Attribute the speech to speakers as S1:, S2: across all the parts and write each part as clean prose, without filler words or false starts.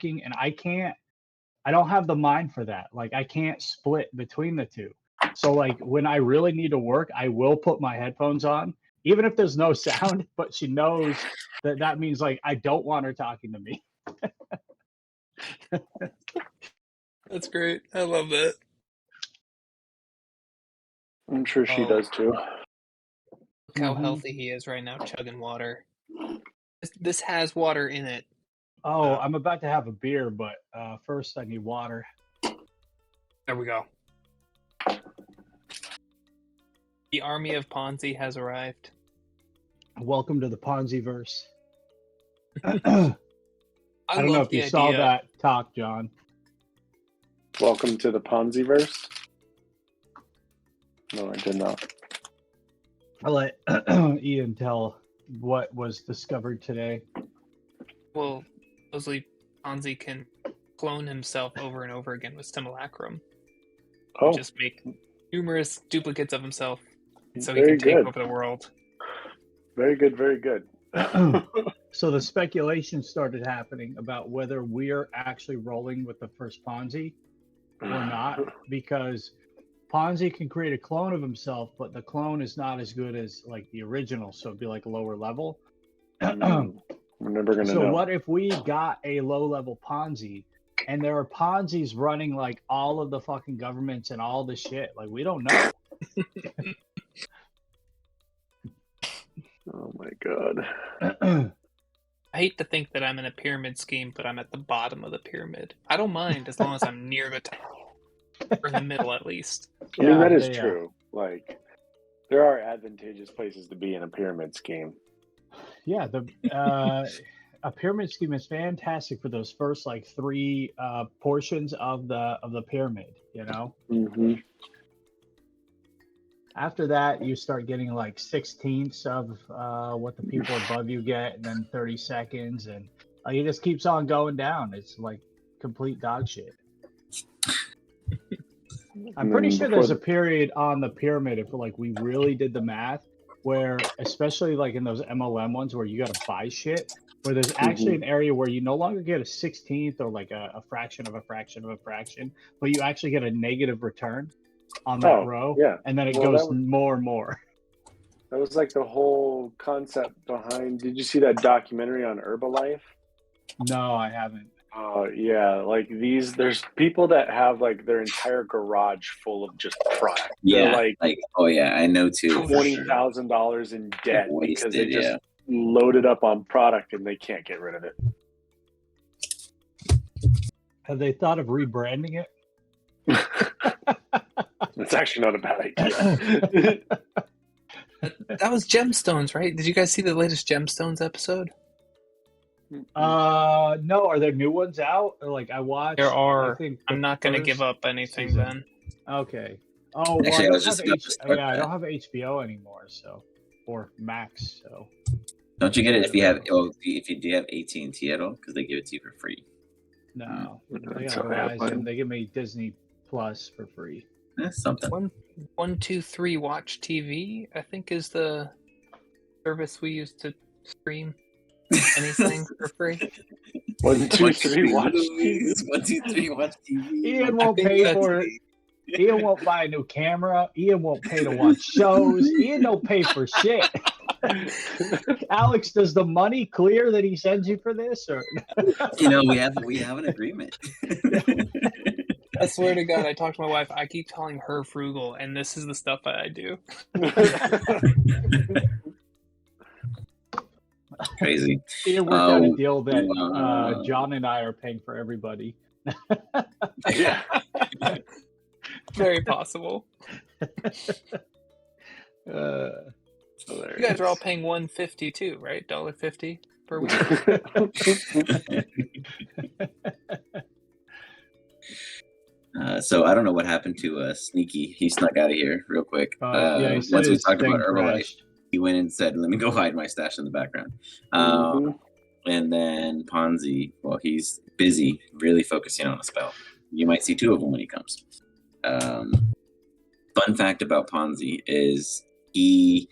S1: and I don't have the mind for that. Like I can't split between the two. So like when I really need to work, I will put my headphones on, even if there's no sound, but she knows that means like I don't want her talking to me.
S2: That's great. I love that.
S3: I'm sure she does too.
S2: Look how healthy he is right now, chugging water. This has water in it.
S1: Oh, I'm about to have a beer, but first I need water.
S2: There we go. The army of Ponzi has arrived.
S1: Welcome to the Ponzi-verse.
S2: I
S1: don't know if you saw that talk, John.
S3: Welcome to the Ponzi-verse? No, I did not.
S1: I'll let Ian tell what was discovered today.
S2: Well, supposedly Ponzi can clone himself over and over again with simulacrum.
S3: Oh.
S2: Just make numerous duplicates of himself so he
S3: Very
S2: can take
S3: good.
S2: over the world.
S3: Very good, very good.
S1: So the speculation started happening about whether we're actually rolling with the first Ponzi or not, because Ponzi can create a clone of himself, but the clone is not as good as like the original, so it'd be like lower level.
S3: We're never gonna know.
S1: So what if we got a low-level Ponzi, and there are Ponzi's running like all of the fucking governments and all the shit? Like we don't know.
S3: Oh my god.
S2: I hate to think that I'm in a pyramid scheme, but I'm at the bottom of the pyramid. I don't mind as long as I'm near the top. Or in the middle, at least.
S3: I mean, that is true. Like, there are advantageous places to be in a pyramid scheme.
S1: Yeah, a pyramid scheme is fantastic for those first like three portions of the pyramid. You know.
S3: Mm-hmm.
S1: After that, you start getting like 16ths of what the people above you get, and then 30 seconds, and it just keeps on going down. It's like complete dog shit. I'm pretty sure there's a period on the pyramid, if like we really did the math, where especially like in those MLM ones where you got to buy shit, where there's actually an area where you no longer get a 16th or like a fraction of a fraction of a fraction, but you actually get a negative return on that row, and then it goes more and more.
S3: That was like the whole concept behind. Did you see that documentary on Herbalife?
S1: No, I haven't.
S3: Yeah, like there's people that have like their entire garage full of just product.
S4: Yeah,
S3: they're like
S4: oh yeah, I know too.
S3: $20,000 in debt because they just loaded up on product and they can't get rid of it.
S1: Have they thought of rebranding it?
S3: It's actually not a bad idea.
S2: That was Gemstones, right? Did you guys see the latest Gemstones episode?
S1: No. Are there new ones out? Or like I watched.
S2: There are.
S1: I think
S2: I'm not going to give up anything then.
S1: Okay. Oh, well,
S4: actually,
S1: I don't have HBO anymore, so or Max. So.
S4: Don't you get it if you have if you do have AT&T at all, because they give it to you for free?
S1: No, they got Verizon. They give me Disney Plus for free.
S4: That's something.
S2: 123 Watch TV, I think, is the service we use to stream anything for free.
S3: 123 Watch
S4: TV. 123 Watch TV.
S1: Ian won't pay for it. Ian won't buy a new camera. Ian won't pay to watch shows. Ian don't pay for shit. Alex, does the money clear that he sends you for this, or
S4: we have an agreement.
S2: I swear to God, I talk to my wife. I keep calling her frugal, and this is the stuff that I do.
S4: Crazy.
S1: Ian worked out a deal that John and I are paying for everybody.
S3: Yeah.
S2: Very possible.
S3: Hilarious.
S2: You guys are all paying $1.50 too, right? $1.50 per week.
S4: So I don't know what happened to Sneaky. He snuck out of here real quick.
S1: He said
S4: once we talked about
S1: thing
S4: Herbalife,
S1: crashed.
S4: he went and said, "Let me go hide my stash in the background." And then Ponzi, well, he's busy, really focusing on a spell. You might see two of them when he comes. Fun fact about Ponzi is he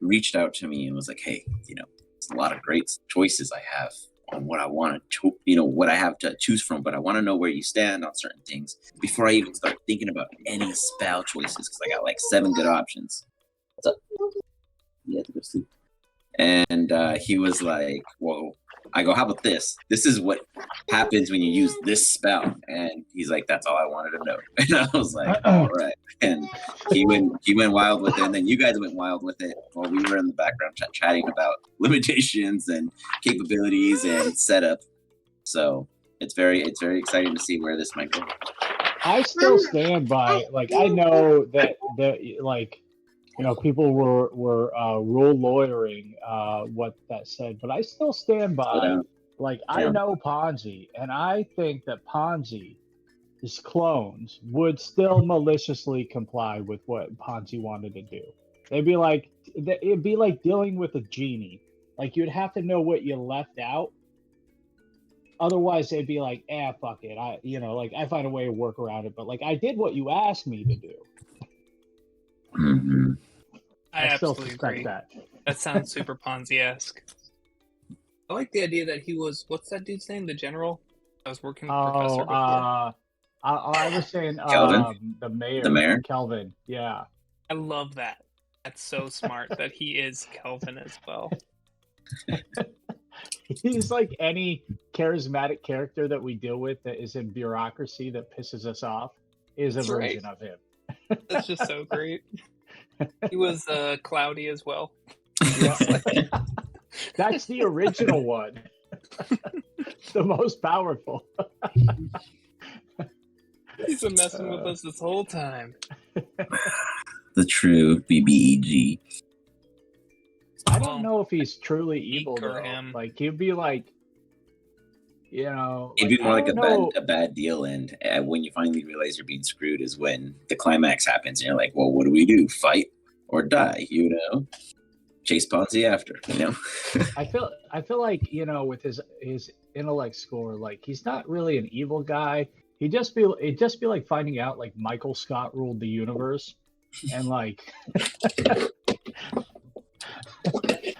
S4: reached out to me and was like, "Hey, there's a lot of great choices I have on what I want to, what I have to choose from, but I want to know where you stand on certain things before I even start thinking about any spell choices, because I got like 7 good options. What's up? You have to go sleep. And he was like, "Whoa." I go, "How about this? This is what happens when you use this spell." And he's like, "That's all I wanted to know." And I was like, "All right." And he went wild with it. And then you guys went wild with it while we were in the background chatting about limitations and capabilities and setup. So it's very exciting to see where this might go.
S1: I still stand by, like, I know that like, people were rule lawyering what that said, but I still stand by, like, I know Ponzi, and I think that Ponzi, his clones, would still maliciously comply with what Ponzi wanted to do. It'd be like dealing with a genie. Like, you'd have to know what you left out. Otherwise, they'd be like, fuck it. I find a way to work around it, but like, I did what you asked me to do.
S4: Mm-hmm.
S2: I
S1: still
S2: absolutely
S1: suspect
S2: agree.
S1: that.
S2: That sounds super Ponzi-esque. I like the idea that he was, what's that dude's name? The general? I was working with Professor before.
S1: I was saying
S4: Kelvin?
S1: the mayor.
S4: The mayor?
S1: Kelvin, yeah.
S2: I love that. That's so smart that he is Kelvin as well.
S1: He's like any charismatic character that we deal with that is in bureaucracy that pisses us off is a
S2: That's right.
S1: version of him.
S2: That's just so great. He was cloudy as well.
S1: That's the original one. The most powerful.
S2: He's been messing with us this whole time.
S4: The true BBEG.
S1: I don't know if he's truly evil though.
S2: him.
S1: Like, he'd be like,
S4: it'd be more like a bad deal, and when you finally realize you're being screwed is when the climax happens, and you're like, well, what do we do? Fight or die? Chase Ponzi after.
S1: I feel like, with his intellect score, like, he's not really an evil guy. It'd just be like finding out like Michael Scott ruled the universe, and like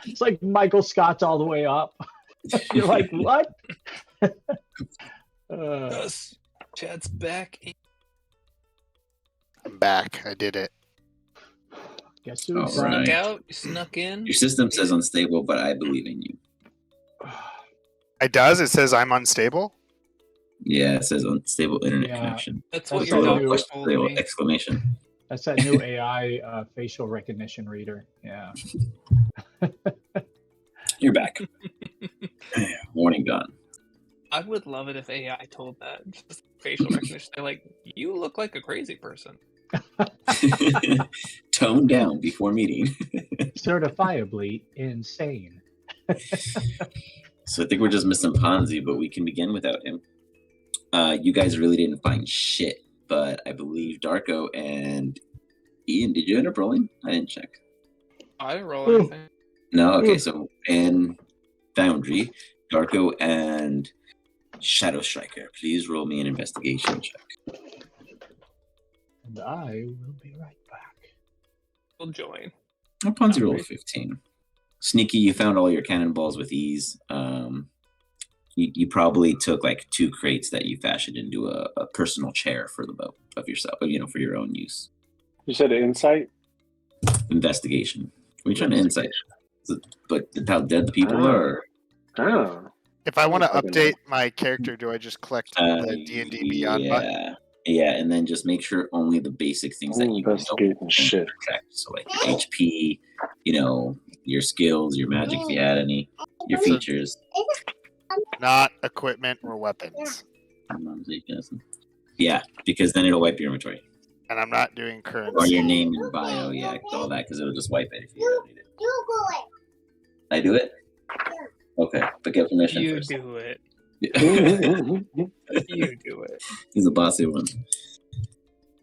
S1: it's like Michael Scott's all the way up. You're like, what?
S2: Chad's back.
S5: I'm back. I did it.
S1: Guess who's
S4: All right.
S2: Snuck out? You snuck in?
S4: Your system says unstable, but I believe in you.
S5: It does? It says I'm unstable?
S4: Yeah, it says unstable internet connection.
S2: That's what
S1: That's
S2: your
S1: so
S2: doctor told me.
S4: Exclamation.
S1: That's that new AI facial recognition reader. Yeah.
S4: You're back. Warning gone.
S2: I would love it if AI told that. Just facial recognition. They're like, you look like a crazy person.
S4: Tone down before meeting.
S1: Certifiably insane.
S4: So I think we're just missing Ponzi, but we can begin without him. You guys really didn't find shit, but I believe Darko and Ian, did you end up rolling? I didn't check.
S2: I didn't roll anything.
S4: No? Okay, so in Foundry, Darko and Shadow Striker, please roll me an investigation check.
S1: And I will be right back.
S2: We'll join.
S4: Ponzi rolled 15. Sneaky, you found all your cannonballs with ease. You probably took like 2 crates that you fashioned into a personal chair for the boat of yourself, for your own use.
S3: You said insight?
S4: Investigation. What are you trying to insight? But how dead the people are?
S3: Oh.
S5: If I want to update my character, do I just click the D&D Beyond button?
S4: Yeah, and then just make sure only the basic things that you
S3: investigate and shit.
S4: Protect. So like your HP, your skills, your magic if you add any, your features.
S5: Not equipment or weapons.
S4: Yeah, because then it'll wipe your inventory.
S5: And I'm not doing currency.
S4: Or your name and bio, all that, because it'll just wipe it if you don't need it. I do it? Okay, but get permission
S2: You
S4: first.
S2: do it.
S3: Mm-hmm.
S2: You do it.
S4: He's the bossy one.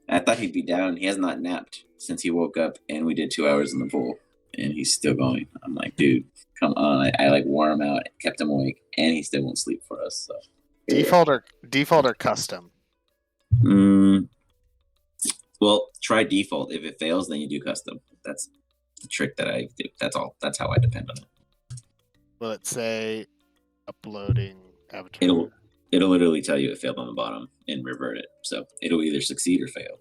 S4: I thought he'd be down. He has not napped since he woke up, and we did 2 hours in the pool, and he's still going. I'm like, dude, come on. I like wore him out, kept him awake, and he still won't sleep for us. So
S5: Default or custom?
S4: Well, try default. If it fails, then you do custom. That's the trick that I do. That's all. That's how I depend on it.
S5: Will it say uploading avatar.
S4: It'll literally tell you it failed on the bottom and revert it. So it'll either succeed or fail.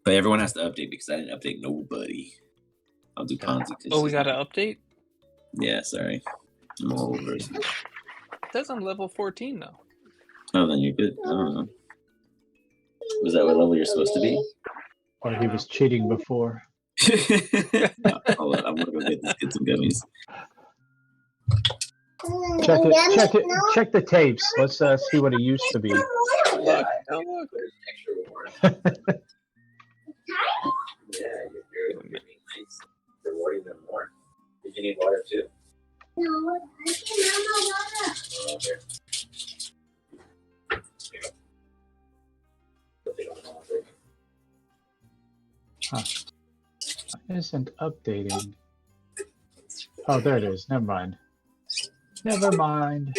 S4: But everyone has to update because I didn't update nobody. I'll do Ponzi.
S2: Oh, we got an update?
S4: Yeah, sorry. I'm a whole person.
S2: It says I'm level 14 though.
S4: Oh, then you're good. I don't know. Was that what level you're supposed to be?
S1: Or he was cheating before.
S4: Hold on, I'm gonna go get some gummies.
S1: Check the tapes. Let's see what it used to be.
S2: Look, oh look.
S4: Yeah, you're being nice. Rewarding them more. Did you need water too?
S6: No, I can have my water.
S4: Okay.
S1: Huh. Isn't updating. Oh, there it is. Never mind. Never mind.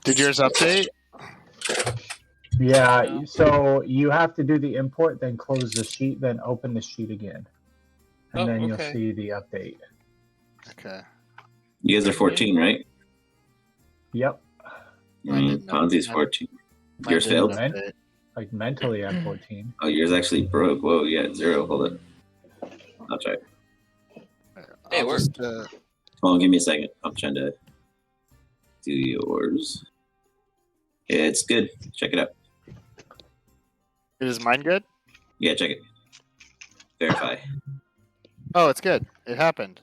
S5: Did yours update?
S1: Yeah, so you have to do the import, then close the sheet, then open the sheet again. And
S2: Oh,
S1: then you'll
S2: okay.
S1: see the update.
S5: Okay.
S4: You guys are 14, right?
S1: Yep.
S4: Ponzi's 14.
S5: Mine
S4: Yours
S5: didn't
S4: failed?
S5: update.
S1: Like mentally at 14.
S4: Oh, yours actually broke. Whoa, yeah, 0. Hold it. I'll try.
S2: It
S5: I'll
S2: worked.
S5: just,
S4: Hold on, give me a second. I'm trying to do yours. It's good. Check it out.
S5: is mine good?
S4: Yeah, check it. Verify.
S5: Oh, it's good. It happened.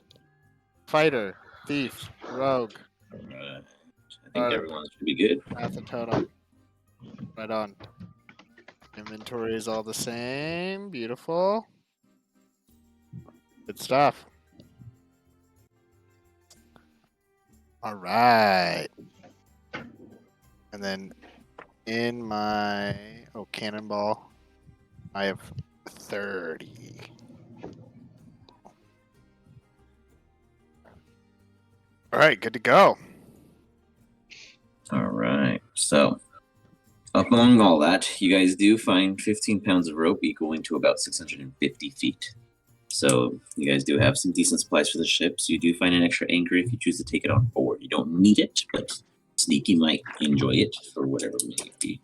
S5: Fighter, thief, rogue,
S4: I think everyone should be good.
S5: math and totem. Right on. Inventory is all the same. Beautiful. Good stuff. All right. And then in my cannonball, I have 30. All right, good to go.
S4: All right. So, up among all that, you guys do find 15 pounds of rope equaling to about 650 feet. So, you guys do have some decent supplies for the ship. So, you do find an extra anchor if you choose to take it on board. You don't need it, but Sneaky might enjoy it for whatever it may be.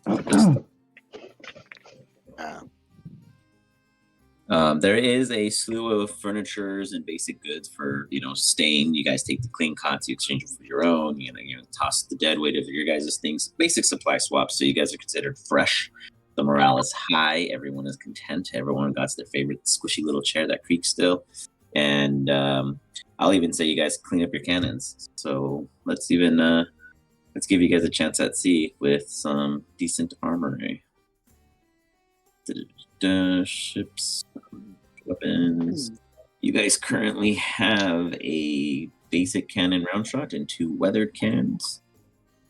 S4: There is a slew of furnitures and basic goods for, staying. You guys take the clean cots, you exchange them for your own. You toss the dead weight of your guys' things. Basic supply swaps, so you guys are considered fresh. The morale is high. Everyone is content. Everyone got their favorite squishy little chair that creaks still. And I'll even say you guys clean up your cannons. So let's give you guys a chance at sea with some decent armory. Ships, weapons. You guys currently have a basic cannon round shot and 2 weathered cannons.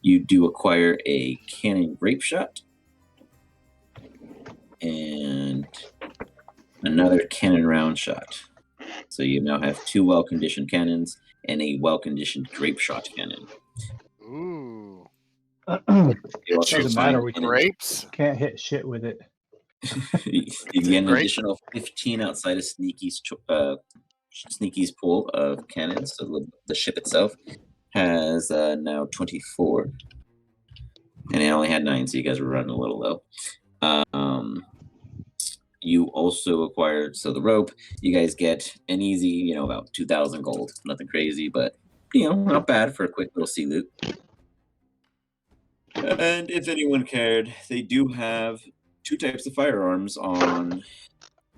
S4: You do acquire a cannon grape shot and another cannon round shot. So you now have 2 well-conditioned cannons and a well-conditioned grape shot cannon.
S5: Ooh.
S4: You also
S1: Doesn't
S4: find
S1: matter, we
S5: Grapes?
S1: can't hit shit with it.
S4: you get an
S5: Great.
S4: additional 15 outside of Sneaky's pool of cannons. So the ship itself has now 24, and it only had 9, so you guys were running a little low. You also acquired the rope. You guys get an easy, about 2,000 gold. Nothing crazy, but not bad for a quick little sea loot. And if anyone cared, they do have 2 types of firearms on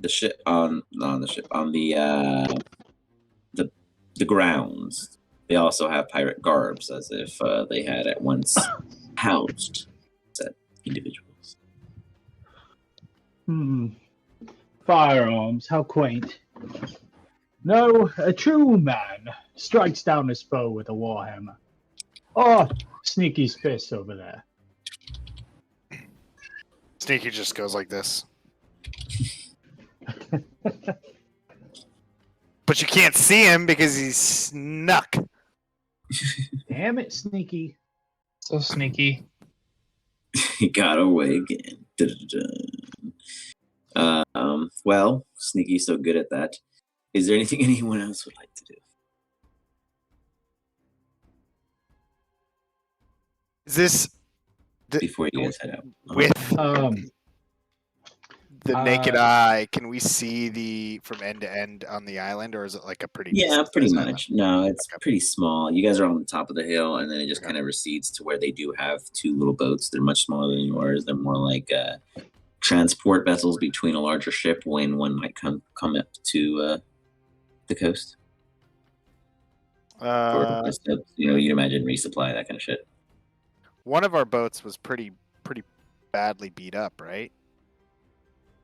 S4: the ship. On the grounds. They also have pirate garbs, as if they had at once housed said individuals.
S1: Firearms, how quaint. No, a true man strikes down his foe with a warhammer. Oh, Sneaky's fist over there.
S5: Sneaky just goes like this. But you can't see him because he's snuck.
S1: Damn it, Sneaky.
S2: So sneaky.
S4: He got away again. Well, Sneaky's so good at that. Is there anything anyone else would like to do?
S5: Is this
S4: before you guys head out.
S5: with the naked
S1: Uh,
S5: eye? Can we see from end to end on the island, or is it like a pretty
S4: Yeah,
S5: decent
S4: pretty
S5: sized island?
S4: much. No, it's
S5: Okay.
S4: pretty small. You guys are on the top of the hill, and then it just
S5: Okay.
S4: kind of recedes to where they do have two little boats. They're much smaller than yours. They're more like transport vessels between a larger ship when one might come up to the coast. For just, you'd imagine resupply, that kind of shit.
S5: One of our boats was pretty badly beat up, right?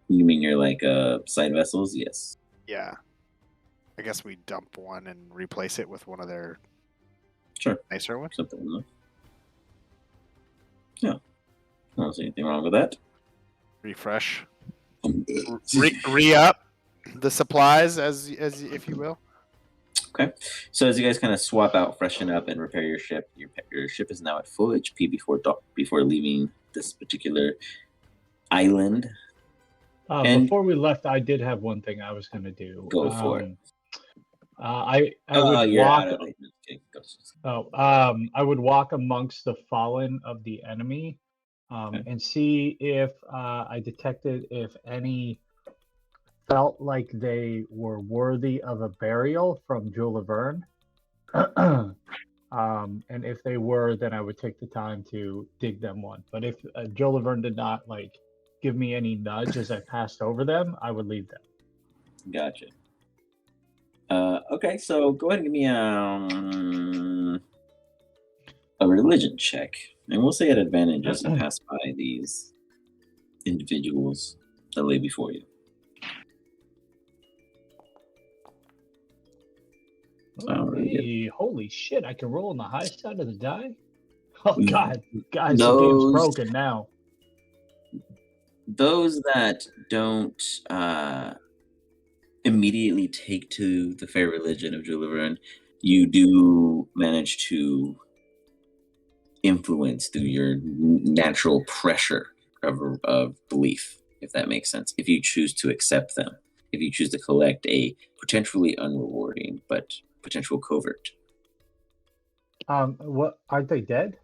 S4: You mean your like side vessels? Yes.
S5: Yeah. I guess we dump one and replace it with one of their
S4: Sure.
S5: nicer ones.
S4: Something like that. Yeah. I don't see anything wrong with that.
S5: Refresh. Re-up the supplies, as if you will.
S4: Okay, so as you guys kind of swap out, freshen up, and repair your ship, your ship is now at full HP before leaving this particular island.
S1: Before we left, I did have one thing I was going to do.
S4: Go for it.
S1: I would
S4: you're
S1: walk.
S4: out of it. Okay, go.
S1: I would walk amongst the fallen of the enemy, and see if I detected if any felt like they were worthy of a burial from Jules Laverne. And if they were, then I would take the time to dig them one. But if Jules Laverne did not give me any nudge as I passed over them, I would leave them.
S4: Gotcha. Okay, so go ahead and give me a religion check, and we'll say at advantage as you pass by these individuals that lay before you.
S1: Hey, holy shit, I can roll on the high side of the die? Oh, God. Guys,
S4: Those-
S1: the game's broken now.
S4: Those that don't immediately take to the fair religion of Jules Laverne, you do manage to influence through your natural pressure of belief, if that makes sense, if you choose to accept them, if you choose to collect a potentially unrewarding but potential covert.
S1: What, aren't they dead?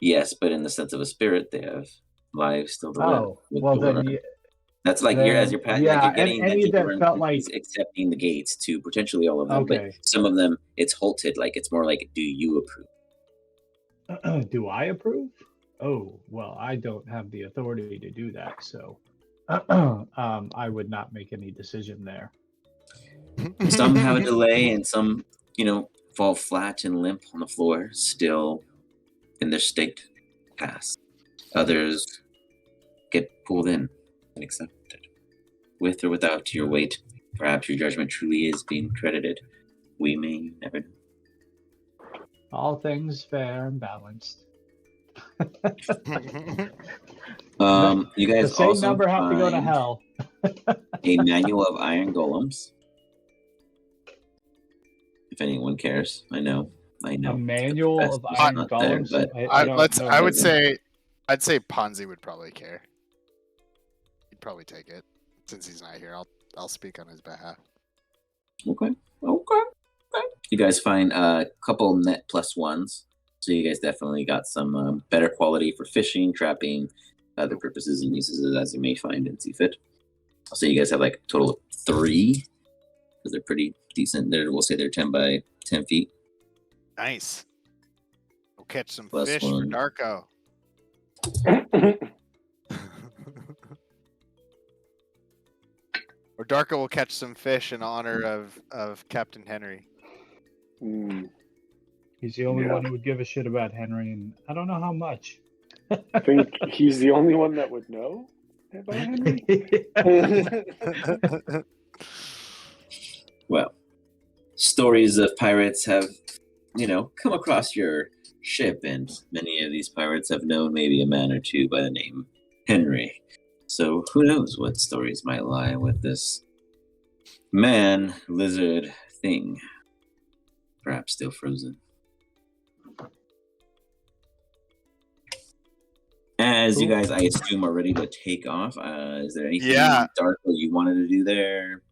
S4: Yes, but in the sense of a spirit, they have lives still to live.
S1: Oh, well then,
S4: That's like
S1: then,
S4: you're as you're passing,
S1: yeah,
S4: like you're getting
S1: any
S4: that
S1: that
S4: Laverne
S1: felt like
S4: is accepting the gates to potentially all of them,
S1: Okay.
S4: but some of them it's halted. Like it's more like, do you approve?
S1: Do I approve? Oh, well, I don't have the authority to do that, so I would not make any decision there.
S4: Some have a delay, and some, fall flat and limp on the floor, still in their state pass. Others get pulled in and accepted, with or without your weight. Perhaps your judgment truly is being credited. We may never know.
S1: All things fair and balanced.
S4: You guys
S1: The same
S4: also
S1: number have to go to
S4: find
S1: hell.
S4: a manual of iron golems. If anyone cares, I know.
S1: A manual
S4: Best
S1: of
S4: is
S1: iron
S4: not there,
S1: golems.
S4: but
S5: I would say Ponzi would probably care. He'd probably take it since he's not here. I'll speak on his behalf.
S4: Okay. You guys find a couple net plus ones, so you guys definitely got some better quality for fishing, trapping, other purposes and uses as you may find and see fit. So you guys have like a total of 3, because they're pretty decent. We'll say they're 10 by 10 feet.
S5: Nice. We'll catch some
S4: Plus
S5: fish
S4: one.
S5: for Darko. Or Darko will catch some fish in honor of Captain Henry.
S1: He's the only
S3: Yeah.
S1: one who would give a shit about Henry, and I don't know how much.
S3: I think he's the only one that would know about Henry.
S4: Well, stories of pirates have, come across your ship, and many of these pirates have known maybe a man or two by the name Henry. So who knows what stories might lie with this man, lizard thing, perhaps still frozen. As you guys, I assume, are ready to take off, is there anything dark that you wanted to do there?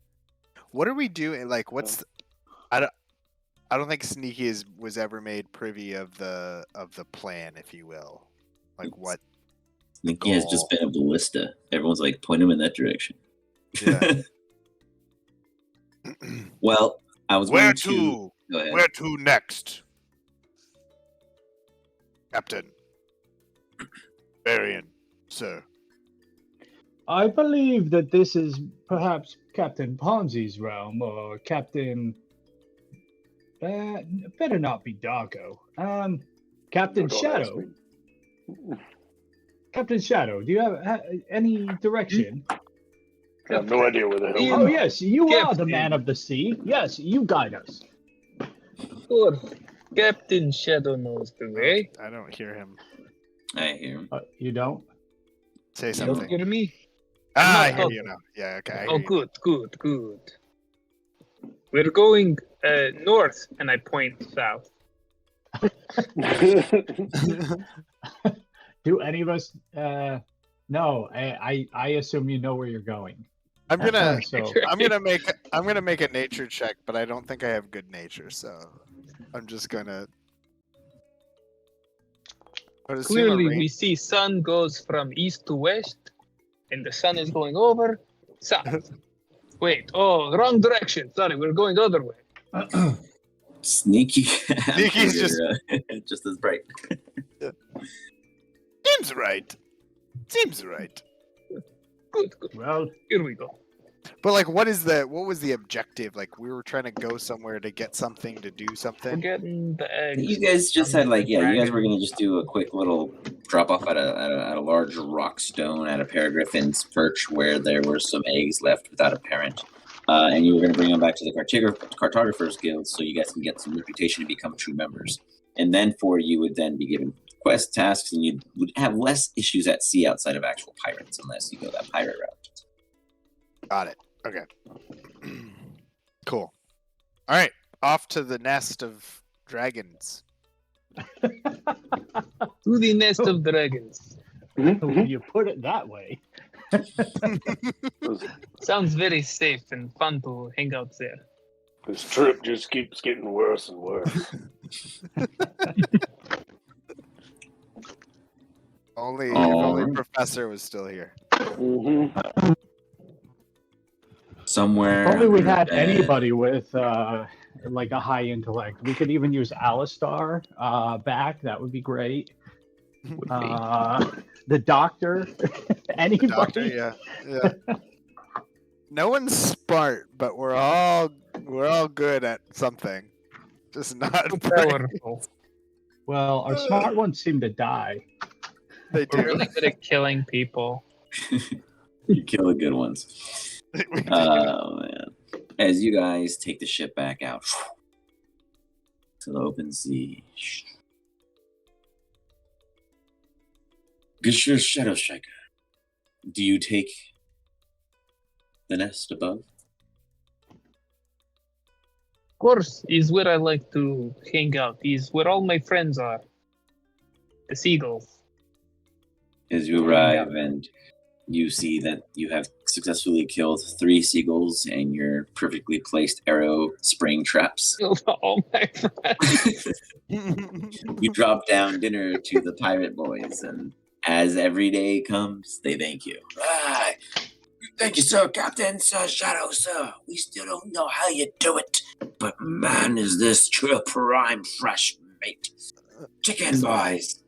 S5: What are we doing? Like, what's? I I don't think Sneaky was ever made privy of the plan, if you will. Like what?
S4: Sneaky has just been a ballista. Everyone's like, point him in that direction.
S5: Yeah.
S4: Well, I was
S5: Where
S4: going to. Go ahead.
S5: Where to next, Captain? Varian, sir.
S1: I believe that this is perhaps Captain Ponzi's realm, or Captain. Better not be Darko. Captain
S3: No, don't ask
S1: Shadow.
S3: me.
S1: Captain Shadow, do you have any direction?
S3: I have no idea where the hell.
S1: Oh
S3: we are.
S1: yes, you are the
S7: Captain.
S1: man of the sea. Yes, you guide us.
S7: Of course. Captain Shadow knows the way.
S5: I don't hear him
S4: I hear him.
S1: You don't?
S5: say
S7: You don't
S5: something.
S7: hear me?
S5: I
S7: No,
S5: hear
S7: no.
S5: you now. Yeah, okay. I hear
S7: Oh,
S5: you.
S7: good. We're going north, and I point south.
S1: Do any of us? No. I assume you know where you're going.
S5: I'm gonna
S1: So
S5: I'm gonna make a nature check, but I don't think I have good nature, so I'm just gonna. I would assume a
S7: Clearly,
S5: range-
S7: we see sun goes from east to west, and the sun is going over south. Wait, wrong direction. Sorry, we're going the other way.
S4: Sneaky.
S5: Sneaky's just-
S4: just as bright.
S5: Seems right.
S7: Good.
S1: well,
S7: Here we go.
S5: But like, what was the objective? Like, we were trying to go somewhere to get something, to do
S7: We're
S5: something.
S7: getting the eggs.
S4: You guys just had like, yeah, you guys
S7: Dragon.
S4: were gonna just do a quick little drop off at a large rock stone at a Paragriffin's perch where there were some eggs left without a parent. And you were going to bring them back to the Cartographers Guild so you guys can get some reputation to become true members. And then you would then be given quest tasks, and you would have less issues at sea outside of actual pirates unless you go that pirate route.
S5: Got it. Okay. Cool. All right. Off to the nest of dragons.
S7: To the nest of dragons.
S1: you put it that way.
S7: Sounds very safe and fun to hang out there.
S3: This trip just keeps getting worse and worse.
S5: Only if
S4: Aw.
S5: only Professor was still here.
S3: Mm-hmm.
S4: Somewhere.
S1: Probably we
S4: under
S1: had
S4: bed.
S1: anybody with like a high intellect. We could even use Alistar back. That would be great.
S7: Would be.
S1: The doctor. Anybody.
S5: Doctor, yeah. No one's smart, but we're all good at something. Just not
S7: So
S5: brain.
S7: powerful.
S1: Well, our smart ones seem to die.
S5: They
S7: We're
S5: do.
S7: really good at killing people.
S4: You kill the good ones. Oh man! As you guys take the ship back out to the open sea, Mr. Shadow Striker, do you take the nest above?
S7: Of course, is where I like to hang out. Is where all my friends are. The seagulls.
S4: As you arrive and you see that you have successfully killed 3 seagulls and your perfectly placed arrow spring traps.
S7: Killed all my friends.
S4: You drop down dinner to the pirate boys, and as every day comes, they thank you. Ah, thank you, sir, Captain, sir, Shadow, sir. We still don't know how you do it, but man, is this true prime fresh meat. Chicken boys.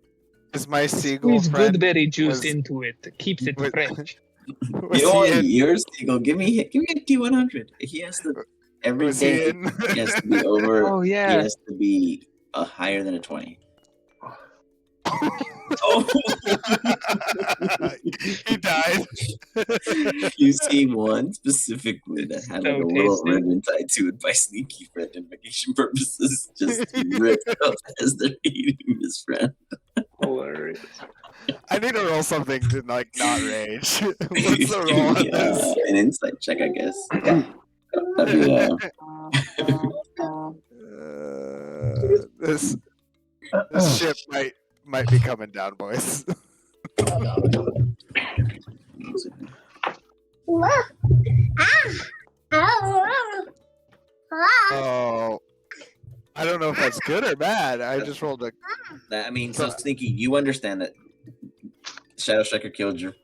S5: Is my seagull
S7: Squeeze
S5: friend?
S7: goodberry juice
S5: was-
S7: into it. Keeps it
S5: was-
S7: fresh.
S5: Was
S4: Yo,
S5: he in?
S4: your seagull, give me a T100. He has to every
S5: Was he
S4: day.
S5: in?
S4: He has to be over.
S7: Oh
S4: He
S7: yeah.
S4: has to be higher than a 20. Oh,
S5: He died.
S4: you see one specifically that had like
S7: So
S4: a little
S7: tasty.
S4: ribbon tied to it by Sneaky for identification purposes, just ripped up as they're eating his friend.
S3: Hilarious.
S5: I need to roll something to like not rage. What's the roll on this?
S4: An insight check, I guess. Yeah. That'd be,
S5: This ship might be coming down, boys.
S6: Ah! Oh! Ah!
S5: Oh, I don't know if that's good or bad. I just rolled a.
S4: I mean, so Stinky, you understand that Shadow Striker killed your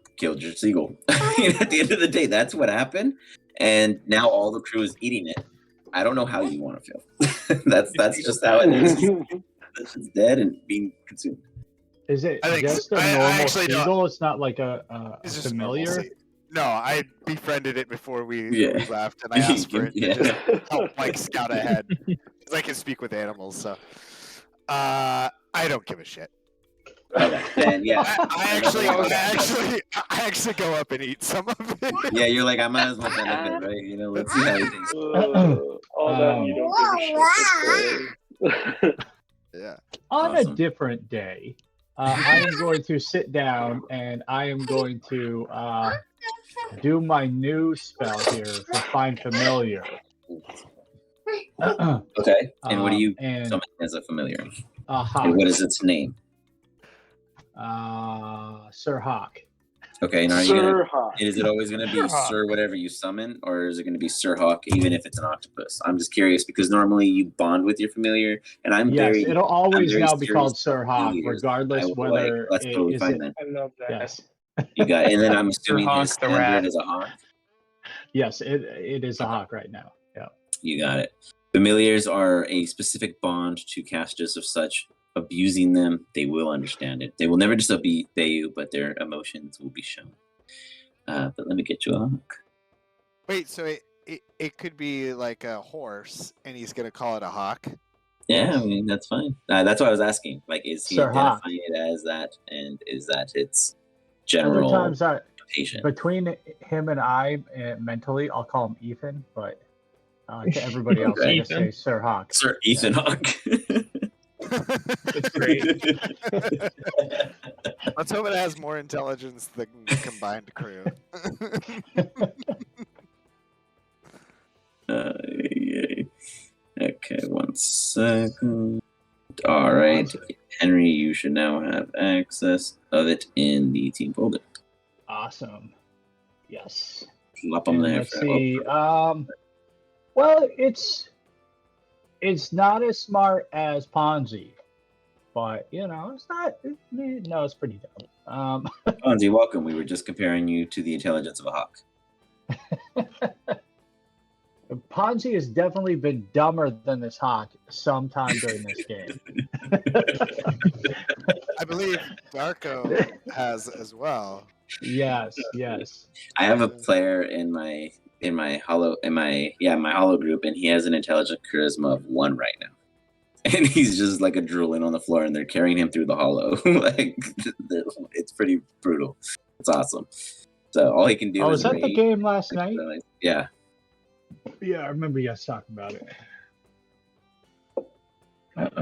S4: seagull. At the end of the day, that's what happened, and now all the crew is eating it. I don't know how you want to feel. that's just how it is. It's dead and being consumed.
S1: Is it
S5: I think
S1: just a
S5: I
S1: normal
S5: actually don't-
S1: seagull? It's not like a
S5: It's just a normal
S1: familiar.
S5: sea- No, I befriended it before we
S4: Yeah.
S5: left, and I asked for it
S4: Yeah.
S5: to just help like scout ahead because I can speak with animals. So, I don't give a shit.
S4: Okay, then yeah,
S5: I actually go up and eat some of it.
S4: yeah. You're like, I might as well benefit, right? You know, let's see how he thinks.
S3: All that and you don't give a shit. That's great.
S5: Yeah.
S1: On
S4: Awesome.
S1: a different day, I am going to sit down and I am going to do my new spell here for Find Familiar.
S4: Okay, and what do you
S1: and
S4: summon as a familiar?
S1: Hawk.
S4: And what is its name?
S1: Sir Hawk.
S4: Okay, and are you
S3: Sir
S4: gonna?
S3: Hawk.
S4: Is it always going to be
S7: Sir Hawk.
S4: Sir whatever you summon, or is it going to be Sir Hawk even if it's an octopus? I'm just curious because normally you bond with your familiar, and I'm
S1: Yes,
S4: very.
S1: it'll always
S4: very
S1: now be
S4: serious
S1: called Sir
S4: about
S1: Hawk,
S4: familiars.
S1: regardless
S4: I will
S1: whether
S4: that's
S1: it
S4: totally
S1: is
S4: fine
S1: it.
S4: then.
S7: I love that.
S1: Yes,
S4: You got, and then I'm assuming
S2: Hawk
S4: his
S2: the
S4: standard
S2: rat.
S4: is a hawk.
S1: yes, it is a hawk right now. Yeah.
S4: You got it. Familiars are a specific bond to casters of such. Abusing them, they will understand it. They will never disobey you, but their emotions will be shown. But let me get you a hawk.
S5: Wait, so it could be like a horse, and he's gonna call it a hawk.
S4: Yeah, I mean that's fine. That's what I was asking. Like, is he
S1: Sir Hawk.
S4: identifying it as that, and is that its
S1: Other
S4: general
S1: times,
S4: patient?
S1: between him and I, mentally, I'll call him Ethan, but to everybody else, I just say
S2: Ethan.
S1: Sir Hawk.
S4: Sir Ethan Hawk.
S2: It's great.
S5: Let's hope it has more intelligence than the combined crew.
S4: Yay. Okay, 1 second. All right, Henry, you should now have access of it in the team folder.
S1: Awesome. Yes.
S4: Plop them
S1: And
S4: there.
S1: let's see. Well, it's not as smart as Ponzi, but it's not. No, it's pretty dumb.
S4: Fonzie, welcome. We were just comparing you to the intelligence of a hawk.
S1: Ponzi has definitely been dumber than this hawk sometime during this game.
S5: I believe Darko has as well.
S1: Yes.
S4: I have a player in my hollow group, and he has an intelligent charisma of 1 right now, and he's just like a drooling on the floor, and they're carrying him through the hollow. Like it's pretty brutal. It's awesome. So all he can do
S1: Oh,
S4: is
S1: was that the
S4: rage.
S1: game last night?
S4: Yeah.
S1: Yeah, I remember you guys talking about it.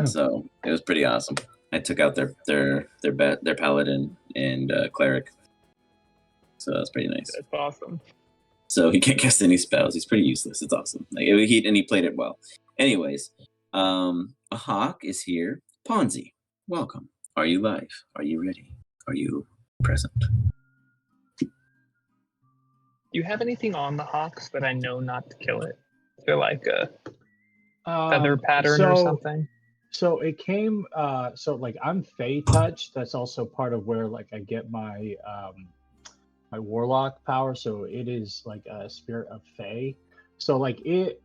S4: So it was pretty awesome. I took out their paladin and cleric. So that's pretty nice.
S2: That's awesome.
S4: So he can't cast any spells. He's pretty useless. It's awesome. Like he played it well. Anyways, a hawk is here. Ponzi, welcome. Are you live? Are you ready? Are you present?
S2: Do you have anything on the hawks that I know not to kill it? They're like a
S1: Um,
S2: feather pattern or something.
S1: So it came. So like I'm Fey touch. That's also part of where like I get my my warlock power. So it is like a spirit of Fey. So like it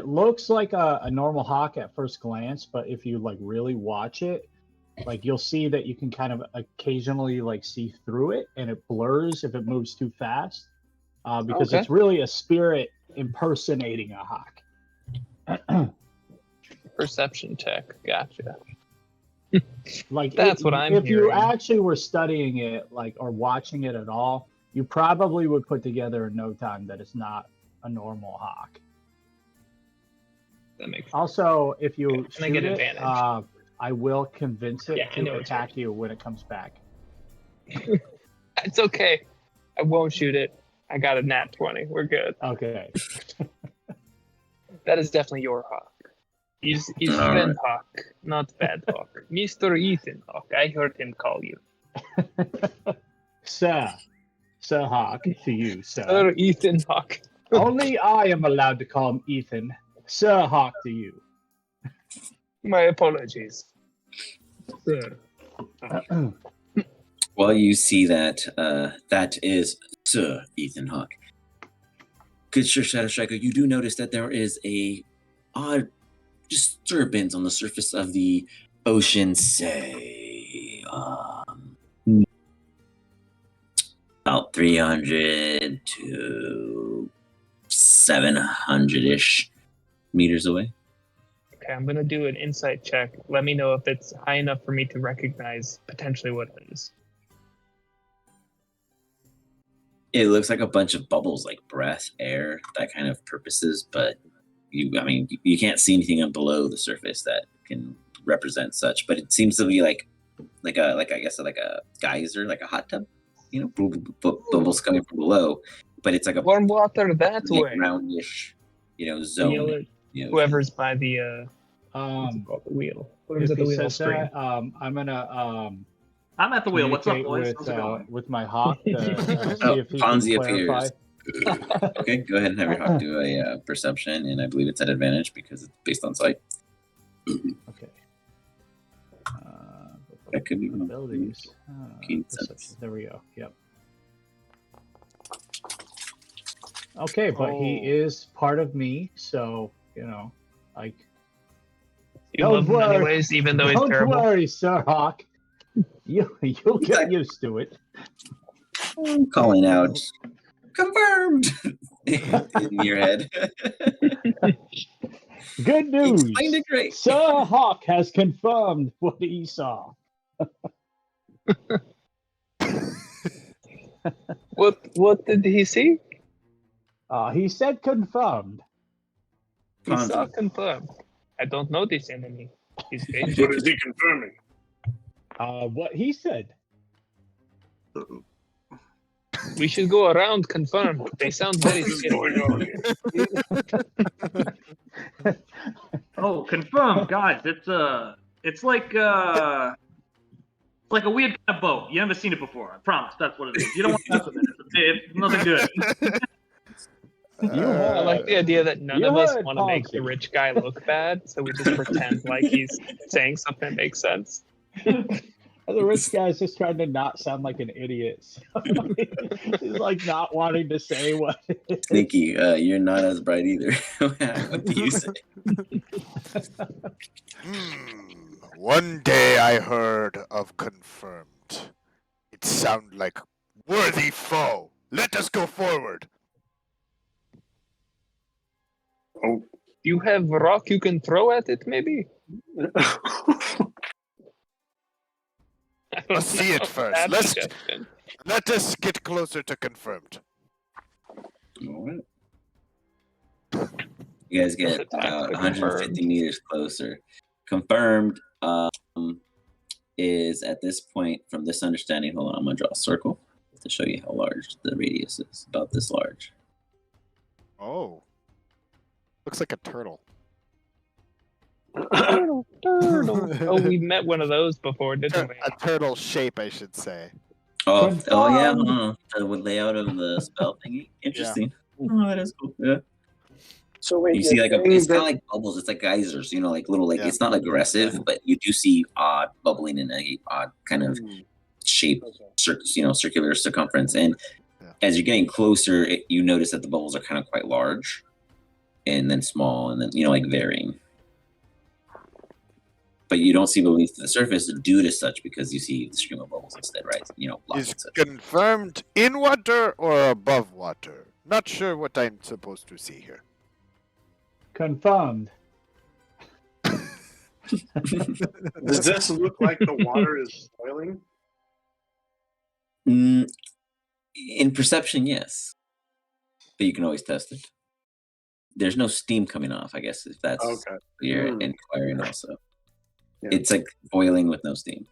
S1: looks like a normal hawk at first glance, but if you like really watch it, like you'll see that you can kind of occasionally like see through it, and it blurs if it moves too fast, because
S2: Okay.
S1: it's really a spirit impersonating a hawk.
S2: Perception check. Gotcha.
S1: Like
S2: That's what I'm
S1: if you
S2: hearing.
S1: actually were studying it, like, or watching it at all, you probably would put together in no time that it's not a normal hawk.
S2: That makes
S1: Also, if you
S2: And I
S1: shoot
S2: get
S1: it,
S2: advantage.
S1: I will convince it
S2: Yeah, I know
S1: to
S2: it's
S1: attack you when it comes back.
S2: It's okay. I won't shoot it. I got a nat 20. We're good.
S1: Okay.
S2: That is definitely your hawk. He's
S4: All
S2: friend
S4: right.
S2: hawk, not bad hawk. Mr. Ethan Hawk. I heard him call you.
S1: Sir Hawk, to you, sir.
S2: Sir Ethan Hawk.
S1: Only I am allowed to call him Ethan. Sir Hawk to you.
S7: My apologies, sir.
S4: Well, you see that that is Sir Ethan Hawke. Good sure, Shadow Striker, you do notice that there is a odd disturbance on the surface of the ocean, say, about 300 to 700-ish meters away.
S7: Okay, I'm gonna do an insight check. Let me know if it's high enough for me to recognize potentially what it is.
S4: It looks like a bunch of bubbles, like breath, air, that kind of purposes, but you can't see anything below the surface that can represent such. But it seems to be like a geyser, like a hot tub, bubbles coming from below. But it's like a
S7: Warm water that way.
S4: roundish, zone.
S7: Whoever's by the
S1: Um,
S7: the wheel. Whoever's
S1: if
S7: at the
S1: he
S7: wheel
S1: says
S7: screen.
S1: that, I'm gonna
S8: I'm at the wheel. What's up, boys?
S1: communicate
S8: How's it going?
S1: with my hawk to
S4: Oh,
S1: see if he
S4: Fonzie
S1: can clarify.
S4: appears. Okay, go ahead and have your hawk do a perception, and I believe it's at advantage because it's based on sight.
S1: Okay.
S4: That could be one.
S1: Abilities.
S4: Keen
S1: Perception.
S4: sense.
S1: There we go. Yep. Okay, but he
S5: Oh.
S1: is part of me, so like.
S7: You
S1: Don't
S7: love him
S1: worry.
S7: anyways, even though he's
S1: Don't
S7: terrible.
S1: worry, Sir Hawk. You'll get used to it.
S4: I'm calling out confirmed in your head.
S1: Good news.
S4: Explained it great.
S1: Sir Hawk has confirmed what he saw.
S7: What did he see?
S1: He said confirmed.
S7: He
S4: Fonzie.
S7: saw confirmed. I don't know this enemy. He's dangerous.
S3: What is he confirming?
S1: What he said.
S7: We should go around confirmed. They sound very scary.
S8: Oh, confirmed, guys. It's like a weird kind of boat. You never seen it before. I promise. That's what it is. You don't want to mess with it. It's nothing good.
S7: I like the idea that none of us
S1: heard
S7: want to make the
S1: Fonzie.
S7: rich guy look bad, so we just pretend like he's saying something that makes sense.
S1: The rich guy's just trying to not sound like an idiot. So he's like not wanting to say what.
S4: Sneaky, you're not as bright either. What do you say?
S5: One day I heard of confirmed. It sounded like worthy foe. Let us go forward.
S3: Oh,
S7: You have rock you can throw at it, maybe? I don't
S5: Let's see it
S7: know.
S5: first.
S7: Bad
S5: Let's-
S7: suggestion.
S5: Let us get closer to confirmed.
S4: All right. You guys get
S7: Attack the
S4: 150
S7: confirmed.
S4: meters closer. Confirmed is at this point, from this understanding, hold on, I'm going to draw a circle to show you how large the radius is. About this large.
S5: Oh. Looks like a turtle.
S7: Turtle, turtle. Oh, we met one of those before, didn't we?
S5: A turtle shape, I should say.
S4: Oh, yeah.
S1: Confirmed.
S4: The layout of the spell thingy. Interesting. Oh, that is cool. Yeah.
S3: so wait,
S4: You see,
S3: you're
S4: like
S3: saying
S4: it's
S3: that-
S4: not like bubbles. It's like geysers. Like little,
S5: Yeah.
S4: it's not aggressive, but you do see odd bubbling in a odd kind of shape, circular circumference. And
S5: Yeah.
S4: as you're getting closer, you notice that the bubbles are kind of quite large, and then small, and then like varying. But you don't see beneath the surface due to such because you see the stream of bubbles instead, right? Blocks
S5: Is
S4: and such.
S5: confirmed in water or above water? Not sure what I'm supposed to see here.
S1: Confirmed.
S3: Does this look like the water is boiling?
S4: In perception, yes, but you can always test it. There's no steam coming off, I guess, if that's
S3: Okay.
S4: what you're
S3: Hmm.
S4: inquiring also.
S3: Yeah.
S4: It's like boiling with no steam.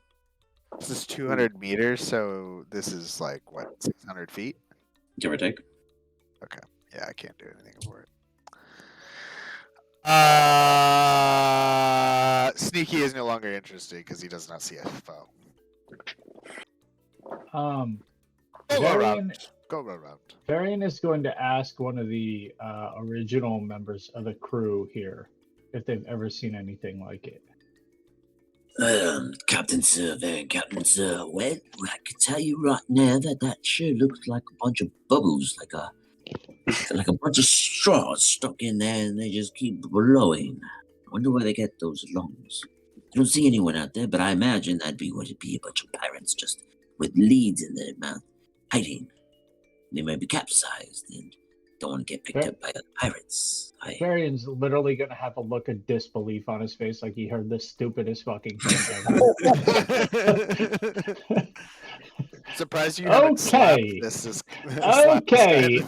S5: This is 200 meters, so this is like, what, 600 feet?
S4: Give or take.
S5: Yeah, I can't do anything for it. Sneaky is no longer interested because he does not see a foe.
S1: Varian,
S5: Go around.
S1: Varian is going to ask one of the original members of the crew here if they've ever seen anything like it.
S4: Captain Sir, Captain Sir. Well, I can tell you right now that sure looks like a bunch of bubbles, like a bunch of straws stuck in there, and they just keep blowing. I wonder where they get those lungs. I don't see anyone out there, but I imagine that'd be what it'd be, a bunch of pirates just with leads in their mouth, hiding. They may be capsized and don't want to get picked up by other pirates.
S1: Varian's literally gonna have a look of disbelief on his face, like he heard the stupidest fucking thing ever.
S5: Surprised you haven't slapped
S1: Okay.
S5: this.
S1: Okay.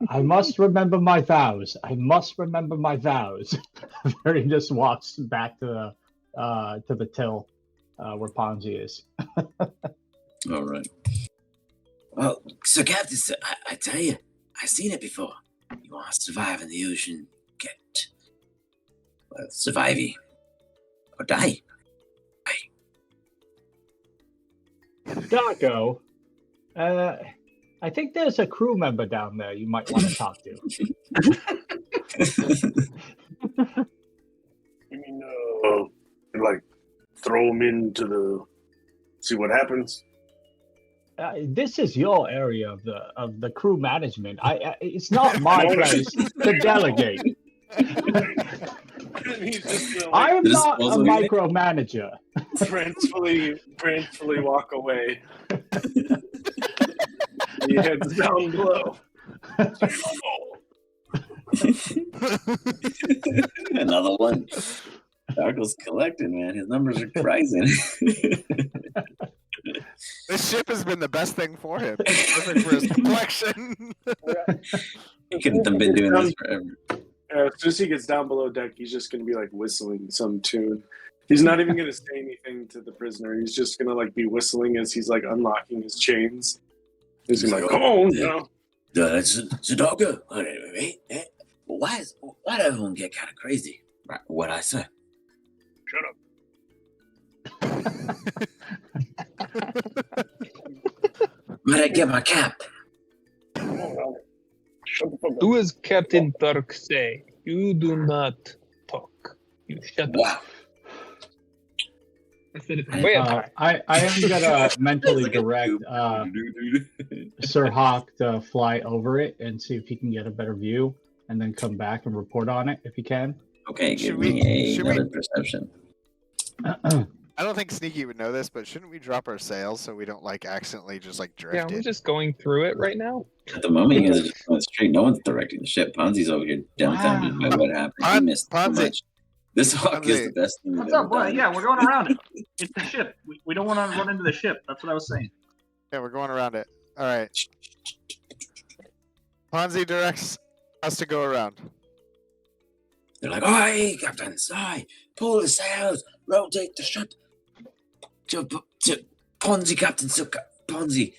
S1: I must remember my vows. I must remember my vows. Varian just walks back to the till where Ponzi is.
S4: All right. Well, so Captain, Sir, I tell you, I've seen it before. You want to survive in the ocean, survive or die.
S1: Darko, I think there's a crew member down there you might want to talk to.
S9: You mean, like, throw him into see what happens?
S1: This is your area of the crew management. It's not my place to delegate. I am not a micromanager.
S9: Gracefully walk away. He heads down below.
S4: Another one. Darko's collecting, man. His numbers are rising.
S5: This ship has been the best thing for him. Perfect for his complexion.
S4: He couldn't have been doing this forever.
S9: As soon as he gets down below deck, he's just going to be like whistling some tune. He's not even going to say anything to the prisoner. He's just going to like be whistling as he's like unlocking his chains. He's going to be like, come on, you know.
S4: It's a doggo. Why does everyone get kind of crazy? What I say?
S9: Shut up.
S4: Might I get my cap?
S7: Do as Captain Turk say. You do not talk. You shut up.
S4: Wow.
S7: I said it way up high.
S1: I am gonna mentally direct Sir Hawk to fly over it and see if he can get a better view, and then come back and report on it if he can.
S4: Okay, give me another perception.
S5: I don't think Sneaky would know this, but shouldn't we drop our sails so we don't like accidentally just like drift
S7: Yeah, we're
S5: in?
S7: just going through it right now.
S4: At the moment, you guys are just going straight. No one's directing the ship. Ponzi's over here dumbfounded by what happened. He missed so much. This Hawk is the best thing.
S8: What's up? Well, yeah, we're going around it. It's the ship. We don't want to run into the ship. That's what I was saying.
S5: Yeah, we're going around it. All right. Ponzi directs us to go around.
S4: They're like, "Aye, Captain, aye, pull the sails, rotate the ship." To Ponzi, Captain Suka. Ponzi,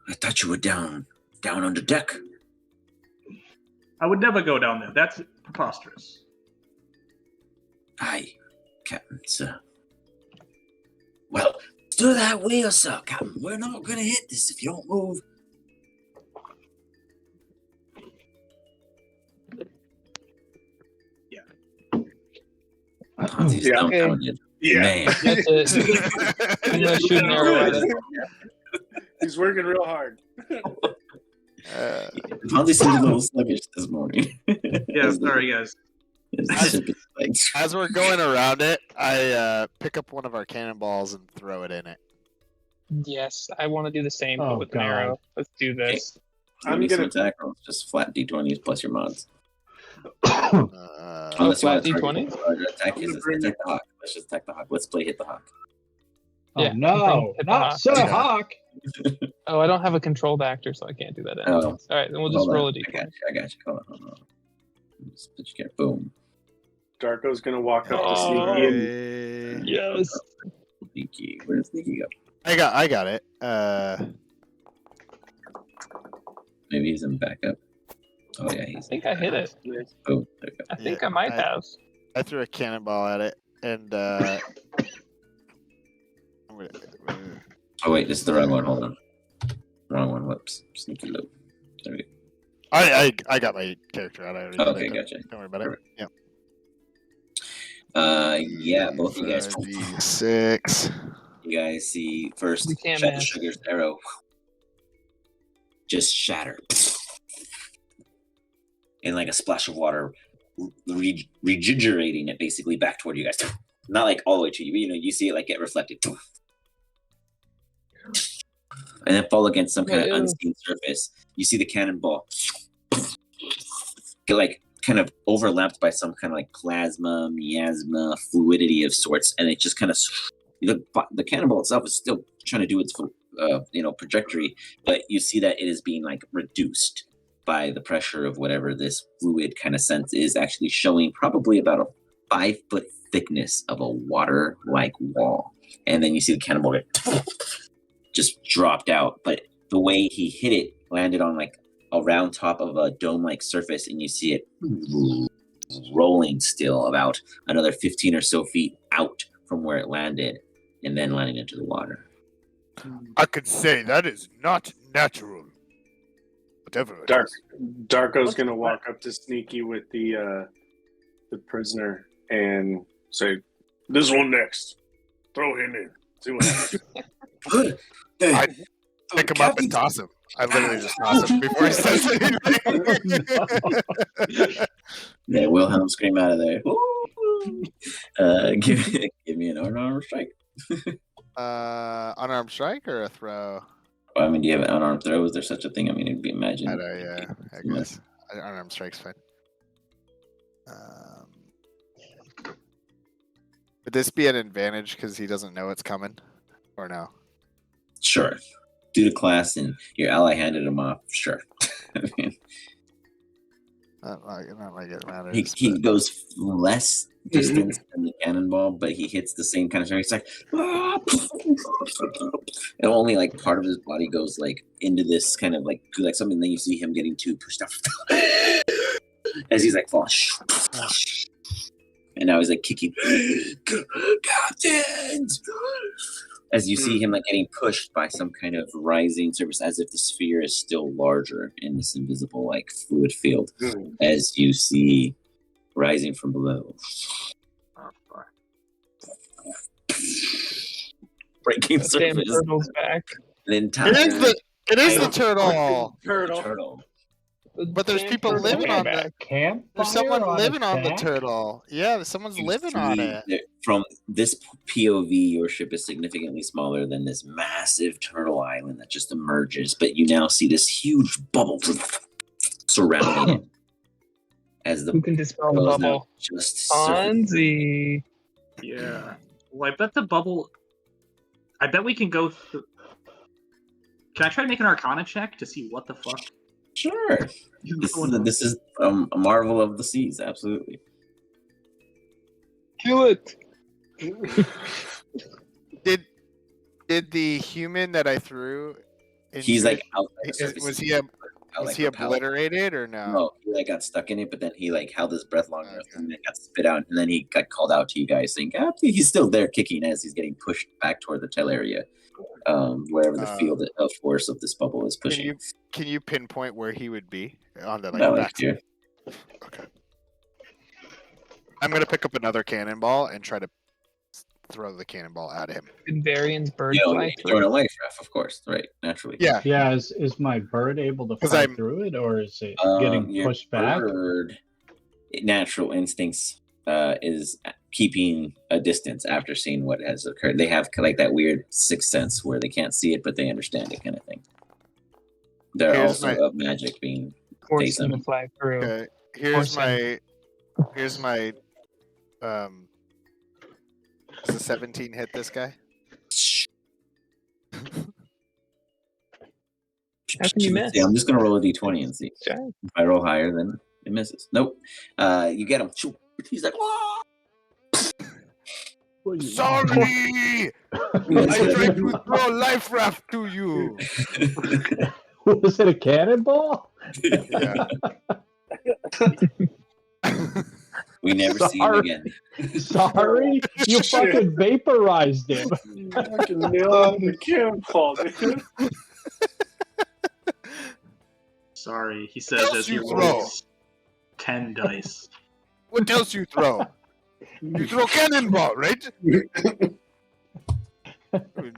S4: I thought you were down under deck.
S8: I would never go down there. That's preposterous.
S4: Aye, Captain, sir. Well, do that wheel, sir, Captain. We're not going to hit this if you don't move.
S8: Yeah.
S4: Ponzi's
S9: Yeah,
S4: dumbfounded.
S9: Yeah.
S4: Man.
S7: That's it. I'm gonna shoot an arrow at it.
S9: He's working real hard.
S4: Ponzi seems a little sluggish this morning.
S8: Yeah, sorry, guys.
S5: As we're going around it, I pick up one of our cannonballs and throw it in it.
S7: Yes, I want to do the same
S1: Oh,
S7: but with an
S1: God.
S7: arrow. Let's do this.
S4: I'm going to attack rolls, just flat d20s plus your mods.
S7: Oh, flat d20s?
S4: Attack the hawk. Let's just attack the hawk. Let's play hit the hawk.
S1: Oh,
S7: Yeah,
S1: no,
S7: hit the
S1: not
S7: hawk.
S1: Sir
S5: Okay.
S1: Hawk.
S7: Oh, I don't have a controlled actor, so I can't do that.
S4: Oh.
S7: All right, then we'll just
S4: Hold
S7: roll a
S4: on.
S7: d20.
S4: I got you. Hold on. Just put your boom.
S3: Darko's gonna walk up to
S7: Oh.
S3: Sneaky and
S5: Hey.
S7: Yes.
S4: Sneaky. Where does Sneaky go?
S5: I got it.
S4: Maybe he's in backup. Oh yeah,
S7: I
S4: he's.
S7: think I hit it.
S4: Oh, there we go.
S7: I think
S5: Yeah,
S7: I might have.
S5: I threw a cannonball at it, and
S4: Oh wait, this is the wrong one. Hold on. Wrong one. Whoops. Sneaky loop. There we go.
S5: I got my character out. I already did
S4: Okay,
S5: it.
S4: gotcha.
S5: Don't worry about it.
S4: Perfect.
S5: Yeah.
S4: Yeah, both of you guys.
S5: 5d6.
S4: You guys see first
S7: We can't
S4: Shadow
S7: miss.
S4: Sugar's arrow just shatter, and like a splash of water, regenerating it basically back toward you guys. Not like all the way to you, you know. You see it like get reflected, and then fall against some kind of unseen surface. You see the cannonball get like kind of overlapped by some kind of like plasma, miasma, fluidity of sorts, and it just kind of the cannonball itself is still trying to do its trajectory, but you see that it is being like reduced by the pressure of whatever this fluid kind of sense is, actually showing probably about a 5-foot thickness of a water-like wall, and then you see the cannonball get just dropped out, but the way he hit it landed on like a round top of a dome-like surface, and you see it rolling still about another 15 or so feet out from where it landed, and then landing into the water.
S5: I could say that is not natural. Whatever.
S9: Darko's gonna walk up to Sneaky with the prisoner and say, "This one next. Throw him in. See what happens."
S5: I pick him up and toss him. I literally just toss him before he says anything.
S4: Yeah, Wilhelm scream out of there. Give me an unarmed strike.
S5: Unarmed strike or a throw?
S4: Well, I mean, do you have an unarmed throw? Is there such a thing? I mean, it'd be imagined.
S5: I guess. Unarmed strike's fine. Would this be an advantage because he doesn't know it's coming? Or no?
S4: Sure. Due to class and your ally handed him off, sure. I mean,
S5: not like it matters.
S4: he goes less distance than the cannonball, but he hits the same kind of strike. It's like, and only like part of his body goes like into this kind of like something. Then you see him getting too pushed up as he's like falling. And now he's like kicking, captains! As you see him like getting pushed by some kind of rising surface, as if the sphere is still larger in this invisible like fluid field. As you see rising from below, breaking
S7: Damn
S4: surface.
S7: turtle's back.
S4: An entire
S5: It is the turtle.
S4: turtle.
S5: But there's people living on the
S1: camp.
S5: There's someone living on the turtle. Yeah, someone's living on it.
S4: From this POV, your ship is significantly smaller than this massive turtle island that just emerges. But you now see this huge bubble surrounding it. As the
S7: Who can dispel the bubble?
S4: Just
S7: Fonzie.
S8: Yeah. Well, I bet the bubble. I bet we can go through. Can I try to make an Arcana check to see what the fuck?
S4: Sure. This is a marvel of the seas. Absolutely.
S7: Kill it.
S5: Did the human that I threw?
S4: He's like out.
S5: Was he obliterated or no?
S4: No, he like got stuck in it, but then he like held his breath long enough and then got spit out, and then he got called out to you guys, saying, he's still there kicking as he's getting pushed back toward the tail area, wherever the field of force of this bubble is pushing.
S5: Can you pinpoint where he would be on the
S4: back
S5: here? Okay. I'm gonna pick up another cannonball and try to throw the cannonball at him.
S7: Did Varian's bird fly through?
S4: Throwing a life raft, of course, right? Naturally.
S5: Yeah.
S1: Yeah. Is my bird able to fly through it, or is it getting pushed back?
S4: Bird, natural instincts is keeping a distance after seeing what has occurred. They have like that weird sixth sense where they can't see it, but they understand it, kind of thing. They're also of magic being
S7: forcing to fly through.
S5: Okay. Here's my does a 17 hit this guy?
S7: How can you miss?
S4: Yeah, I'm just gonna roll a d20 and see.
S7: Sure.
S4: If I roll higher, then it misses. Nope. You get him. He's like, "Whoa!"
S5: Sorry! I tried to throw a life raft to you.
S1: Was it a cannonball?
S5: Yeah.
S4: We never see him again.
S1: Sorry? You fucking vaporized him.
S9: Fucking nailed the cannonball, dude.
S8: Sorry, he says as he rolls 10 dice.
S5: What else you throw? You throw cannonball, right? We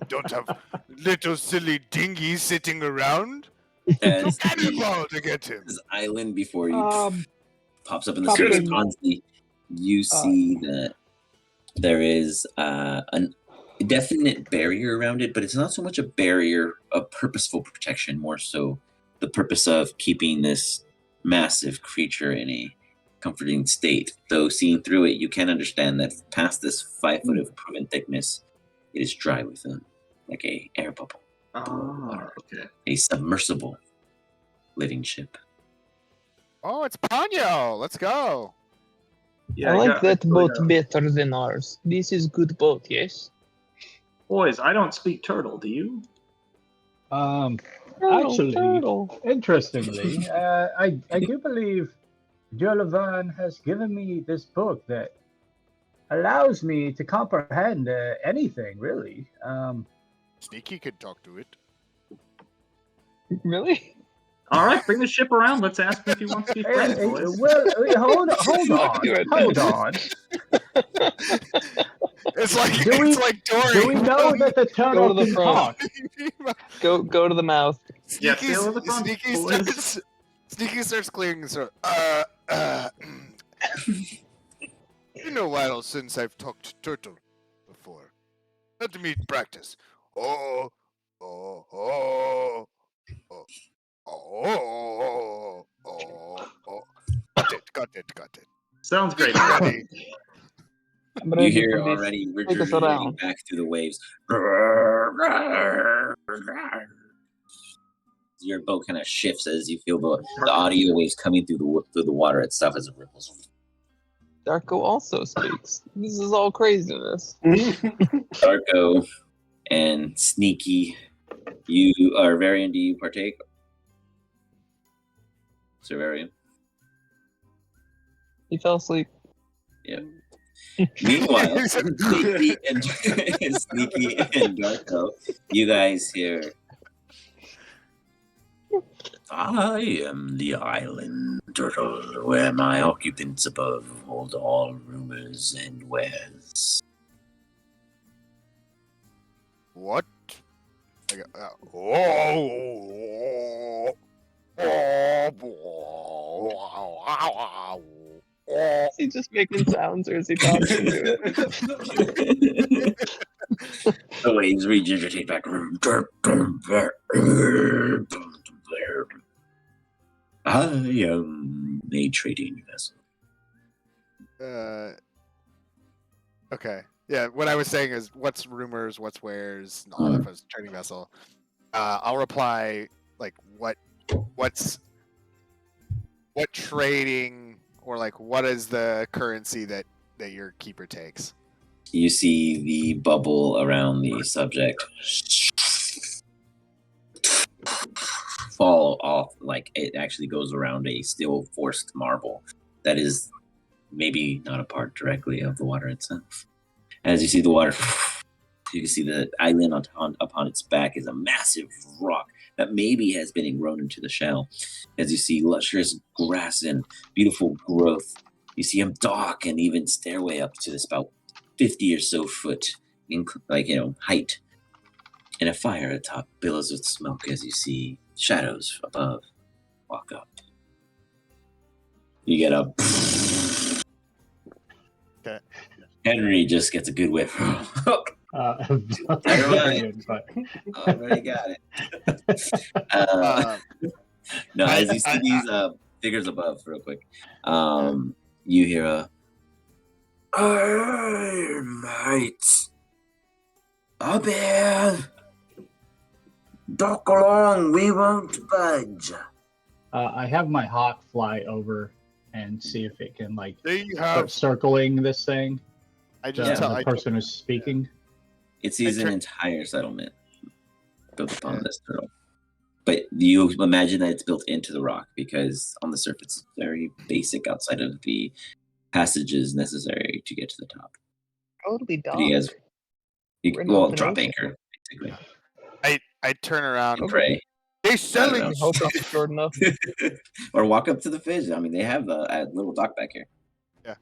S5: don't have little silly dinghies sitting around. Throw
S4: As
S5: cannonball to get him.
S4: this island before you pops up in the
S1: Captain-
S4: surface, Ponzi, you see that there is a definite barrier around it, but it's not so much a barrier of purposeful protection, more so the purpose of keeping this massive creature in a comforting state. Though seeing through it, you can understand that past this 5 foot of proven thickness, it is dry within, like a air bubble,
S8: Oh, okay.
S4: a submersible living ship.
S5: Oh, it's Ponyo. Let's go.
S8: Yeah,
S7: I like
S8: got-
S7: that
S8: I
S7: boat
S8: got-
S7: better than ours. This is good boat, yes?
S8: Boys, I don't speak turtle. Do you?
S1: Actually,
S7: Turtle.
S1: interestingly, I do believe Jolavan has given me this book that allows me to comprehend anything, really.
S5: Sneaky could talk to it.
S7: Really?
S8: All right, bring the ship around. Let's ask him if he wants to be friends, boys.
S1: well, hold on.
S5: It's like
S1: Do we-
S5: it's like Dory.
S1: Do we know that the turtle
S7: to the
S1: can
S7: front.
S1: talk?
S7: Go to the mouth.
S8: Yeah, sail to the front, boys.
S5: Sneaky starts clearing his throat. Been a while since I've talked turtle before. Let me practice. Oh. Got it.
S8: Sounds great.
S5: Ready.
S7: I'm
S4: You
S7: ready
S4: hear
S7: for this.
S4: already
S7: Take us
S4: regurgitating
S7: around.
S4: back through the waves. Your boat kind of shifts as you feel the audio waves coming through the water itself as it ripples.
S7: Darko also speaks. This is all craziness.
S4: Darko and Sneaky, you are Varian. Do you partake? Sir Varian.
S7: He fell asleep.
S4: Yep. Meanwhile, Sneaky and Darko, you guys hear. I am the island turtle, where my occupants above hold all rumors and wares.
S5: What? I got,
S7: Is he just making sounds or is he talking to it?
S4: The waves regurgitate back. I am a trading vessel.
S5: Okay. Yeah, what I was saying is what's rumors, what's wares, and all that for trading vessel. I'll reply like what trading or like what is the currency that your keeper takes?
S4: You see the bubble around the subject fall off, like it actually goes around a still forced marble that is maybe not a part directly of the water itself. As you see the water, you can see the island upon its back is a massive rock that maybe has been grown into the shell. As you see lustrous grass and beautiful growth, you see a dock and even stairway up to this about 50 or so foot in height, and a fire atop billows of smoke as you see shadows above walk up. You get a
S5: Okay.
S4: Henry just gets a good whiff.
S1: Varian, but
S4: Already got it. No, as you see these figures above, real quick, you hear a mates. Up here. Duck along, we won't budge.
S1: I have my hawk fly over and see if it can
S5: They
S1: start
S5: have.
S1: circling this thing.
S5: I
S1: The,
S5: just tell.
S1: the person who's speaking.
S4: It sees an entire settlement built upon this turtle. But you imagine that it's built into the rock because on the surface it's very basic outside of the passages necessary to get to the top.
S7: Totally
S4: But
S7: dumb.
S4: he has,
S7: We're not
S4: drop
S7: the
S4: anchor, basically.
S5: I turn around.
S4: And pray.
S5: They're
S4: I
S5: selling.
S4: don't
S7: Hope it's short enough.
S4: Or walk up to the fish. I mean, they have a little dock back here.
S5: Yeah.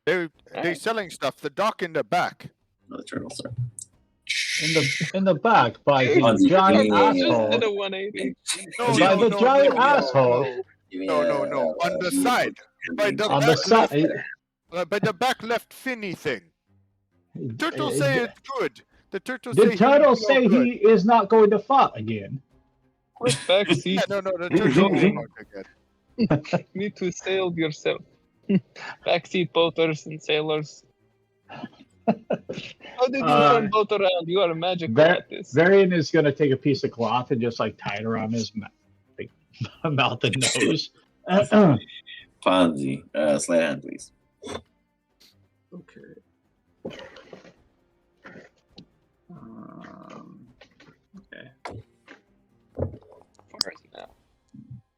S5: They're
S7: Alright.
S5: selling stuff. The dock in the back.
S4: Another turtle, sir.
S1: In the back by the
S4: Ponzi,
S1: giant
S4: yeah.
S7: Just
S1: asshole.
S7: did a 180.
S5: No,
S1: By
S5: no,
S1: the
S5: no,
S1: giant
S5: no,
S1: asshole.
S4: Give me
S5: No, no,
S4: a-
S5: no. On the
S4: a-
S5: side. By the
S1: On the
S5: back left.
S1: side.
S5: By the back left finny thing. Turtles say it's good. The turtles
S1: The
S5: say
S1: turtles
S5: he'll be
S1: say
S5: all
S1: he is not going to fuck again.
S7: Quick backseat.
S5: Yeah, no, the turtles will fuck again.
S7: Need to sail yourself. Backseat boaters and sailors. How did you turn boat around? You are magical at this.
S1: Varian is going to take a piece of cloth and just like tie it around his mouth and nose.
S4: Ponzi, sleight of hand, please.
S8: Okay. Okay.
S7: Where is he now?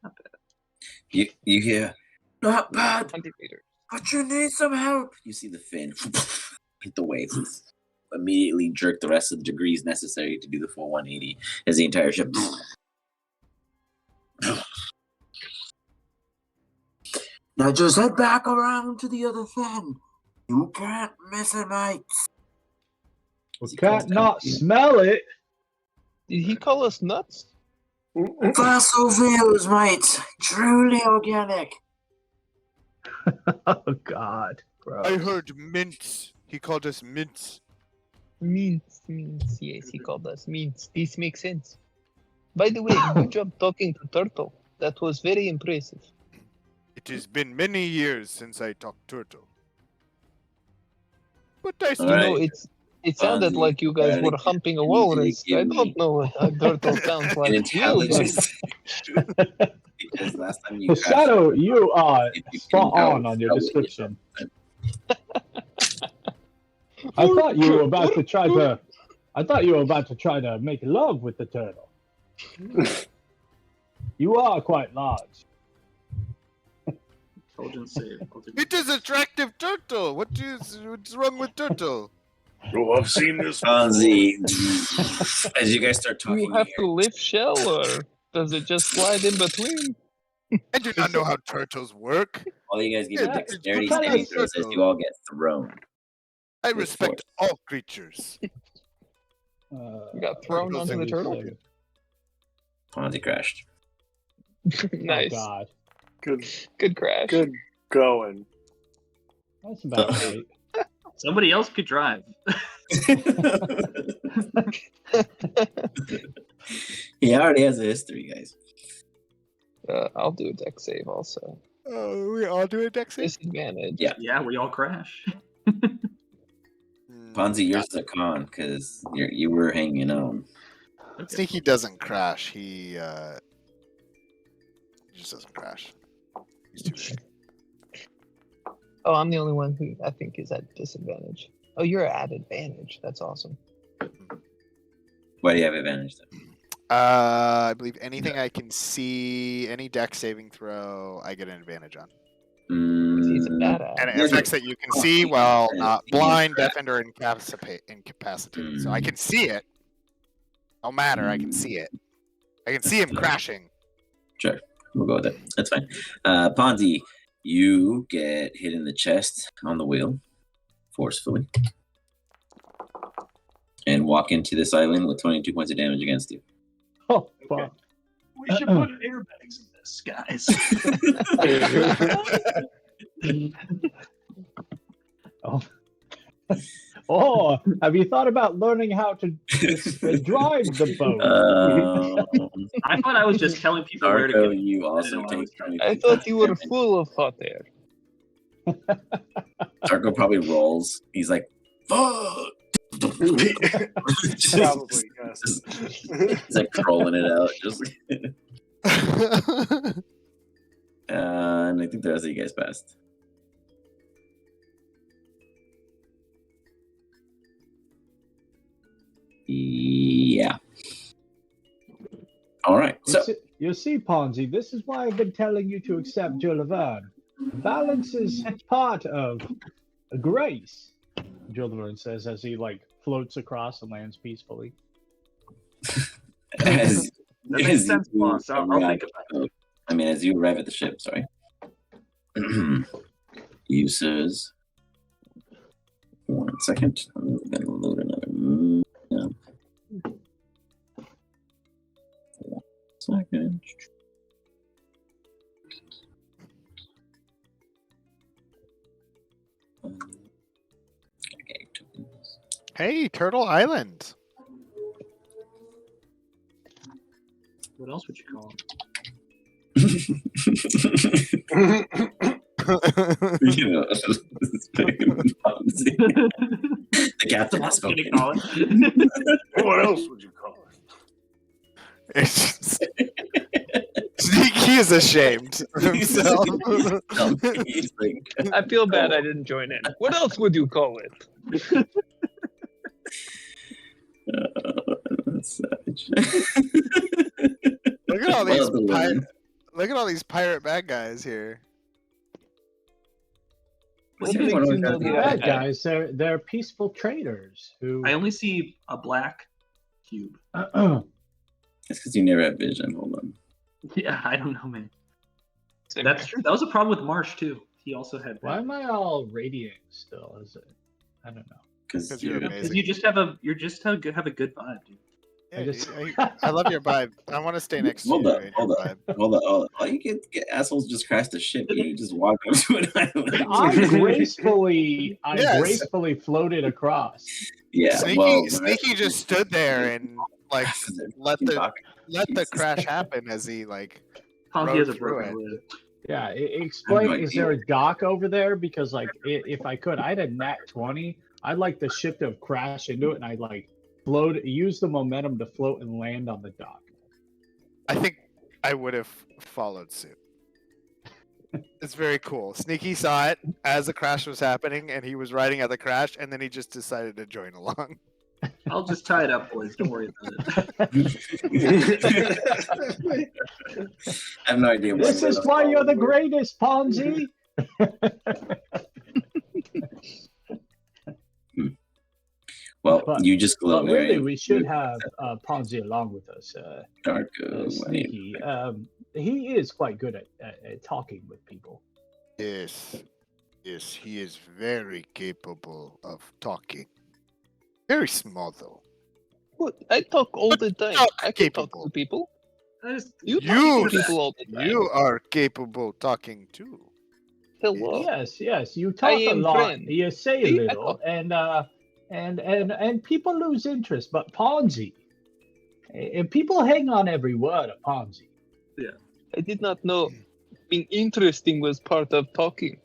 S8: Not bad.
S4: You hear? Not bad,
S7: 100 meters.
S4: but you need some help. You see the fin hit the waves. Immediately jerk the rest of the degrees necessary to do the full 180 as the entire ship. Now just head back around to the other fin. You can't miss it, mate.
S1: We can't not smell it.
S7: Did he call us nuts?
S4: Fossil fuels, mate. Truly organic.
S1: Oh God, bro.
S5: I heard mints. He called us mints.
S7: Mints. Yes, he called us mints. This makes sense. By the way, good job talking to Turtle. That was very impressive.
S5: It has been many years since I talked turtle. But I still
S7: You
S4: Alright.
S7: know, it sounded
S4: Fonzie,
S7: like you guys
S4: Alright,
S7: were humping a
S4: can you
S7: walrus.
S4: give
S7: I
S4: me
S7: don't know what a turtle sounds
S4: an
S7: like. You,
S4: intelligence. Because last time you crashed,
S1: Shadow, you are
S4: if you
S1: spot
S4: can
S1: on your
S4: outwit
S1: description.
S4: yourself.
S1: I thought you were about to try to. I thought you were about to try to make love with the turtle. You are quite large.
S8: Intelligence save.
S5: It is attractive turtle. What's wrong with turtle?
S9: Oh, I've seen this.
S4: Fonzie, as you guys start
S7: do
S4: talking,
S7: you have
S4: you
S7: to lift shell or does it just slide in between?
S5: I do not know how turtles work.
S4: all you guys give me
S5: Yeah,
S4: dexterity
S1: it's
S4: saving throws as
S5: turtle.
S4: you all get thrown.
S5: I
S4: Good
S5: respect all creatures.
S7: You got thrown onto the turtle?
S4: Fonzie crashed.
S7: Nice.
S1: Oh God,
S7: Good crash.
S9: Good going.
S1: that's about right.
S8: Somebody else could drive.
S4: He already has a history, guys.
S7: I'll do a deck save also.
S5: Oh, we all do a dex save?
S7: Disadvantage.
S4: Yeah.
S8: Yeah, we all crash.
S4: Fonzie, yours is a con because you were hanging on.
S5: I think he doesn't crash. He just doesn't crash. He's too big.
S7: Oh, I'm the only one who I think is at disadvantage. Oh, you're at advantage. That's awesome.
S4: Why do you have advantage then?
S5: I believe anything I can see, any deck saving throw, I get an advantage on.
S7: 'Cause he's a badass.
S5: And
S4: Yes,
S5: effects that you can see while not blind, deafened, or incapacitated. So I can see it. No matter, I can see it. I can see him crashing.
S4: Sure, we'll go with it. That's fine. Ponzi, you get hit in the chest on the wheel, forcefully, and walk into this island with 22 points of damage against you.
S1: Oh fuck.
S8: We should put airbags in this, guys.
S1: Oh. Oh, have you thought about learning how to drive the boat?
S8: I thought I was just telling people where to
S4: Darko,
S8: go.
S4: you also
S8: I
S4: take 22
S7: I thought you were
S4: damage.
S7: full of hot air.
S4: Darko probably rolls. He's like, fuck!
S9: Probably, yes.
S4: He's like trolling it out. Just and I think the rest of you guys passed. Yeah. All right. So
S1: You see, Ponzi, this is why I've been telling you to accept Jill Laverne. Balance is part of grace, Jill Laverne says as he like floats across and lands peacefully.
S4: as,
S8: That makes sense,
S4: you
S8: boss. I'll think about it.
S4: as you arrive at the ship, sorry. Uses 1 second. I'm going to load another. Yeah. 1 second. Okay.
S5: Hey, Turtle Island.
S8: What else would you call him?
S4: You know, the captain has spoken.
S9: What else would you call it?
S5: It's just... Sneaky is ashamed of himself.
S4: He's like,
S7: I feel bad I didn't join in. What else would you call it?
S4: that's savage.
S5: Look at all these
S4: Well,
S5: pirate. Look at all these pirate bad guys here.
S8: What's
S7: What
S8: your
S7: makes
S8: name?
S7: you know the
S1: Bad
S7: other
S1: guys, they're peaceful traders who.
S8: I only see a black cube.
S4: That's because you never have vision. Hold on.
S8: Yeah, I don't know, man.
S2: Same
S8: That's
S2: here.
S8: true. That was a problem with Marsh too. He also had.
S1: Why am I all radiating still? Is it? I don't know.
S4: Because
S5: 'Cause you're
S4: you
S5: amazing.
S8: Because you just have a good vibe, dude.
S5: Yeah,
S1: just-
S5: I love your vibe. I want to stay next to
S4: Hold
S5: you.
S4: up,
S5: and
S4: hold
S5: your
S4: up,
S5: vibe.
S4: hold up, hold up. All you get assholes just crash the ship. You just walk up to an island.
S1: I gracefully
S5: Yes.
S1: floated across.
S4: Yeah,
S5: Sneaky,
S4: well,
S5: Sneaky just stood there and like let the
S4: Jesus.
S5: crash happen as he like.
S8: Ponzi
S5: Rode
S8: has a
S5: through
S8: broken lid.
S1: Yeah, explain.
S4: no
S1: Is
S4: idea.
S1: there a dock over there? Because like, if I could, I had a nat 20. I'd like the ship to have crashed into it, and I'd like use the momentum to float and land on the dock.
S5: I think I would have followed suit. It's very cool. Sneaky saw it as the crash was happening, and he was riding at the crash, and then he just decided to join along.
S8: I'll just tie it up, boys. Don't worry about it.
S4: I have no idea.
S1: This is why you're the greatest, Ponzi.
S4: Well,
S1: But-
S4: you just glow.
S1: But really,
S4: Marion.
S1: we should have Ponzi along with us.
S4: Darko.
S1: Sneaky. He is quite good at talking with people.
S5: Yes, yes, he is very capable of talking. Very small though.
S7: What? I talk all the time.
S5: Not
S7: I can talk
S5: capable.
S7: to people.
S5: You
S7: talk to people all the time.
S5: You are capable talking too.
S7: Hello.
S1: Yes, you talk a
S7: am
S1: lot.
S7: friend.
S1: You say a
S7: See, I
S1: little,
S7: talk.
S1: and people lose interest. But Ponzi, and people hang on every word of Ponzi.
S7: I did not know being interesting was part of talking.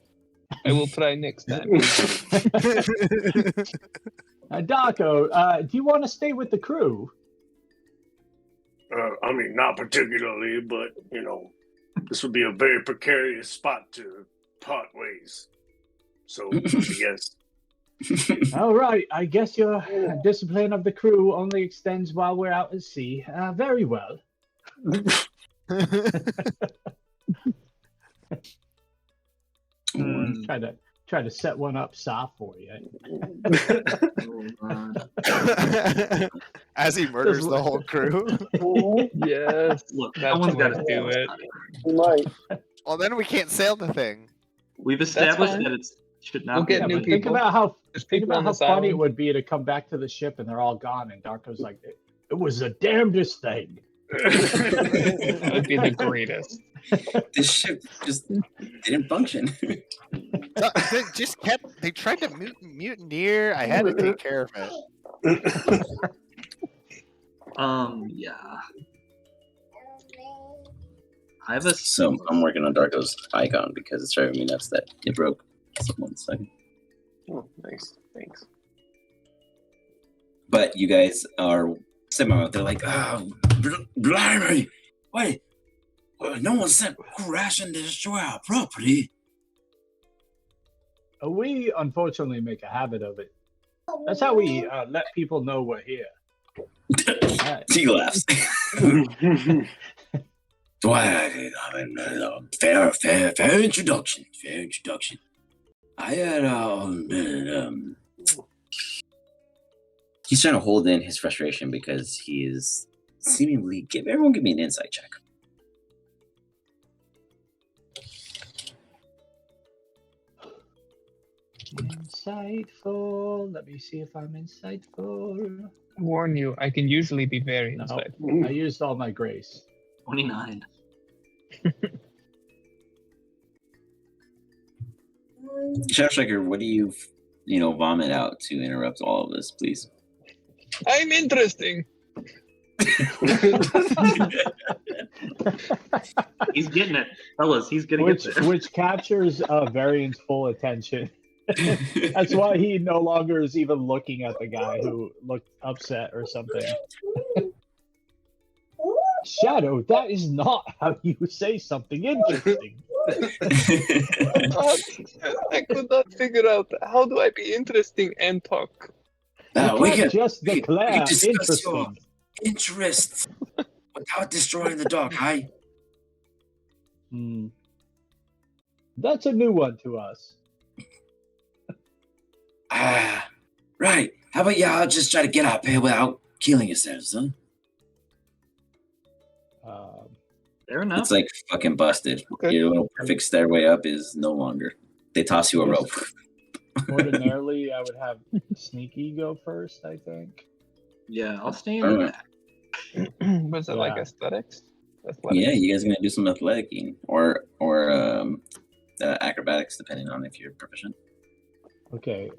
S7: I will try next time.
S1: Darko, do you want to stay with the crew?
S9: I mean, not particularly, but you know, this would be a very precarious spot to part ways. So I guess.
S1: All right, I guess your discipline of the crew only extends while we're out at sea. Very well. Try to set one up soft for you.
S5: As he murders the whole crew.
S7: Yes.
S8: Look,
S7: That's
S8: someone's
S7: the
S8: got
S7: way
S8: to
S7: to do it.
S9: We might.
S5: Well, then we can't sail the thing.
S8: We've established
S7: fine.
S8: that it should not
S7: We'll
S8: be.
S7: get new
S1: But think
S7: people.
S1: about how
S7: There's
S1: think
S7: people
S1: about
S7: on
S1: how
S7: this
S1: funny it
S7: island.
S1: would be to come back to the ship and they're all gone, and Darko's like, "It was the damnedest thing."
S7: That would be the greatest.
S4: This ship just didn't function.
S5: They just kept. They tried to mutineer. I had to take care of it.
S8: Yeah. I have a.
S4: So I'm working on Darko's icon because it's driving me nuts that it broke. So 1 second.
S9: Oh, nice. Thanks.
S4: But you guys are semi. They're like, oh, blimey! Wait, no one said crash and destroy our property.
S1: We unfortunately make a habit of it. That's how we let people know we're here.
S4: He laughs. Why? Fair introduction. Fair introduction. I had he's trying to hold in his frustration because he is seemingly everyone give me an insight check.
S1: Insightful. Let me see if I'm insightful.
S7: Warn you, I can usually be very
S1: No,
S7: insightful.
S1: I used all my grace.
S8: 29.
S4: Shadow Striker, what do you vomit out to interrupt all of this, please?
S7: I'm interesting.
S8: He's getting it, fellas. He's gonna get there.
S1: which captures Varian's full attention. That's why he no longer is even looking at the guy who looked upset or something. Shadow, that is not how you say something interesting.
S7: I could not figure out how do I be interesting and talk.
S1: You can't just declare
S4: discuss your
S1: interesting.
S4: interests without destroying the dog.
S1: That's a new one to us.
S4: Right. How about y'all just try to get up here without killing yourselves, huh?
S8: Fair enough.
S4: It's like fucking busted.
S7: Okay.
S4: Your little perfect stairway up is no longer. They toss you a rope.
S1: Ordinarily, I would have Sneaky go first, I think.
S8: Yeah, I'll stay in the back.
S7: Was it like
S1: Yeah.
S7: aesthetics?
S4: Yeah, you guys gonna do some athletic or acrobatics, depending on if you're proficient.
S1: Okay.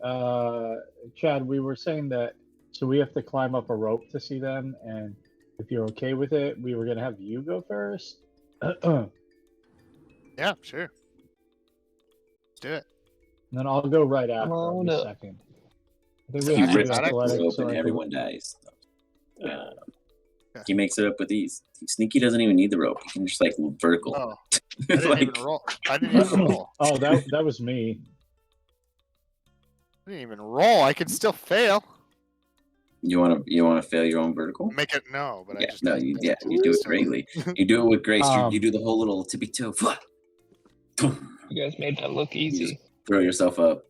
S1: Chad, we were saying that, so we have to climb up a rope to see them, and if you're okay with it, we were going to have you go first.
S5: Yeah, sure. Let's do it.
S1: And then I'll go right after. I'll be
S7: no.
S1: second. I think we
S4: You
S1: have to
S4: rip
S1: do
S4: the
S1: athletics,
S4: rope
S1: so
S4: and
S1: I can-
S4: everyone dies. He makes it up with ease. Sneaky doesn't even need the rope. He can just like vertical.
S5: Oh, I didn't
S4: Like-
S5: even roll. I didn't even roll.
S1: Oh, that was me.
S5: I didn't even roll. I can still fail.
S4: You wanna fail your own vertical?
S5: Make it no, but I
S4: Yeah,
S5: just
S4: no, you do it greatly. You do it with grace. You do the whole little tippy toe.
S7: You guys made that look
S4: You just
S7: easy.
S4: throw yourself up.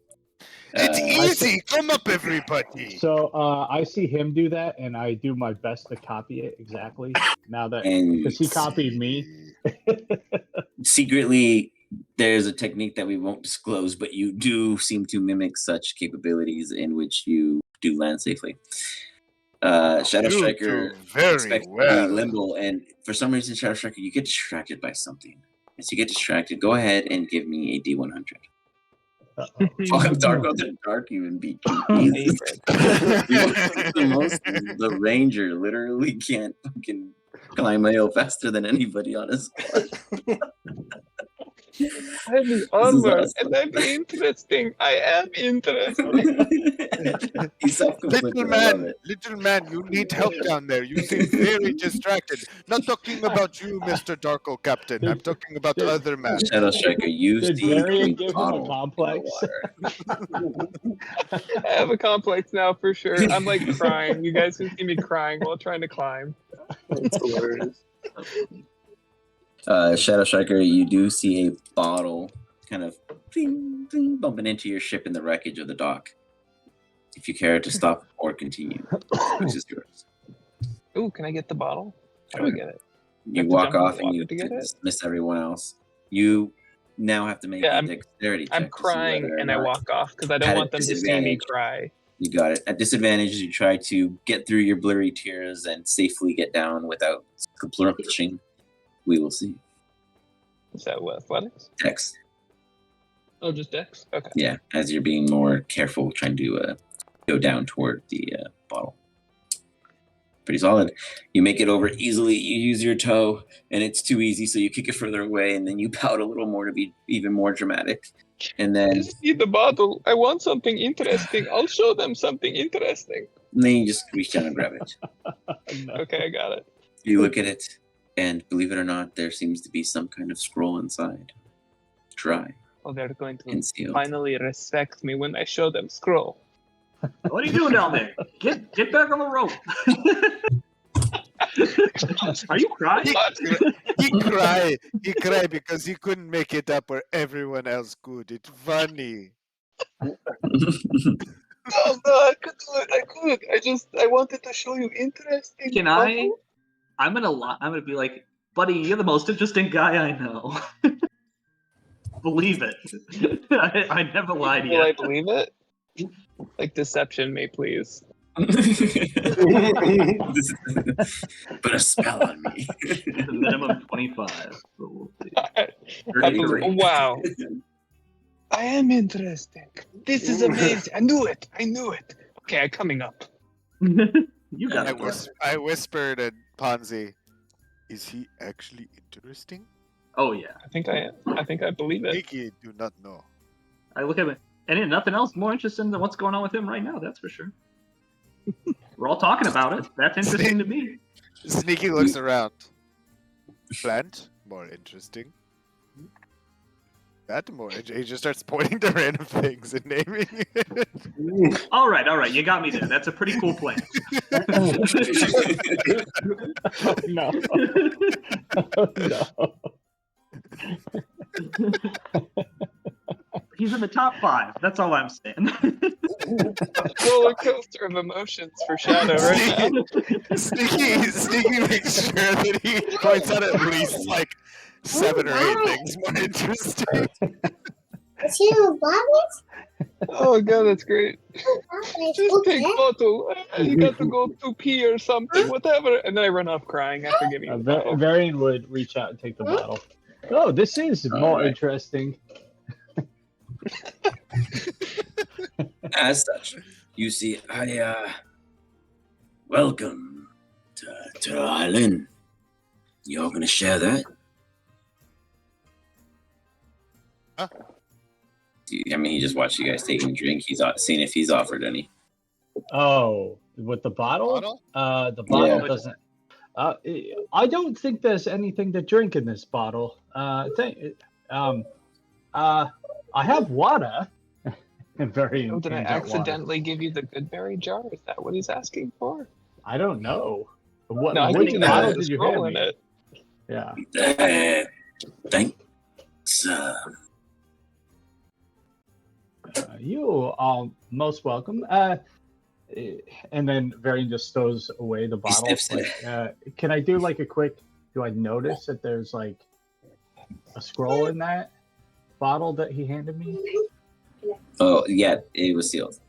S5: It's easy. Come up, everybody.
S1: So I see him do that, and I do my best to copy it exactly. Now that
S4: And
S1: because he copied me.
S4: secretly, there's a technique that we won't disclose, but you do seem to mimic such capabilities in which you do land safely. Shadow
S5: You
S4: Striker
S5: do very
S4: expects to
S5: well.
S4: be limble, and for some reason, Shadow Striker, you get distracted by something. As you get distracted, go ahead and give me a D100. Fuck, Dark even beat you. Jesus. The Ranger literally can't fucking climb a hill faster than anybody on his squad.
S7: I be onward, and I'm interesting. I am interesting.
S4: He's self-conflicted. I love it.
S5: Little man, you need help down there. You seem very distracted. Not talking about you, Mr. Darko Captain. I'm talking about the other man.
S4: Shadow Striker, you
S1: Did
S4: see
S1: Varian
S4: a
S1: give him a
S4: bottle in the
S1: complex?
S4: water.
S7: I have a complex now for sure. I'm like crying. You guys can see me crying while trying to climb.
S9: That's hilarious.
S4: Shadow Striker, you do see a bottle kind of ding, ding, bumping into your ship in the wreckage of the dock. If you care to stop or continue, which is yours.
S7: Ooh, can I get the bottle? How do I get it?
S4: You
S7: to
S4: walk
S7: jump in the
S4: off and
S7: water
S4: you
S7: to get it?
S4: dismiss everyone else. You now have to make
S7: Yeah,
S4: a dexterity check.
S7: I'm
S4: to see
S7: crying
S4: whether or
S7: and I
S4: not-
S7: walk off because I don't
S4: At a
S7: want them to see me
S4: disadvantage.
S7: cry.
S4: You got it. At disadvantage, you try to get through your blurry tears and safely get down without splurching. We will see.
S7: Is that what, athletics?
S4: Dex.
S7: Oh, just Dex? Okay.
S4: Yeah, as you're being more careful, trying to go down toward the bottle. Pretty solid. You make it over easily. You use your toe, and it's too easy, so you kick it further away, and then you pout a little more to be even more dramatic. And
S7: I
S4: then,
S7: just need the bottle. I want something interesting. I'll show them something interesting.
S4: you just reach down and grab it.
S7: Okay, I got it.
S4: You look at it, and believe it or not, there seems to be some kind of scroll inside. Dry
S7: Oh, they're going to
S4: and sealed.
S7: finally respect me when I show them scroll.
S8: What are you doing down there? Get back on the rope. Are you crying?
S5: He cried because he couldn't make it up where everyone else could. It's funny.
S7: No, I could do it. I could. I wanted to show you interesting.
S8: Can I? I'm gonna be like, buddy, you're the most interesting guy I know. believe it. I never lied to
S7: Will I
S8: you.
S7: believe it? Like deception may please.
S4: Put a spell on me.
S8: The minimum 25. So we'll see.
S7: I
S8: 33.
S7: wow. I am interesting. This is amazing. I knew it. Okay, I'm coming up.
S8: You got
S5: I,
S8: it.
S5: I whispered at Ponzi, "Is he actually interesting?"
S8: Oh yeah.
S7: I think I believe it.
S5: Nikki do not know.
S8: I look at it, and nothing else more interesting than what's going on with him right now. That's for sure. We're all talking about it. That's interesting to me.
S5: Sneaky looks around. Plant, more interesting. That more. He just starts pointing to random things and naming it.
S8: All right. You got me there. That's a pretty cool plan.
S1: Oh, no. Oh, no.
S8: He's in the top 5. That's all I'm saying.
S7: Roller coaster of emotions for Shadow right now.
S5: Sneaky makes sure that he points out at least like 7 or 8 things more interesting.
S7: Oh god, that's great. Just take photo. You got to go to pee or something, whatever. And then I run off crying after giving the bottle.
S1: Varian would reach out and take the bottle. Oh, this is more interesting.
S4: As such, you see, welcome to the island. You're gonna share that?
S5: Huh?
S4: I mean, he just watched you guys taking a drink. He's seeing if he's offered any.
S1: Oh, with the bottle? The bottle doesn't. I don't think there's anything to drink in this bottle. I have water. Very.
S7: Oh, did I accidentally give you the Goodberry jar? Is that what he's asking for?
S1: I don't know. What?
S7: No, I
S1: which
S7: think
S1: bottle
S7: there's
S1: did you
S7: scroll
S1: have?
S7: in it.
S1: Yeah.
S4: Thanks.
S1: You are most welcome. And then Varian just stows away the bottle.
S4: sniffs it.
S1: Like, can I do like a quick? Do I notice that there's like a scroll in that bottle that he handed me?
S4: Oh yeah, it was sealed.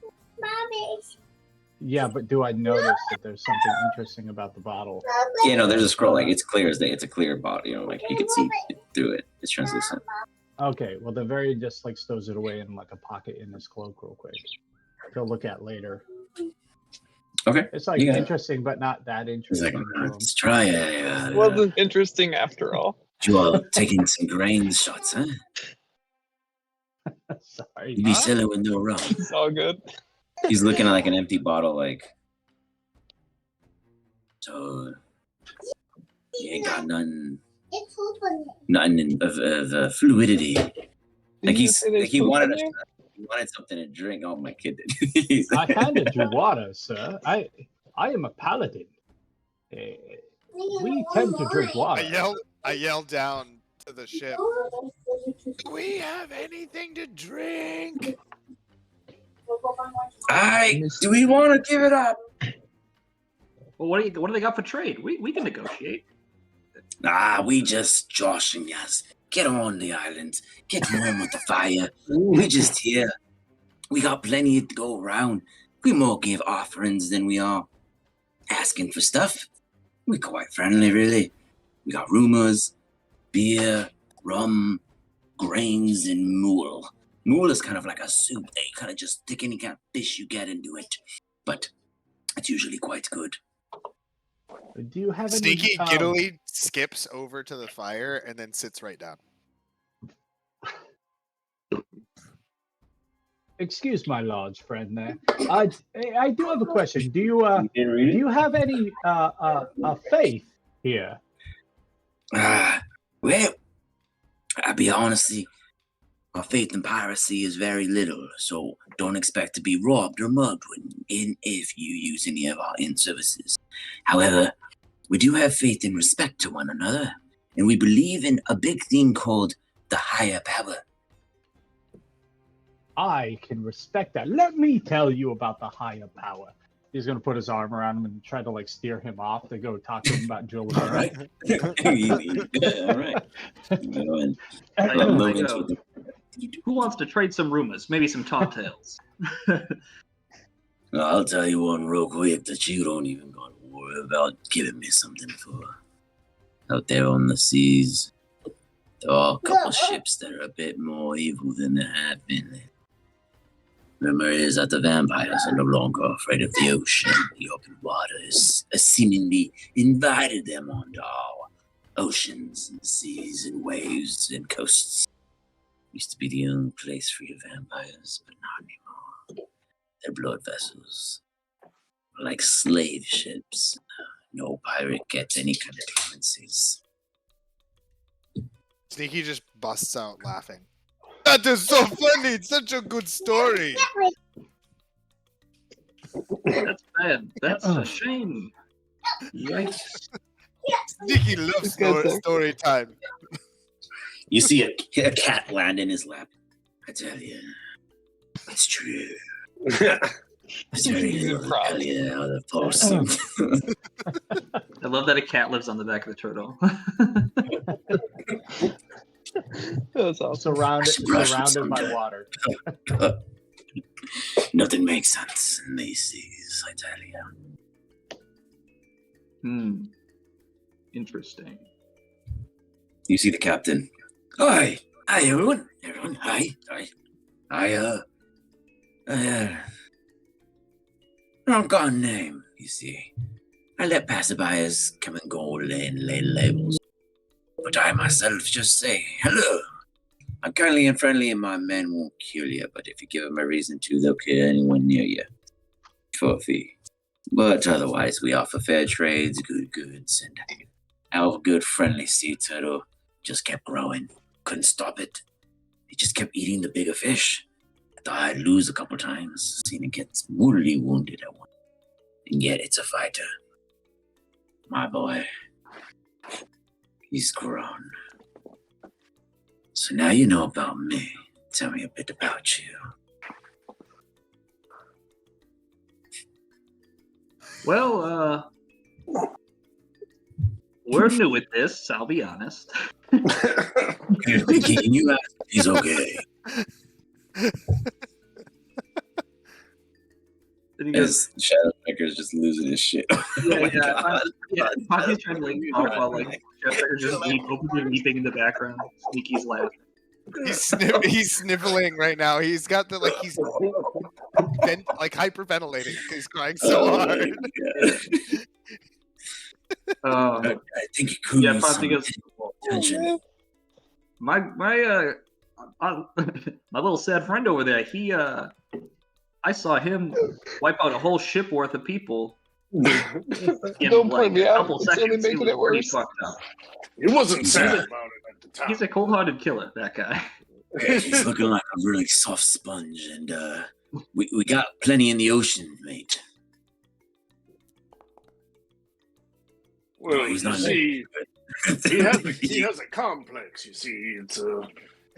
S1: Yeah, but do I notice that there's something interesting about the bottle?
S4: Yeah, no, there's a scroll. Like it's clear as day. It's a clear bottle. You know, like you can see through it. It's translucent.
S1: Okay, well, the Varian just like stows it away in like a pocket in his cloak real quick. To look at later.
S4: Okay.
S1: It's like
S4: Yeah.
S1: interesting, but not that
S4: He's
S1: interesting.
S4: like,
S1: to him.
S4: let's try it.
S7: Wasn't interesting after all.
S4: You all taking some grain shots, huh?
S1: Sorry.
S4: You be selling with no rum.
S7: It's all good.
S4: He's looking at like an empty bottle, like. So. You ain't got nothing of fluidity. Like he wanted something to drink. Oh, my kid did.
S1: I handed you water, sir. I am a paladin. We tend to drink water.
S5: I yelled down to the ship. Do we have anything to drink?
S4: Do we want to give it up?
S8: Well, what do they got for trade? We can negotiate.
S4: We just joshing us. Get on the island. Get warm with the fire. We just here. We got plenty to go around. We more give offerings than we are asking for stuff. We're quite friendly, really. We got rumors, beer, rum, grains, and mule. Mule is kind of like a soup. They kind of just stick any kind of fish you get into it. But it's usually quite good.
S1: Do you have
S5: Sneaky
S1: any?
S5: giddily skips over to the fire and then sits right down.
S1: Excuse my large friend there. I do have a question. Do you have any faith here?
S4: Well, I'll be honestly, our faith in piracy is very little, so don't expect to be robbed or mugged if you use any of our in-services. However, we do have faith in respect to one another, and we believe in a big thing called the higher power.
S1: I can respect that. Let me tell you about the higher power. He's gonna put his arm around him and try to like steer him off to go talk to him about Joel.
S4: All right. All right.
S8: Who wants to trade some rumors? Maybe some tall tales.
S4: I'll tell you one real quick that you don't even got to worry about giving me something for. Out there on the seas, there are a couple ships that are a bit more evil than they have been. Rumor is that the vampires are no longer afraid of the ocean. The open waters has seemingly invited them onto our oceans and seas and waves and coasts. Used to be the only place for your vampires, but not anymore. They're blood vessels, like slave ships. No pirate gets any kind of clemencies.
S5: Sneaky just busts out laughing. That is so funny. It's such a good story.
S8: That's bad. That's a shame. Yikes.
S5: Sneaky loves story time.
S4: You see a cat land in his lap. I tell you, it's true. It's very tell you how the post.
S8: I love that a cat lives on the back of the turtle.
S7: That's awesome.
S1: Surrounded by water.
S4: Nothing makes sense in these seas, I tell you.
S8: Interesting.
S4: You see the captain. Hi, everyone. Hi. I don't got a name, you see. I let passerbyers come and go and lay labels. But I myself just say, hello. I'm kindly and friendly and my men won't kill you, but if you give them a reason to, they'll kill anyone near you. For a fee. But otherwise, we offer fair trades, good goods, and our good friendly sea turtle just kept growing. Couldn't stop it. He just kept eating the bigger fish. I thought I'd lose a couple times. Seen it get mortally wounded at one. And yet it's a fighter. My boy. He's grown. So now you know about me. Tell me a bit about you.
S8: Well, we're new at this, I'll be honest.
S4: You're thinking you ask if he's okay. As Shadowbreaker's just losing his shit.
S8: Poppy's trying to talk while Shadowbreaker just openly weeping in the background. Sneaky's laughing.
S5: He's sniffling right now. He's got the he's hyperventilating. He's crying so hard.
S4: I think it could use some attention.
S8: My little sad friend over there. I saw him wipe out a whole ship worth of people.
S7: Don't point me out. It's only making it worse.
S9: He wasn't sad about it at the time.
S8: He's a cold-hearted killer, that guy.
S4: He's looking like a really soft sponge, and we got plenty in the ocean, mate.
S9: Well,
S4: he's
S9: you
S4: not
S9: see, he has a complex. You see, it's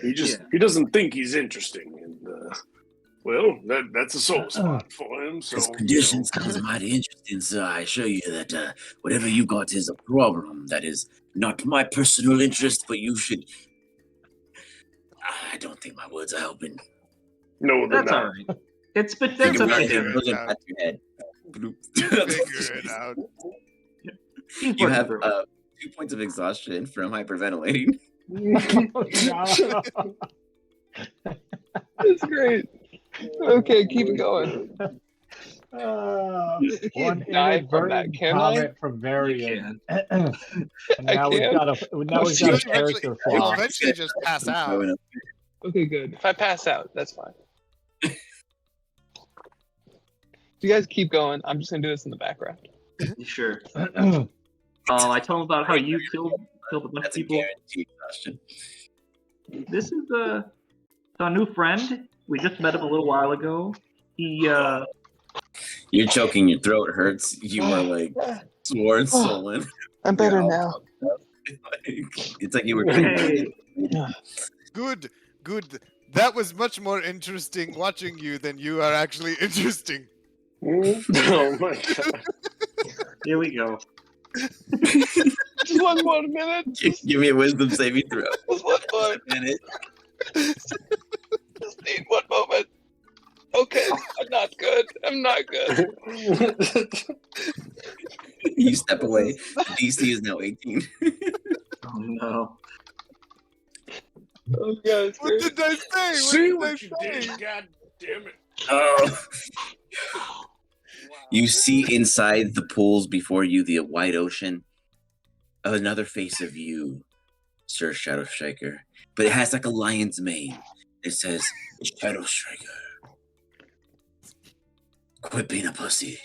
S9: he doesn't think he's interesting, and well, that's a sore spot for him. So
S4: his condition sounds mighty interesting, so I assure you that whatever you got is a problem. That is not my personal interest, but you should. I don't think my words are helping.
S9: No,
S8: that's all right. It's but that's up to him.
S4: Pat your head.
S5: Figure it out.
S4: You have 2 points of exhaustion from hyperventilating.
S7: That's great. Okay, keep going.
S1: One
S7: die from that,
S1: inadvertent
S7: can
S1: comment from Varian. And now we've got a character
S5: You'll
S1: flaw.
S5: eventually just pass out.
S7: Okay, good. If I pass out, that's fine. If you guys keep going, I'm just gonna do this in the background.
S8: Sure. I tell him about how you killed a bunch of people. This is a new friend. We just met him a little while ago.
S4: You're choking. Your throat hurts. You are like swollen.
S7: I'm better now.
S4: It's like you were.
S5: Good. That was much more interesting watching you than you are actually interesting.
S9: Oh my god!
S8: Here we go.
S7: Just one more minute.
S4: Give me a wisdom saving throw.
S7: Just one more
S4: minute.
S7: need one moment. Okay, I'm not good. I'm not good.
S4: You step away. DC is now 18.
S8: Oh no.
S7: Oh god, it's
S5: What
S7: great.
S5: did I say?
S9: See
S5: What
S9: what
S5: did
S9: you
S5: I say?
S9: did, god damn it.
S4: Oh. You see inside the pools before you the wide ocean. Another face of you, Sir Shadow Striker. But it has like a lion's mane. It says, Shadow Striker. Quit being a pussy.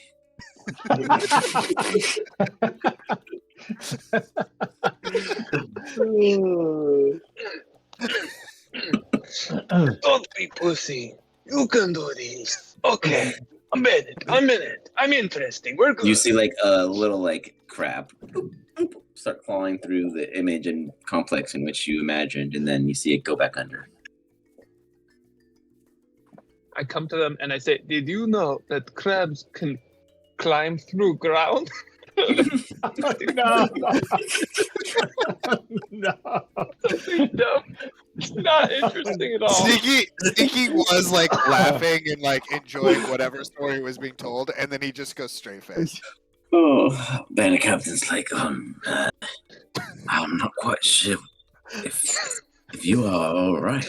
S7: Don't be pussy. You can do this. Okay. I'm in it. I'm in it. I'm interesting. We're good.
S4: You see like a little like crab start falling through the image and complex in which you imagined, and then you see it go back under.
S7: I come to them and I say, did you know that crabs can climb through ground?
S1: No. No.
S7: No, it's not interesting at all.
S5: Sneaky was like laughing and like enjoying whatever story was being told, and then he just goes straight face.
S4: Oh, then the captain's like, I'm not quite sure if you are all right.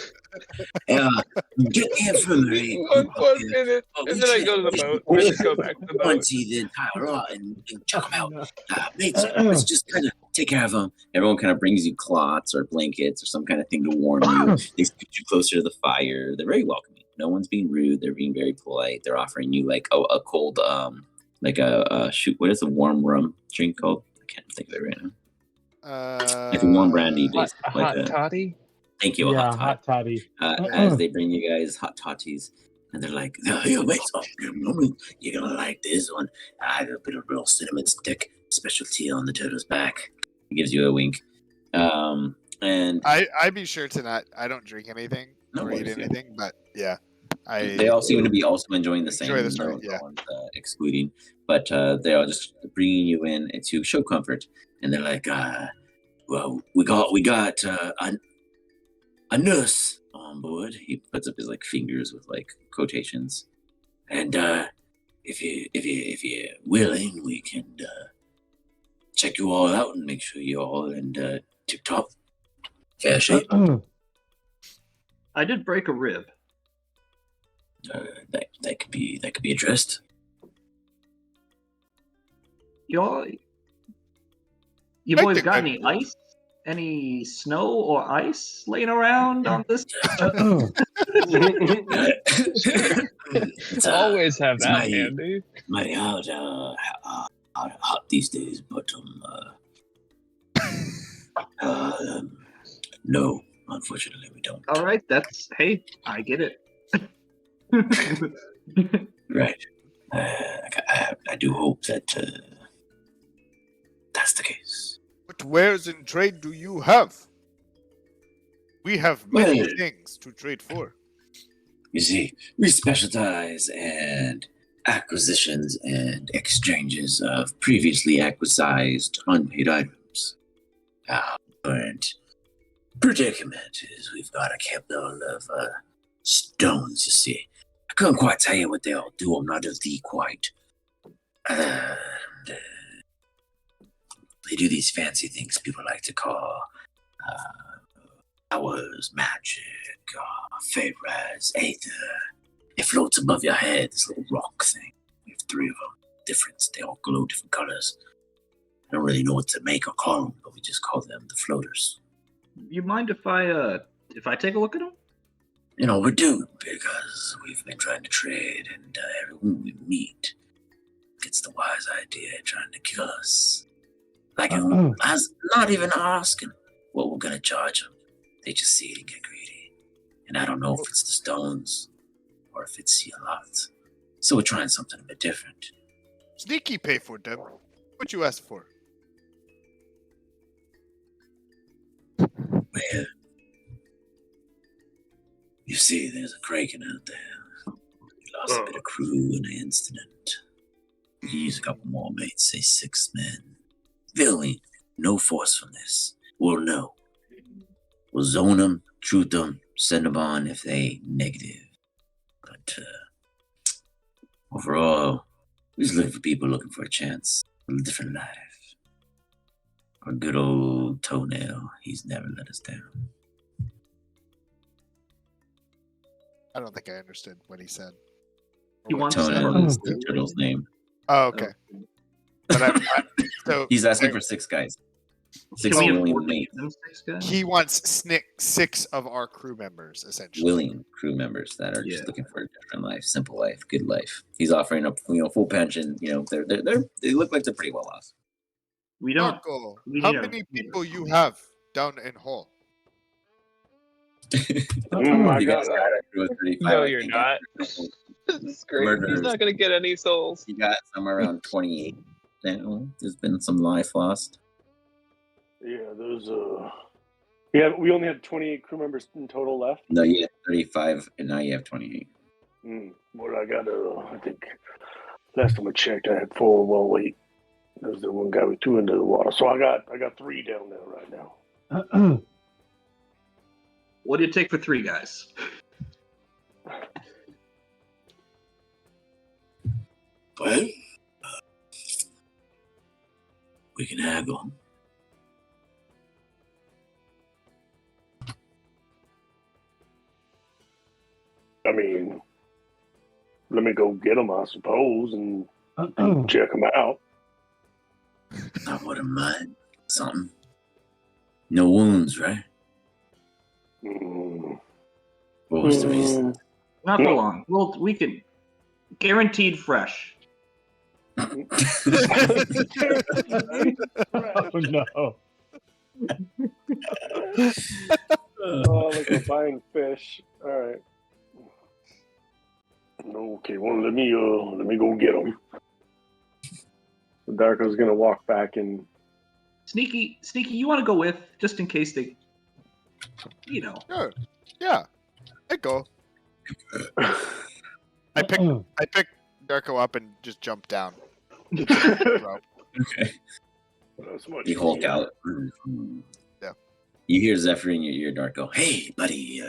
S4: Get the infirmary.
S7: One minute, and then I go to the boat. I just go back to the boat.
S4: Empty the entire lot and chuck them out. Mates, let's just kind of take care of them. Everyone kind of brings you cloths or blankets or some kind of thing to warm you. They scoot you closer to the fire. They're very welcoming. No one's being rude. They're being very polite. They're offering you like a cold, like a shoot. What is a warm rum drink called? I can't think of it right now. Like a warm brandy, basically.
S7: Hot toddy?
S4: Thank you,
S1: Yeah,
S4: hot
S1: hot toddy.
S4: as they bring you guys hot toddies, and they're like, "Yo, mates, you're gonna like this one. I have a bit of real cinnamon stick specialty on the turtle's back." He gives you a wink. And
S5: I be sure to not. I don't drink anything
S4: No
S5: or eat
S4: worries, yeah.
S5: anything, but yeah,
S4: they all seem to be also enjoying the same.
S5: Enjoy the story,
S4: no
S5: yeah.
S4: one's, excluding, but they are just bringing you in to show comfort, and they're like, "Well, we got a nurse on board." He puts up his like fingers with like quotations, and if you're willing, we can check you all out and make sure you're all in tip top fair shape.
S8: I did break a rib.
S4: That could be addressed.
S8: You boys got any ice? Any snow or ice laying around on this?
S4: It's,
S7: Always have
S4: it's
S7: that
S4: mighty-
S7: handy.
S4: mighty hot these days, but no, unfortunately, we don't.
S8: All right, hey, I get it.
S4: Right. I do hope that that's the case.
S5: What wares in trade do you have? We have many
S4: Well-
S5: things to trade for.
S4: You see, we specialize in acquisitions and exchanges of previously acquisized unpaid items. Our current predicament is we've got a capital of stones, you see. I couldn't quite tell you what they all do. I'm not of the quite. They do these fancy things people like to call powers, magic, fairies, aether. It floats above your head, this little rock thing. We have 3 of them, different. They all glow different colors. I don't really know what to make or call them, but we just call them the floaters.
S8: You mind if I take a look at them?
S4: You know, we do, because we've been trying to trade, and everyone we meet gets the wise idea trying to kill us. Like, as not even asking what we're gonna charge them. They just see it and get greedy. And I don't know if it's the stones or if it's a lot. So we're trying something a bit different.
S5: Sneaky pay for them. What you ask for?
S4: Well, you see, there's a Kraken out there. We lost a bit of crew in an incident. We can use a couple more mates, say 6 men. They'll need no force from this. We'll know. We'll zone them, shoot them, send them on if they negative. but overall, we're just looking for people looking for a chance, a different life. Our good old Toenail, he's never let us down.
S5: I don't think I understood what he said.
S8: He
S5: Or what
S8: wants
S5: said.
S4: Toenail is the turtle's name.
S5: Oh, okay. But so
S4: He's asking for 6 guys. 6
S8: Can we
S4: willing
S8: afford to
S4: mates.
S8: give them 6 guys?
S5: he wants 6 of our crew members, essentially.
S4: Willing crew members that are
S8: Yeah.
S4: just looking for a different life, simple life, good life. He's offering up, full pension. They look like they're pretty well off.
S8: We don't.
S5: Marco,
S8: we
S5: how
S8: need a-
S5: many people you have down in Hull?
S3: I
S4: You
S3: got
S4: guys got a crew of 35.
S7: No,
S4: I
S7: you're
S4: think.
S7: not. This is great. He's
S4: Murderers.
S7: not gonna get any souls.
S4: You got somewhere around 28 now. There's been some life lost.
S3: Yeah, those. Yeah, we only had 28 crew members in total left.
S4: No, you had 35, and now you have 28.
S3: Well, I got. I think last time I checked, I had 4. Well, wait, there's the one guy with 2 into the water. So I got 3 down there right now.
S8: What do you take for 3 guys?
S4: Well, we can haggle.
S3: I mean, let me go get them, I suppose, and check them out.
S4: I wouldn't mind something. No wounds, right?
S3: Mm.
S4: What was the reason?
S8: Not for long. Well, we can guaranteed fresh.
S1: Oh no.
S3: Oh, like we're buying fish. All right. Okay, well, let me go get them. Darko's gonna walk back and.
S8: Sneaky, you want to go with just in case they,
S5: Sure. Yeah. I go. I pick Darko up and just jump down.
S4: Okay.
S3: That's much
S4: You Hulk
S3: easier.
S4: out.
S5: Yeah.
S4: You hear Zephyr in your ear, Darko. Hey, buddy.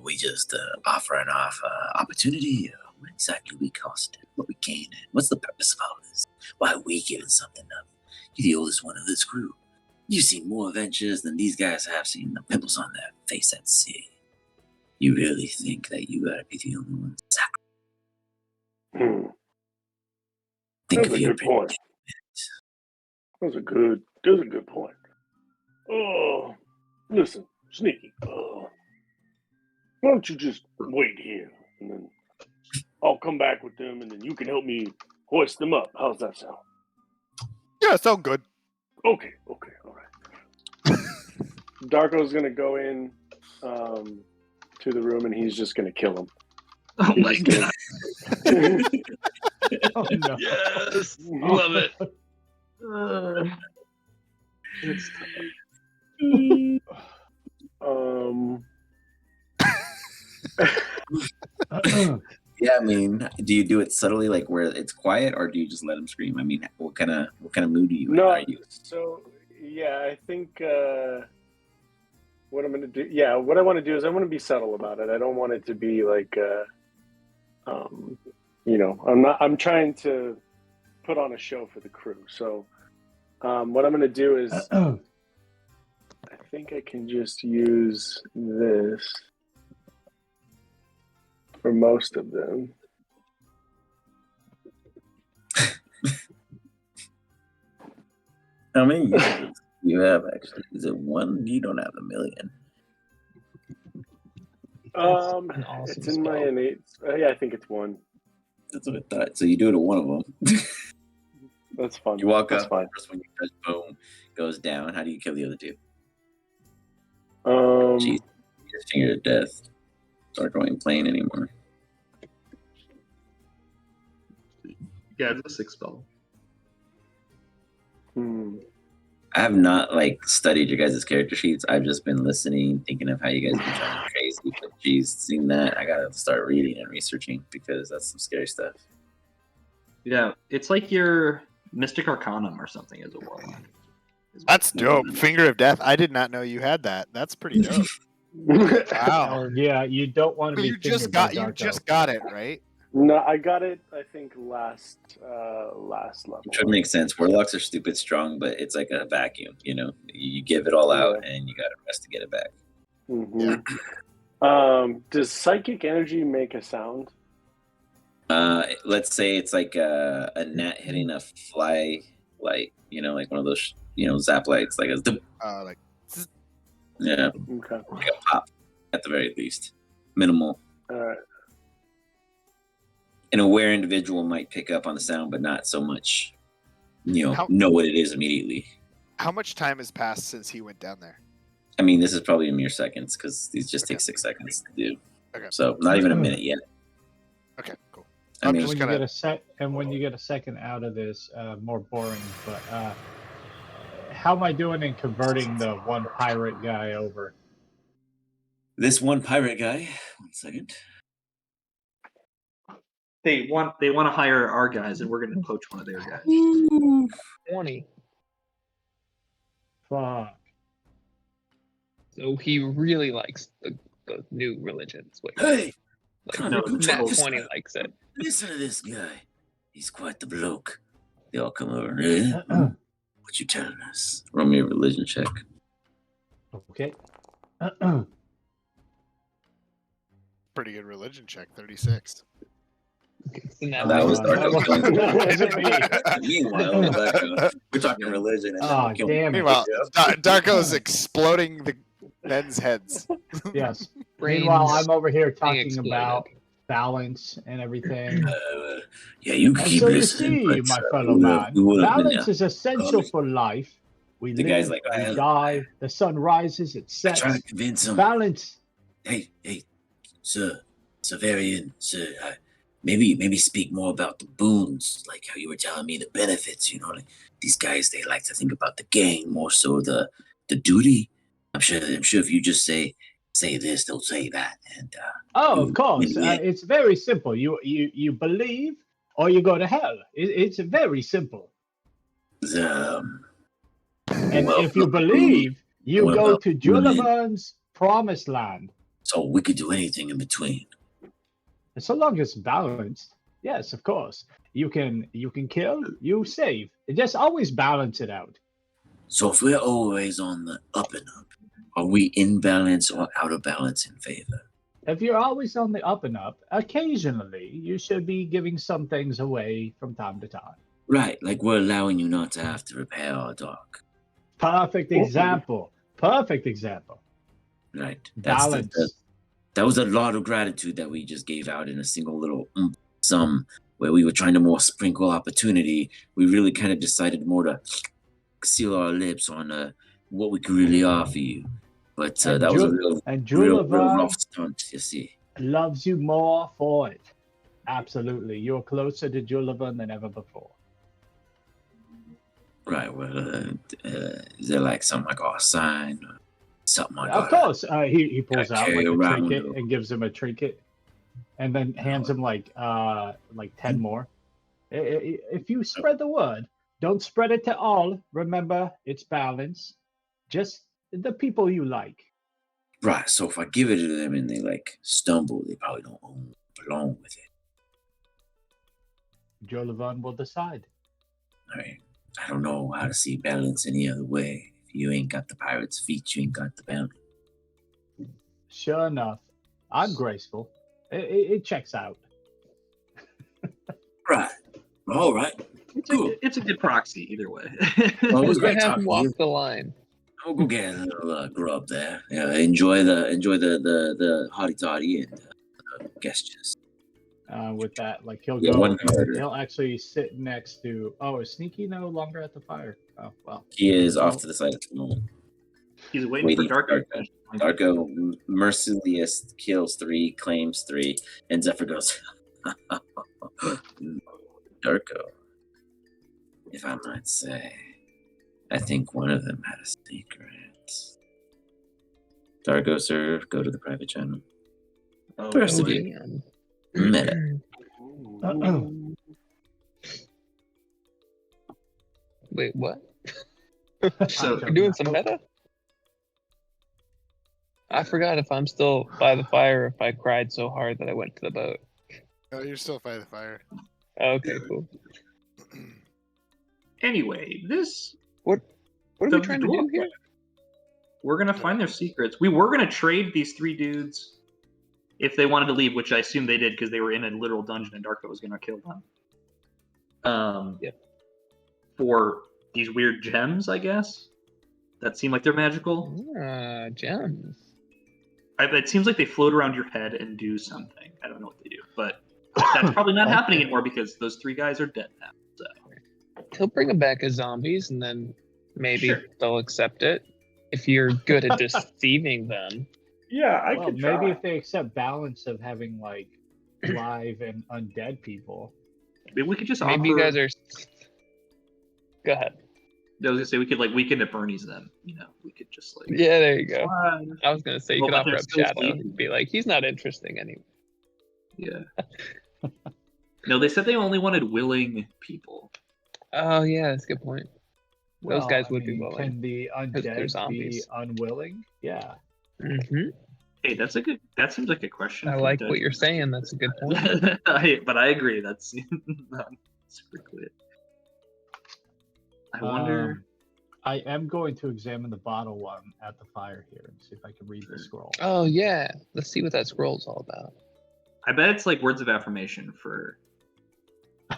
S4: We just offering off opportunity. What exactly we cost? What we gain? What's the purpose of all this? Why are we giving something up? You're the oldest one of this crew. You've seen more adventures than these guys have seen the pimples on their face at sea. You really think that you gotta be the only one? Think
S3: That's
S4: of
S3: a
S4: your
S3: good point. That's a good point. Oh, listen, Sneaky. Why don't you just wait here, and then I'll come back with them, and then you can help me hoist them up. How's that sound?
S5: Yeah, sound good.
S3: Okay, all right. Darko's gonna go in to the room, and he's just gonna kill him.
S8: Oh my god!
S1: Oh no.
S7: Yes, love it.
S8: It's
S4: Yeah, I mean, do you do it subtly, like where it's quiet, or do you just let him scream? I mean, what kind of mood are you in?
S3: No,
S4: Are you?
S3: so yeah, I think what I'm gonna do. Yeah, what I want to do is I want to be subtle about it. I don't want it to be like, I'm trying to put on a show for the crew. So, what I'm gonna do is, I think I can just use this for most of them.
S4: How many users do you have, actually? Is it one? You don't have a million.
S2: An awesome
S3: It's in my
S2: spell.
S3: innate. Yeah, I think it's 1.
S4: That's what I thought. So you do it to one of them.
S3: That's fun.
S4: You walk
S3: That's
S4: up,
S3: fine.
S4: first one you touch, boom, goes down. How do you kill the other 2? Jeez, your finger to death. Start going plain anymore.
S8: yeah, it's a 6 spell.
S4: I have not studied your guys' character sheets. I've just been listening, thinking of how you guys been trying crazy. But geez, seeing that, I gotta start reading and researching because that's some scary stuff.
S8: Yeah, it's like your Mystic Arcanum or something as a warlock.
S5: That's dope. Finger of Death. I did not know you had that. That's pretty dope. Wow.
S1: Yeah, you don't want to be
S5: You just
S1: fingered by
S5: got
S1: Darko.
S5: it, right?
S9: No, I got it. I think last level.
S4: Which would make sense. Warlocks are stupid strong, but it's like a vacuum. You know, you give it all out, and you got to rest to get it back.
S9: Does psychic energy make a sound?
S4: Let's say it's like a gnat hitting a fly, like like one of those zap lights, like a
S5: Like
S4: yeah,
S9: Okay.
S4: like a pop at the very least, minimal.
S9: All right.
S4: An aware individual might pick up on the sound, but not so much,
S5: How-
S4: know what it is immediately.
S5: how much time has passed since he went down there?
S4: I mean, this is probably a mere seconds because these just take 6 seconds to do.
S5: Okay.
S4: So not even a minute yet.
S5: Okay, cool.
S4: I
S5: I'm
S4: mean,
S5: just
S1: When
S5: gonna.
S1: you get when you get a second out of this, more boring. But how am I doing in converting the one pirate guy over?
S4: this one pirate guy. 1 second.
S8: They want to hire our guys, and we're going to poach one of their guys.
S7: 20.
S1: Fuck.
S7: So he really likes the new religions. Wait,
S4: Hey,
S7: like,
S8: No,
S7: Nat
S8: no.
S7: 20 likes it.
S4: listen to this guy. He's quite the bloke. They all come over. Eh? What you telling us? Roll me a religion check.
S1: Okay.
S5: Pretty good religion check, 36.
S7: Okay, so now
S4: That was
S1: that wasn't me.
S4: Meanwhile, in the background, we're talking religion. And
S1: Oh,
S4: then
S1: damn it.
S5: Meanwhile, Darko's exploding the men's heads.
S1: Yes.
S7: brains
S1: Meanwhile, I'm over here
S7: being
S1: talking
S7: exploded.
S1: about balance and everything.
S4: Yeah, you can
S1: And
S4: keep
S1: so you
S4: listening.
S1: see,
S4: but,
S1: my fellow
S4: we
S1: man,
S4: would have been
S1: balance is essential for life. We
S4: The
S1: live,
S4: guy's like,
S1: we
S4: "Well,
S1: die, the sun rises, it
S4: I try to
S1: sets.
S4: convince him.
S1: Balance.
S4: Hey, sir, Severian, sir, maybe speak more about the boons, like how you were telling me the benefits. Like these guys, they like to think about the gain more so the duty. I'm sure if you just say this, they'll say that. And
S1: Oh, of
S4: you-
S1: course.
S4: yeah.
S1: It's very simple. You believe or you go to hell. It's very simple. And
S4: well,
S1: if you believe, you
S4: what
S1: go
S4: about
S1: to
S4: women?
S1: Julivan's promised land.
S4: So we could do anything in between.
S1: And so long as balanced, yes, of course. You can kill, you save. Just always balance it out.
S4: So if we're always on the up and up, are we in balance or out of balance in favor?
S1: If you're always on the up and up, occasionally you should be giving some things away from time to time.
S4: Right, like we're allowing you not to have to repair our dock.
S1: Perfect example. Perfect example.
S4: Right.
S1: Balance.
S4: That was a lot of gratitude that we just gave out in a single little sum where we were trying to more sprinkle opportunity. We really kind of decided more to seal our lips on what we could really offer you. But that was a real rough stunt, you see.
S1: Loves you more for it. Absolutely. You're closer to Julivan than ever before.
S4: Right. Well, is there like something like our sign or something like that?
S1: Of course. He pulls out like a
S4: around
S1: trinket and gives him a trinket, and then hands him like 10 more. If you spread the word, don't spread it to all. Remember, it's balance. Just the people you like.
S4: Right. So if I give it to them and they like stumble, they probably don't belong with it.
S1: Julivan will decide.
S4: All right. I don't know how to see balance any other way. If you ain't got the pirate's feet, you ain't got the bounty.
S1: Sure enough, I'm graceful. It checks out.
S4: Right. All right. Cool.
S8: It's a good proxy either way.
S4: Well, it was
S7: We're
S4: great
S7: gonna have
S4: talking
S7: to
S4: to
S7: walk
S4: you.
S7: the line.
S4: I'll go get a little grub there. Yeah, enjoy the hottie toddy and gestures.
S1: With that, like he'll
S4: Yeah,
S1: go.
S4: one
S1: And
S4: murder.
S1: he'll actually sit next to. Oh, is Sneaky no longer at the fire? Oh well.
S4: He is off to the side at the moment.
S8: He's waiting for Darko.
S4: Darko mercilessly kills 3, claims 3, and Zephyr goes, Darko, if I might say, I think one of them had a secret. Darko, sir, go to the private channel. First of you, meta.
S7: Wait, what?
S8: So
S7: You're doing some meta? I forgot if I'm still by the fire or if I cried so hard that I went to the boat.
S5: Oh, you're still by the fire.
S7: Okay, cool.
S8: Anyway,
S7: What are we trying to do here?
S8: We're gonna find their secrets. We were gonna trade these 3 dudes if they wanted to leave, which I assume they did because they were in a literal dungeon and Darko was gonna kill them.
S7: Yeah.
S8: For these weird gems, I guess that seem like they're magical.
S7: Gems.
S8: It seems like they float around your head and do something. I don't know what they do, but that's probably not happening anymore because those 3 guys are dead now. So
S7: He'll bring them back as zombies, and then maybe
S8: Sure.
S7: they'll accept it if you're good at deceiving them.
S9: Yeah, I
S1: Well,
S9: could
S1: maybe
S9: try.
S1: if they accept balance of having like live and undead people.
S8: maybe we could just
S7: Maybe
S8: offer.
S7: you guys are. Go ahead.
S8: I was gonna say we could like weekend at Bernie's them. We could just like.
S7: Yeah, there you go.
S8: Fun.
S7: I was gonna say you
S8: Well,
S7: could
S8: but
S7: offer
S8: they're
S7: up
S8: still
S7: Shadow
S8: sleeping.
S7: and be like, he's not interesting anyway.
S8: Yeah. No, they said they only wanted willing people.
S7: Oh yeah, that's a good point. Those guys
S1: I
S7: would be
S1: mean,
S7: willing.
S1: Can the
S7: they're
S1: undead be
S7: zombies.
S1: unwilling? Yeah.
S7: Mm-hmm.
S8: Hey, that seems like a question.
S7: I
S8: for
S7: like
S8: the-
S7: what you're saying. That's a good point.
S8: But I agree. That's not super clear. I wonder.
S1: I am going to examine the bottle one at the fire here and see if I can read the scroll.
S7: Oh yeah, let's see what that scroll's all about.
S8: I bet it's like words of affirmation for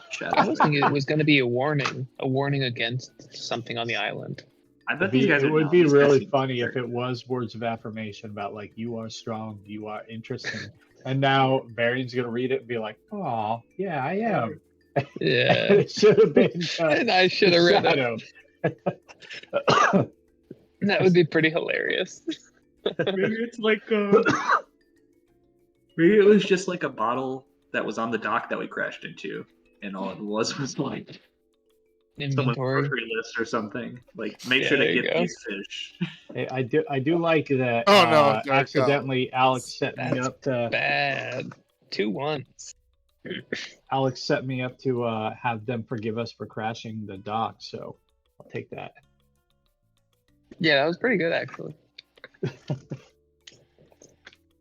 S8: Shadow.
S7: I was thinking it was going to be a warning against something on the island.
S8: I bet these guys
S1: It
S8: are
S1: would
S8: dumb.
S1: be
S8: These guys
S1: really
S8: seem
S1: funny if
S8: very-
S1: it was words of affirmation about like you are strong, you are interesting, and now Varian's gonna read it and be like, "Oh, yeah, I am."
S7: Yeah,
S1: It should have been
S7: and I should have read it.
S1: Shadow.
S7: That would be pretty hilarious.
S8: Maybe it's like maybe it was just like a bottle that was on the dock that we crashed into, and all it was like someone's
S7: Inventory.
S8: grocery list or something. Like make
S7: Yeah,
S8: sure
S7: there
S8: to
S7: you
S8: get
S7: go.
S8: these fish.
S1: Hey, I do like that.
S5: Oh, no, Darko.
S1: Accidentally, Alex set me
S7: That's
S1: up to.
S7: Bad. 2 once.
S1: Alex set me up to have them forgive us for crashing the dock, so I'll take that.
S7: Yeah, that was pretty good actually.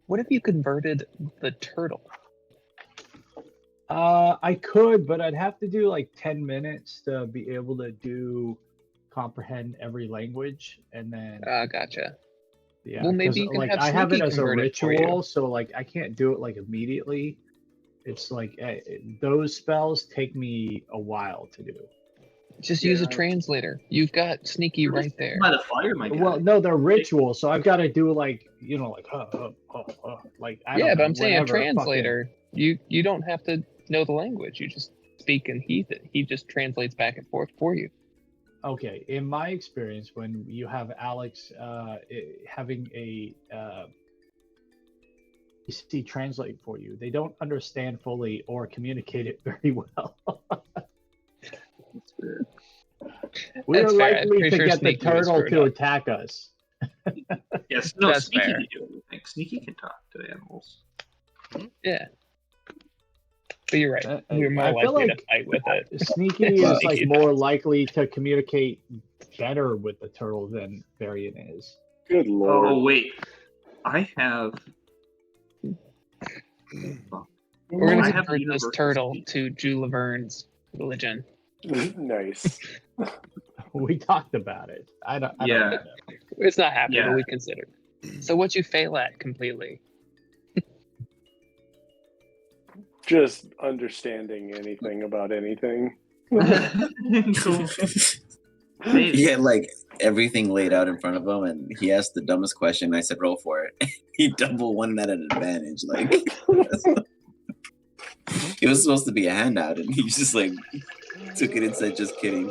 S7: What if you converted the turtle?
S1: I could, but I'd have to do like 10 minutes to be able to comprehend every language, and then
S7: Gotcha.
S1: yeah.
S7: Well, maybe
S1: 'cause,
S7: you can
S1: like
S7: have
S1: I have it
S7: Sneaky
S1: as a
S7: convert it for you.
S1: ritual, so like I can't do it like immediately. It's like those spells take me a while to do.
S7: Just use a
S8: Yeah.
S7: translator. You've got Sneaky right there.
S8: By the fire, my guy.
S1: Well, no, they're ritual, so I've got to do like like like I don't
S7: Yeah,
S1: know,
S7: but I'm saying a
S1: whatever fucking-
S7: translator. You don't have to know the language. You just speak and he just translates back and forth for you.
S1: Okay, in my experience, when you have Alex having a PC translate for you, they don't understand fully or communicate it very well. We
S7: That's
S1: are
S7: fair. I'm
S1: likely
S7: pretty
S1: to
S7: sure
S1: get the
S7: Sneaky was
S1: turtle
S7: screwed
S1: to
S7: up.
S1: attack us.
S8: Yes, no,
S7: That's
S8: Sneaky
S7: fair.
S8: can do everything. Sneaky can talk to animals.
S7: Yeah. But you're right. We're more
S1: I feel
S7: likely
S1: like
S7: to fight with it.
S1: Sneaky is like
S7: Sneaky
S1: more likely to communicate better with the turtle than Varian is.
S9: Good
S8: Oh
S9: lord.
S8: wait, I have.
S7: We're
S8: I
S7: gonna
S8: have
S7: convert this
S8: universal
S7: turtle
S8: speech.
S7: to Jew Laverne's religion.
S9: Nice.
S1: We talked about it. I don't
S8: Yeah.
S1: know.
S7: It's not happening,
S8: Yeah.
S7: but we consider. So what you fail at completely?
S9: Just understanding anything about anything.
S8: Cool. Hey,
S4: He had like everything laid out in front of him, and he asked the dumbest question. And I said, "Roll for it." He double one at an advantage. Like it was supposed to be a handout, and he just like took it and said, "Just kidding."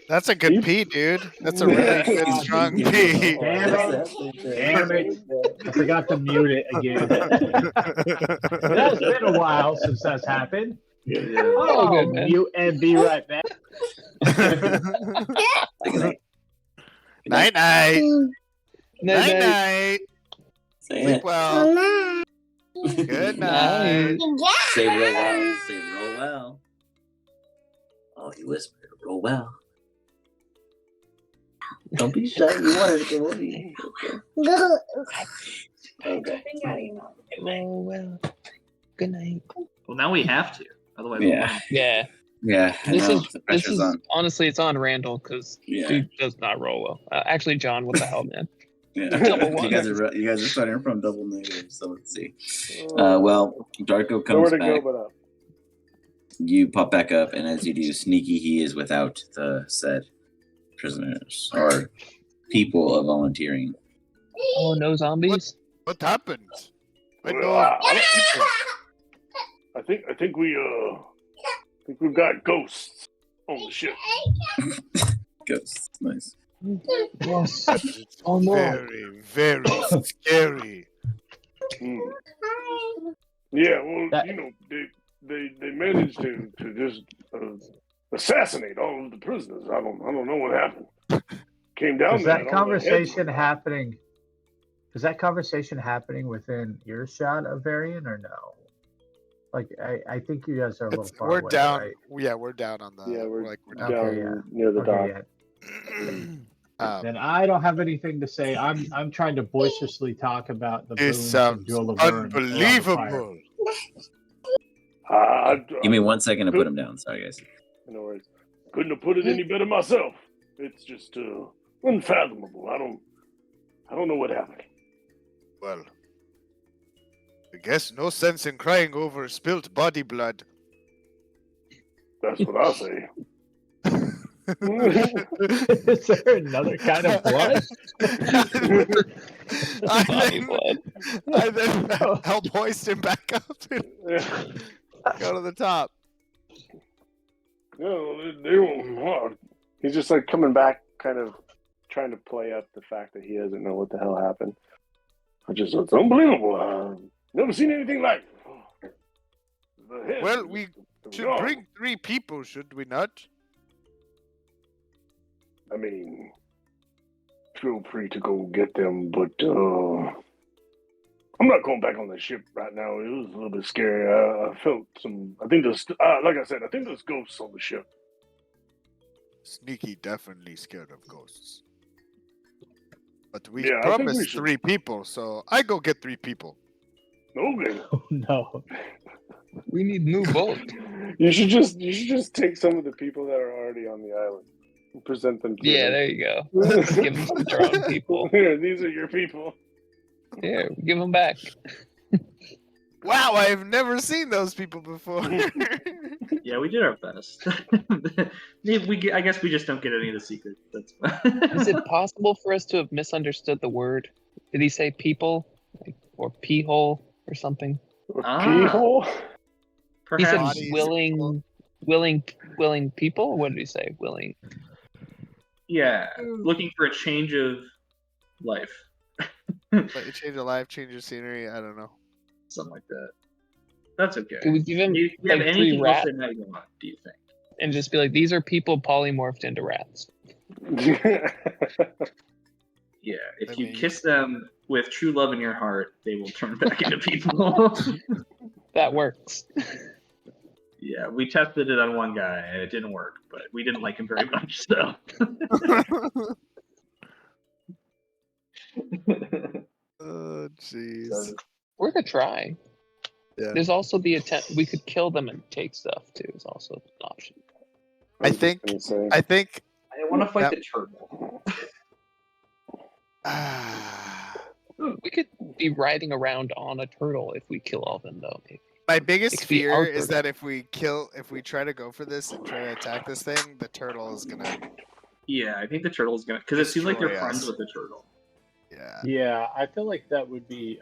S5: That's a good pee, dude. That's a really good, strong pee.
S1: Damn it. I forgot to mute it again. It has been a while since that's happened.
S8: yeah.
S1: Oh,
S7: good, man.
S1: mute and be right back.
S5: Night night. Night
S7: Night, night.
S5: night.
S4: Say
S5: Sleep
S4: it.
S5: well. Good night.
S4: Say roll well. Say roll well. Oh, he whispered, roll well. Don't be shy. You wanted to come over here. Okay.
S7: Oh well. Good night.
S8: Well, now we have to. Otherwise,
S4: Yeah.
S7: Yeah.
S4: Yeah. I know. The
S7: This
S4: pressure's
S7: is
S4: on.
S7: honestly, it's on Randall because
S4: Yeah.
S7: dude does not roll well. Actually, John, what the hell, man?
S4: Yeah.
S7: Double
S4: you
S7: one.
S4: guys are starting from double negative. So let's see. Well, Darko comes
S3: Nowhere to
S4: back.
S3: go but up.
S4: You pop back up, and as you do, Sneaky, he is without the said prisoners or people of volunteering.
S7: Oh, no zombies.
S5: What happened? I know
S3: Well,
S5: of people.
S3: I think we've got ghosts on the ship.
S4: Ghosts, nice.
S7: Yes.
S5: It's
S7: Oh, no.
S5: very, very scary.
S3: Hmm. Yeah, well,
S1: That-
S3: you know, they managed to just assassinate all of the prisoners. I don't know what happened. Came down
S1: Is
S3: there.
S1: that
S3: and all their heads
S1: conversation
S3: were off.
S1: happening? Is that conversation happening within earshot of Varian or no? Like, I think you guys are a little far
S5: We're
S1: away,
S5: down.
S1: right?
S5: Yeah, we're down on the.
S3: Yeah, we're
S5: down.
S1: Okay,
S3: down
S1: yeah.
S3: near the dock.
S1: Okay, yeah.
S5: Um,
S1: Then I don't have anything to say. I'm trying to boisterously talk about the
S5: this
S1: boons of
S5: sounds
S1: Jewel Laverne around the fire.
S5: unbelievable.
S4: Give me 1 second to put him down. Sorry, guys.
S3: No worries. Couldn't have put it any better myself. It's just unfathomable. I don't know what happened.
S5: Well, I guess no sense in crying over spilt body blood.
S3: That's what I say.
S1: Is there another kind of blood?
S7: Body blood.
S5: I then help hoist him back up and
S3: Yeah.
S5: go to the top.
S3: No, they won't hard. He's just like coming back, kind of trying to play up the fact that he doesn't know what the hell happened. It's unbelievable. Never seen anything like it. The head
S5: Well,
S3: was-
S5: we
S3: it was
S5: should
S3: gone.
S5: bring 3 people, should we not?
S3: I mean, feel free to go get them, but I'm not going back on the ship right now. It was a little bit scary. I felt some. I think there's, like I said, I think there's ghosts on the ship.
S5: Sneaky, definitely scared of ghosts. But we
S3: Yeah, I think we
S5: promised
S3: should-
S5: 3 people, so I go get 3 people.
S3: Okay.
S1: Oh, no.
S7: We need new boat.
S3: You should just take some of the people that are already on the island and present them to
S7: Yeah,
S3: them.
S7: there you go. Give them some their own people.
S3: Here, these are your people.
S7: Here, give them back.
S5: Wow, I've never seen those people before.
S8: Yeah, we did our best. I guess we just don't get any of the secrets. That's
S7: Is it possible for us to have misunderstood the word? Did he say people, or pee hole, or something?
S3: Pee hole?
S7: He said
S8: Perhaps.
S5: Bodies.
S7: willing people. What did he say? Willing.
S8: Yeah, looking for a change of life,
S5: Let you change your life, change your scenery. I don't know.
S8: something like that. That's okay.
S7: Could we give him
S8: Do you have
S7: like 3
S8: anything else
S7: rats
S8: they might want? Do you think?
S7: and just be like, these are people polymorphed into rats?
S8: Yeah, if
S5: I
S8: you
S5: mean-
S8: kiss them with true love in your heart, they will turn back into people.
S7: That works.
S8: Yeah, we tested it on one guy and it didn't work, but we didn't like him very much. So
S5: Oh, jeez.
S7: Worth a try.
S5: Yeah.
S7: There's also the attempt. We could kill them and take stuff too. Is also an option.
S5: I think. I think.
S8: I want to fight
S5: That-
S8: the turtle.
S7: We could be riding around on a turtle if we kill all of them, though. Maybe.
S5: My biggest
S7: It could be
S5: fear
S7: our
S5: is
S7: turtle.
S5: that if we try to go for this and try to attack this thing, the turtle is gonna.
S8: Yeah, I think the turtle's gonna, because it seems like they're
S5: Destroy
S8: friends
S5: us.
S8: with the turtle.
S5: Yeah.
S1: Yeah, I feel like that would be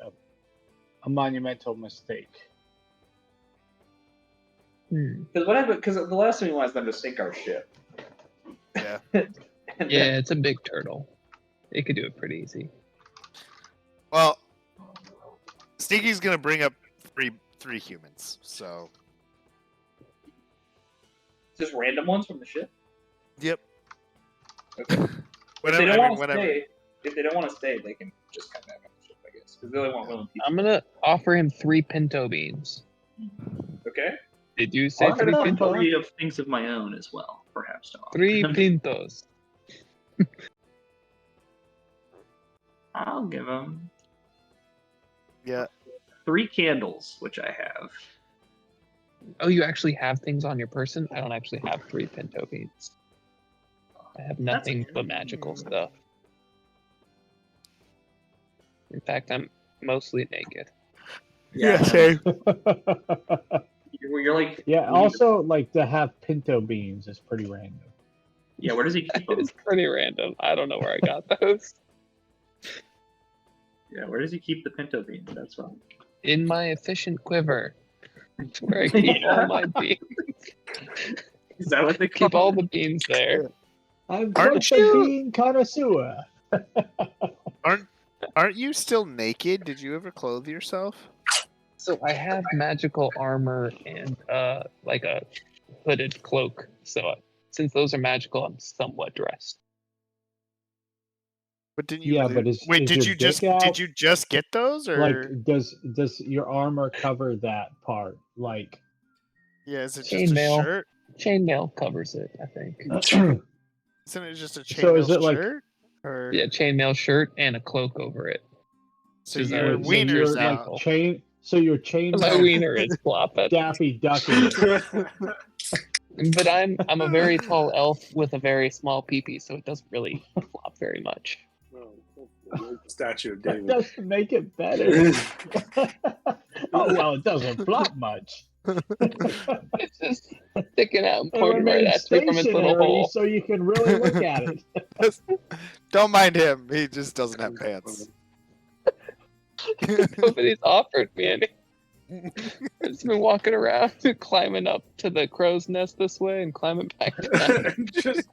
S1: a monumental mistake.
S8: Because what happened? Because the last thing we want is them to sink our ship.
S5: Yeah.
S7: Yeah, it's a big turtle. It could do it pretty easy.
S5: Well, Sneaky's gonna bring up three humans. So.
S8: Just random ones from the ship.
S5: Yep.
S8: Okay.
S5: Whatever.
S8: If they
S5: I
S8: don't
S5: mean,
S8: want to
S5: whatever.
S8: stay, they can just come back on the ship, I guess, because they only want willing people.
S7: I'm gonna offer him 3 pinto beans.
S8: Okay.
S7: Did you say
S8: I'll have
S7: 3 pinto?
S8: 3 of things of my own as well, perhaps. To offer.
S7: 3 pintos.
S8: I'll give him
S5: Yeah.
S8: 3 candles, which I have.
S7: Oh, you actually have things on your person? I don't actually have 3 pinto beans. I have nothing but magical stuff. In fact, I'm mostly naked.
S5: Yeah, same.
S8: You're like
S1: Yeah, also, like, to have pinto beans is pretty random.
S8: Yeah, where does he keep them?
S7: It's pretty random. I don't know where I got those.
S8: Yeah, where does he keep the pinto beans? That's fine.
S7: In my efficient quiver. That's where I keep all my beans.
S8: Is that what they
S7: Keep
S8: call
S7: all
S8: it?
S7: the beans there.
S1: I'm
S5: Aren't
S1: such a
S5: you-
S1: bean connoisseur.
S5: Aren't you still naked? Did you ever clothe yourself?
S7: So I have magical armor and like a hooded cloak. So since those are magical, I'm somewhat dressed.
S5: But didn't you?
S1: Yeah, but is
S5: Wait,
S1: your dick out?
S5: did you just get those or
S1: Like, does your armor cover that part? Like,
S5: yeah, is it just a
S7: Chainmail.
S5: shirt?
S7: Chainmail covers it, I think.
S5: Isn't it just a chainmail
S1: So is it like-
S5: shirt? Or
S7: Yeah, chainmail shirt and a cloak over it.
S5: so
S7: Is
S5: your
S7: that-
S1: so you're
S5: wiener's
S1: like
S5: out?
S1: so your chain
S7: My wiener is flopping.
S1: Daffy Ducking.
S7: But I'm a very tall elf with a very small peepee, so it doesn't really flop very much.
S9: Statue of
S1: That
S9: David.
S1: doesn't make it better. Oh well, it doesn't flop much.
S7: It's just sticking out and
S1: It
S7: pointing right
S1: remains
S7: at you from its little
S1: stationary,
S7: hole.
S1: so you can really look at it.
S5: Don't mind him. He just doesn't have pants.
S7: Nobody's offered me any. I've just been walking around, climbing up to the crow's nest this way and climbing back down.
S9: Just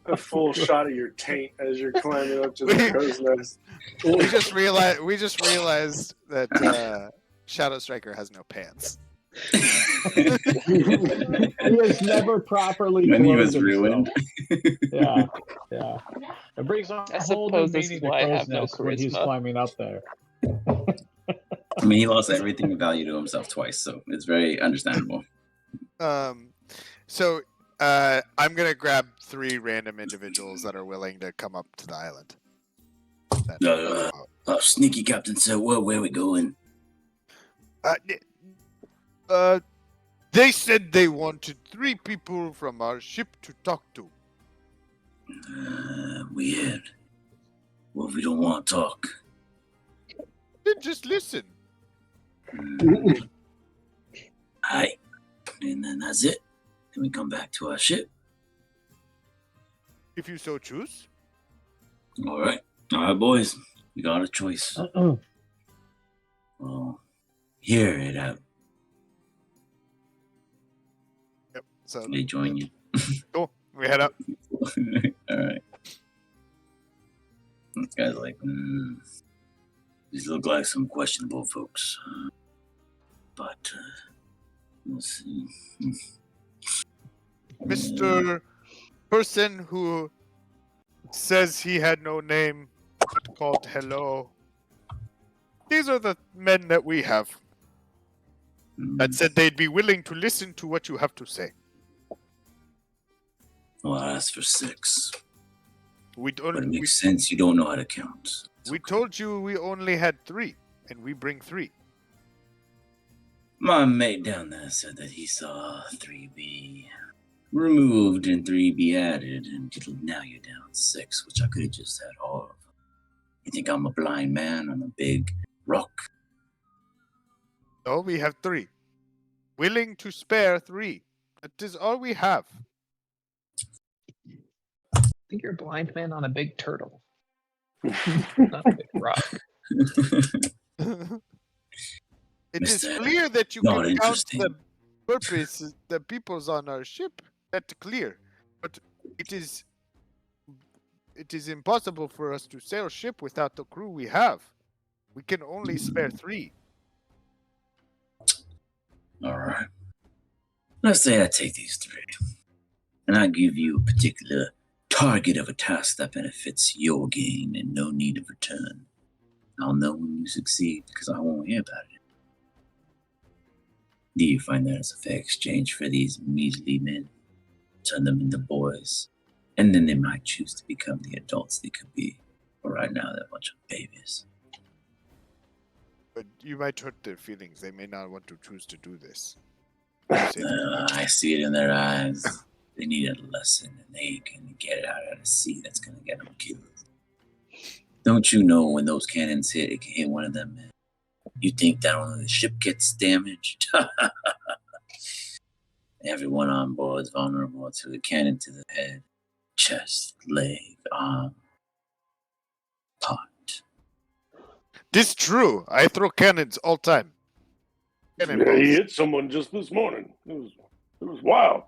S9: a full shot of your taint as you're climbing up to the crow's nest.
S5: We just realized that Shadow Striker has no pants.
S1: He has never properly
S4: When he
S1: clothed
S4: was
S1: himself.
S4: ruined.
S1: Yeah, yeah. It brings a
S7: I
S1: whole new
S7: suppose this
S1: meaning
S7: is
S1: to
S7: why I
S1: crow's
S7: have no
S1: nest when he's
S7: charisma.
S1: climbing up there.
S4: I mean, he lost everything of value to himself twice, so it's very understandable.
S5: So I'm gonna grab 3 random individuals that are willing to come up to the island.
S4: Sneaky Captain said, "Well, where are we going?"
S5: They said they wanted 3 people from our ship to talk to.
S4: Weird. Well, if we don't want to talk.
S5: Then just listen.
S4: Alright. And then that's it. Then we come back to our ship.
S5: If you so choose.
S4: Alright. Alright, boys. We got a choice. Well, hear it out.
S5: Yep. So
S4: They join you.
S5: cool. We head up.
S4: Alright. This guy's like, these look like some questionable folks. But, we'll see.
S5: Mr. Person who says he had no name but called hello. These are the men that we have that said they'd be willing to listen to what you have to say.
S4: Well, I asked for 6.
S5: We
S4: But it
S5: don't.
S4: makes sense. You don't know how to count.
S5: We told you we only had 3, and we bring 3.
S4: My mate down there said that he saw 3B removed and 3B added, and now you're down 6, which I could have just had all of. You think I'm a blind man on a big rock?
S5: No, we have 3. Willing to spare 3. That is all we have.
S7: I think you're a blind man on a big turtle. Not a big rock.
S5: It is
S4: Mr.
S5: clear that you
S4: Not
S5: can count
S4: interesting.
S5: the purpose, the peoples on our ship. That's clear. But it is impossible for us to sail ship without the crew we have. We can only spare 3.
S4: All right. Let's say I take these 3, and I give you a particular target of a task that benefits your gain and no need of return. I'll know when you succeed because I won't hear about it. Do you find that as a fair exchange for these measly men? Turn them into boys, and then they might choose to become the adults they could be. Or right now. They're a bunch of babies.
S5: But you might hurt their feelings. They may not want to choose to do this. You say that.
S4: I see it in their eyes. They need a lesson, and they ain't gonna get it out at sea. That's gonna get them killed. Don't you know when those cannons hit, it can hit one of them men? You think that only the ship gets damaged? Everyone on board is vulnerable to the cannon to the head, chest, leg, arm, part.
S5: This true. I throw cannons all time.
S3: Yeah, he hit someone just this morning. It was wild.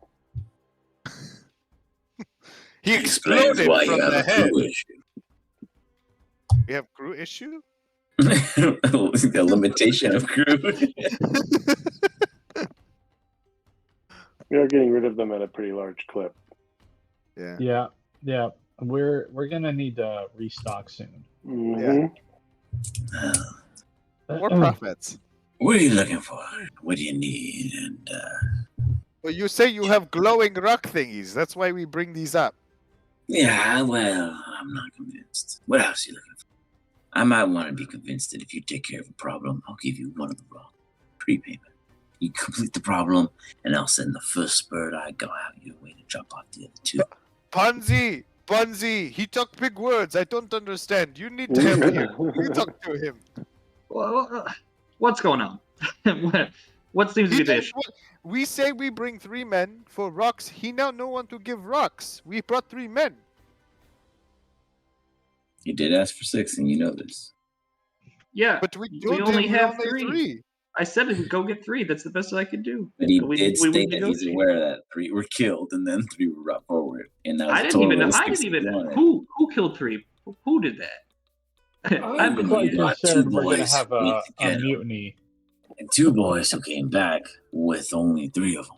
S5: He
S4: Explains
S5: exploded
S4: why you
S5: from
S4: have
S5: the
S4: a
S5: head.
S4: crew issue.
S5: You have crew issue?
S4: The limitation of crew.
S3: We are getting rid of them at a pretty large clip.
S5: Yeah.
S1: Yeah. We're gonna need to restock soon.
S3: Mm-hmm.
S5: More profits.
S4: What are you looking for? What do you need? And
S5: Well, you say you have glowing rock thingies. That's why we bring these up.
S4: yeah, well, I'm not convinced. What else are you looking for? I might want to be convinced that if you take care of a problem, I'll give you one of the wrong prepayment. You complete the problem, and I'll send the first spurt I go out your way to drop off the other two.
S5: Ponzi, he talked big words. I don't understand. You need to help him. You talk to him.
S8: What's going on? what seems to be the issue?
S5: We say we bring 3 men for rocks. He now no one to give rocks. We brought 3 men.
S4: You did ask for 6, and you know this.
S8: Yeah,
S5: But we
S8: only have
S5: only
S8: 3. I said we go get 3. That's the best I could do.
S4: But he
S8: we
S4: did state that he's
S8: negotiate.
S4: aware that 3 were killed, and then 3 were brought forward. And that was
S8: I didn't even.
S4: wanted.
S8: Who killed 3? Who did that?
S1: I'm quite
S4: you got
S1: concerned
S4: 2
S1: we're gonna
S4: boys
S1: have
S4: who went
S1: a
S4: to get 'em.
S1: mutiny.
S4: And 2 boys who came back with only 3 of them.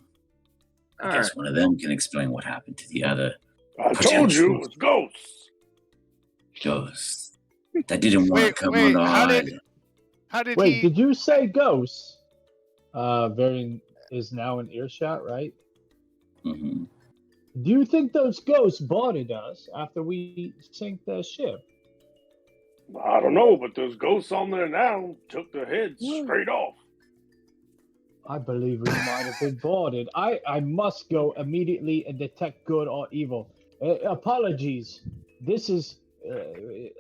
S4: I guess one of them can explain what happened to the other.
S3: I told you it was ghosts.
S4: Ghosts. That didn't want to come on the island.
S5: How did
S1: Wait,
S5: he...
S1: did you say ghosts? Varian is now in earshot, right?
S4: Mm-hmm.
S1: Do you think those ghosts boarded us after we sank the ship?
S3: I don't know, but there's ghosts on there now. Took their heads straight off.
S1: I believe we might have been boarded. I must go immediately and detect good or evil. Apologies. This is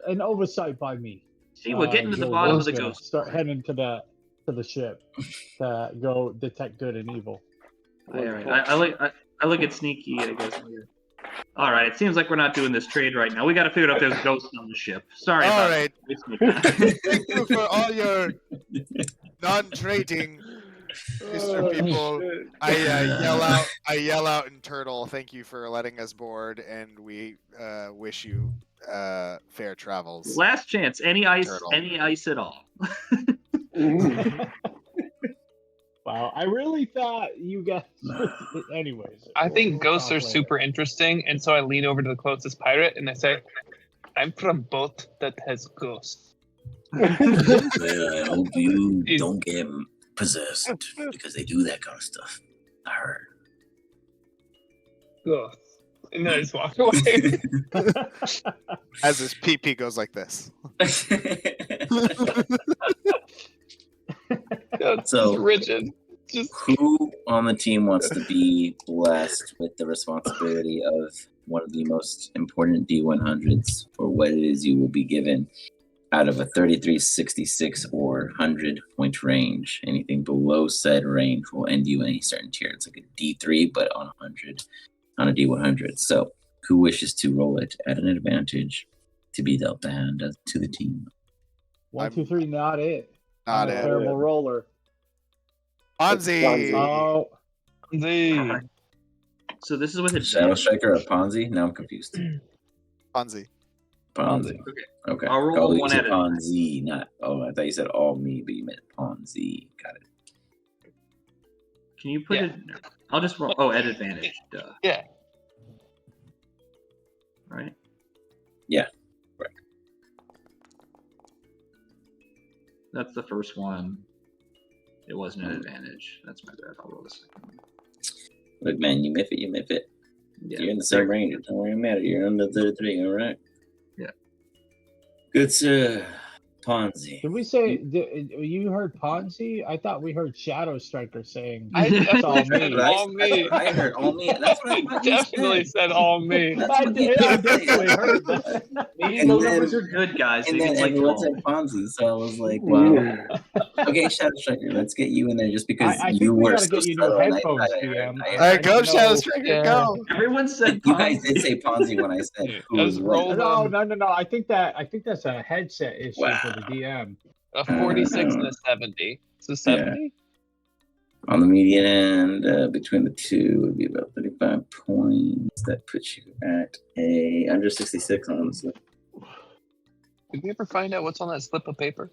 S1: an oversight by me.
S8: See, we're getting to the bottom of the ghost.
S1: Start heading to the ship to go detect good and evil.
S8: All right. I look at Sneaky, I guess. All right. It seems like we're not doing this trade right now. We got to figure out if there's ghosts on the ship. Sorry.
S5: All right.
S8: That.
S5: Thank you for all your non-trading, Mr. People. I yell out in Turtle. Thank you for letting us board, and we wish you fair travels.
S8: Last chance. Any ice?
S5: Turtle.
S8: Any ice at all?
S1: Wow, I really thought you guys. Anyways,
S2: I think ghosts are super interesting, and so I lean over to the closest pirate and I say, "I'm from boat that has ghosts."
S4: Well, I hope you don't get possessed because they do that kind of stuff. I heard.
S2: Ghosts. And then I just walk away.
S5: As his PP goes like this.
S2: That's
S4: So,
S2: just rigid. Just
S4: who on the team wants to be blessed with the responsibility of one of the most important D100s for what it is you will be given out of a 33, 66, or 100 point range? Anything below said range will end you in a certain tier. It's like a D3, but on 100, on a D100. So, who wishes to roll it at an advantage to be dealt the hand to the team?
S1: 1, 2, 3, not it.
S5: Not
S1: I'm a
S5: it.
S1: terrible roller.
S5: Ponzi.
S1: Oh,
S8: So this is with
S4: Shadow
S8: advantage.
S4: Striker or Ponzi? Now I'm confused.
S5: Ponzi.
S4: Ponzi.
S8: Okay.
S4: Okay.
S8: I'll roll
S4: you
S8: one
S4: said
S8: at a
S4: Ponzi, not. Oh, I thought you said all me, but you meant Ponzi. Got it.
S8: Can you put it? I'll just roll. Oh, at advantage. Duh.
S2: yeah.
S8: Right.
S4: Yeah. Right.
S8: That's the first one. It wasn't an advantage. That's my bad. I'll roll the second one.
S4: Look, man, you miff it, you miff it.
S8: Yeah.
S4: You're in the same range. It don't really matter. You're under 33, all right?
S8: Yeah.
S4: Good sir, Ponzi.
S1: Did we say you heard Ponzi? I thought we heard Shadow Striker saying
S7: I
S1: it's all
S7: definitely
S1: me.
S7: said all me.
S4: I heard all me. That's what I thought you
S7: Definitely said all me.
S4: That's
S1: I
S4: what
S1: did.
S4: you
S1: I
S4: said.
S1: definitely heard that.
S8: Maybe
S4: And
S8: low
S4: then-
S8: numbers are good, guys.
S4: And
S8: Maybe
S4: then
S8: it's like
S4: everyone
S8: 12.
S4: said Ponzi, so I was like, wow. Okay, Shadow Striker, let's get you in there just because
S1: I
S4: you
S1: think we
S4: were
S1: gotta
S4: so
S1: get you new
S4: subtle, and
S1: headphones,
S4: I
S1: DM.
S4: heard-
S5: All right, go,
S1: know-
S5: Shadow Striker,
S7: Yeah.
S5: go.
S8: Everyone said
S4: You guys
S8: Ponzi.
S4: did say Ponzi when I said
S7: Yeah,
S4: who was
S7: let's
S4: what.
S7: roll.
S1: No. I think that's a headset issue for the DM.
S7: A 46 and a 70. So 70?
S4: On the median end, between the two would be about 35 points. That puts you at a under 66 on the slip.
S7: Did we ever find out what's on that slip of paper?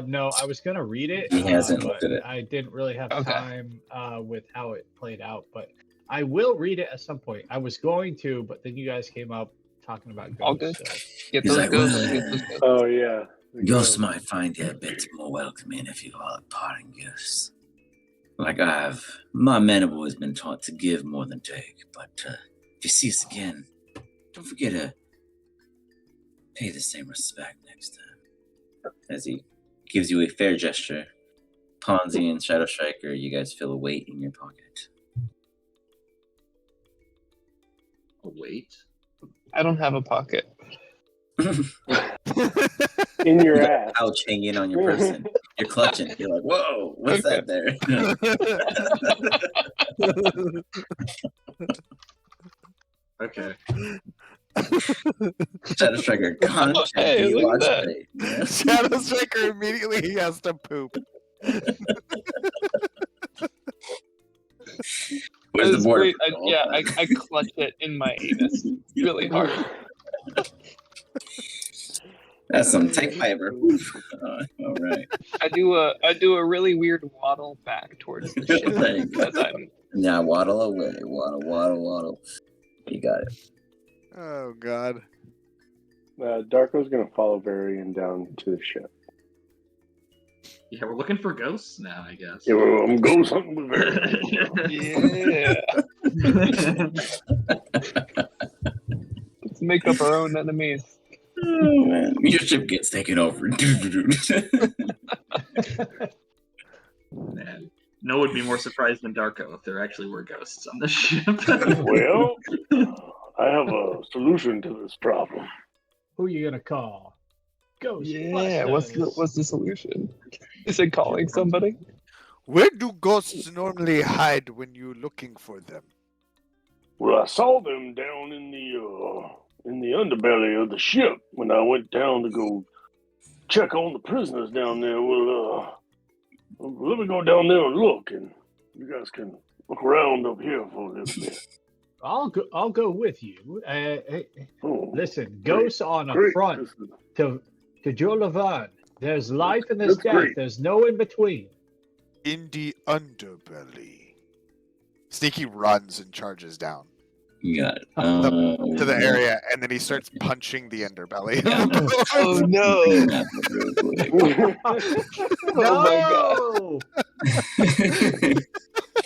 S1: No, I was gonna read it.
S4: He hasn't
S1: but
S4: looked at it.
S1: I didn't really have
S7: Okay.
S1: time with how it played out, but I will read it at some point. I was going to, but then you guys came up talking about ghosts.
S7: All good.
S1: So.
S7: Get
S4: He's
S7: those
S4: like,
S7: ghosts.
S4: "Well,
S7: Get those ghosts.
S9: Oh yeah.
S4: Ghosts might find you a bit more welcoming if you are parting gifts. Like my men have always been taught to give more than take, but if you see us again, don't forget to pay the same respect next time. As he gives you a fair gesture, Ponzi and Shadow Striker, you guys feel a weight in your pocket.
S8: Oh, wait.
S7: I don't have a pocket.
S9: In your
S4: You got
S9: ass.
S4: a pouch hanging on your person. You're clutching. You're like, whoa, what's that there?
S8: Okay.
S4: Shadow Striker, contact
S7: Hey,
S4: you
S7: look at
S4: watch
S7: that.
S4: it. Yeah.
S5: Shadow Striker immediately he has to poop.
S4: Where's the
S7: It's
S4: border
S7: great.
S4: patrol?
S7: I clutch it in my anus really hard.
S4: That's some tight fiber. All right.
S7: I do a really weird waddle back towards the
S4: There you
S7: ship
S4: go.
S7: as I'm
S4: Now waddle away. Waddle. You got it.
S5: Oh God.
S9: Darko's gonna follow Varian down to the ship.
S8: Yeah, we're looking for ghosts now, I guess.
S3: Yeah, well, I'm going something with Varian.
S7: yeah. Let's make up our own enemies.
S4: Oh man, your ship gets taken over.
S8: Man, no one would be more surprised than Darko if there actually were ghosts on the ship.
S3: Well, I have a solution to this problem.
S1: Who you gonna call? Ghost.
S7: Yeah, what's the solution? Is it calling somebody?
S5: Where do ghosts normally hide when you're looking for them?
S3: Well, I saw them down in the underbelly of the ship when I went down to go check on the prisoners down there. Well, let me go down there and look, and you guys can look around up here for a little bit.
S1: I'll go with you.
S3: Oh,
S1: Listen, ghosts on a
S3: great.
S1: front to Joe Levan. There's life and there's
S3: That's
S1: death.
S3: great.
S1: There's no in between.
S5: In the underbelly. Sneaky runs and charges down
S4: You got it.
S5: to the area, and then he starts punching the underbelly.
S7: Oh no! Oh my god,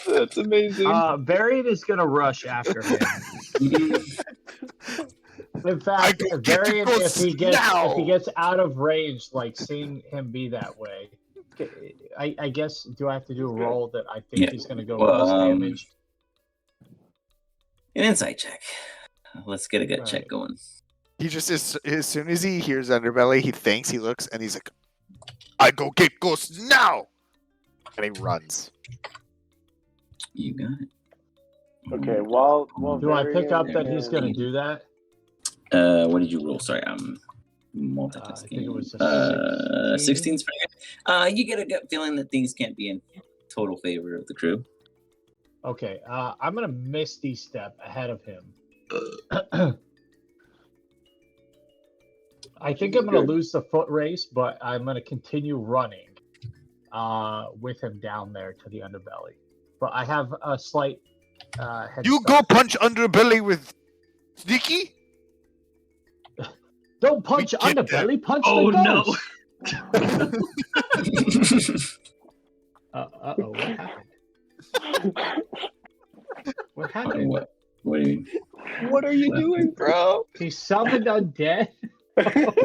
S7: that's amazing.
S1: Varian is gonna rush after him. In fact,
S5: I go get the
S1: Varian,
S5: ghosts
S1: if
S5: now.
S1: he gets out of range, like seeing him be that way, I guess do I have to do a roll that I think
S4: Yeah.
S1: he's gonna go
S4: Well,
S1: plus damage?
S4: An insight check. Let's get a gut check
S1: Right.
S4: going.
S5: He just as soon as he hears underbelly, he thinks, he looks, and he's like, "I go get ghosts now!" And he runs.
S4: You got it.
S9: Okay, while
S1: Do I pick up
S9: Varian
S1: that he's
S9: and-
S1: gonna do that?
S4: What did you roll? Sorry, I'm multitasking.
S1: I think it was a
S4: 16 's pretty good. You get a gut feeling that things can't be in total favor of the crew.
S1: Okay, I'm gonna misty step ahead of him. I think I'm gonna
S9: Good.
S1: lose the foot race, but I'm gonna continue running with him down there to the underbelly. But I have a slight head
S5: You go
S1: start.
S5: punch underbelly with Sneaky?
S1: Don't punch
S5: We get that.
S1: underbelly, punch
S8: Oh,
S1: the
S8: no.
S1: ghost. Uh-oh, what happened? What happened?
S4: What What do you mean?
S7: What are you doing, bro?
S1: He summoned undead.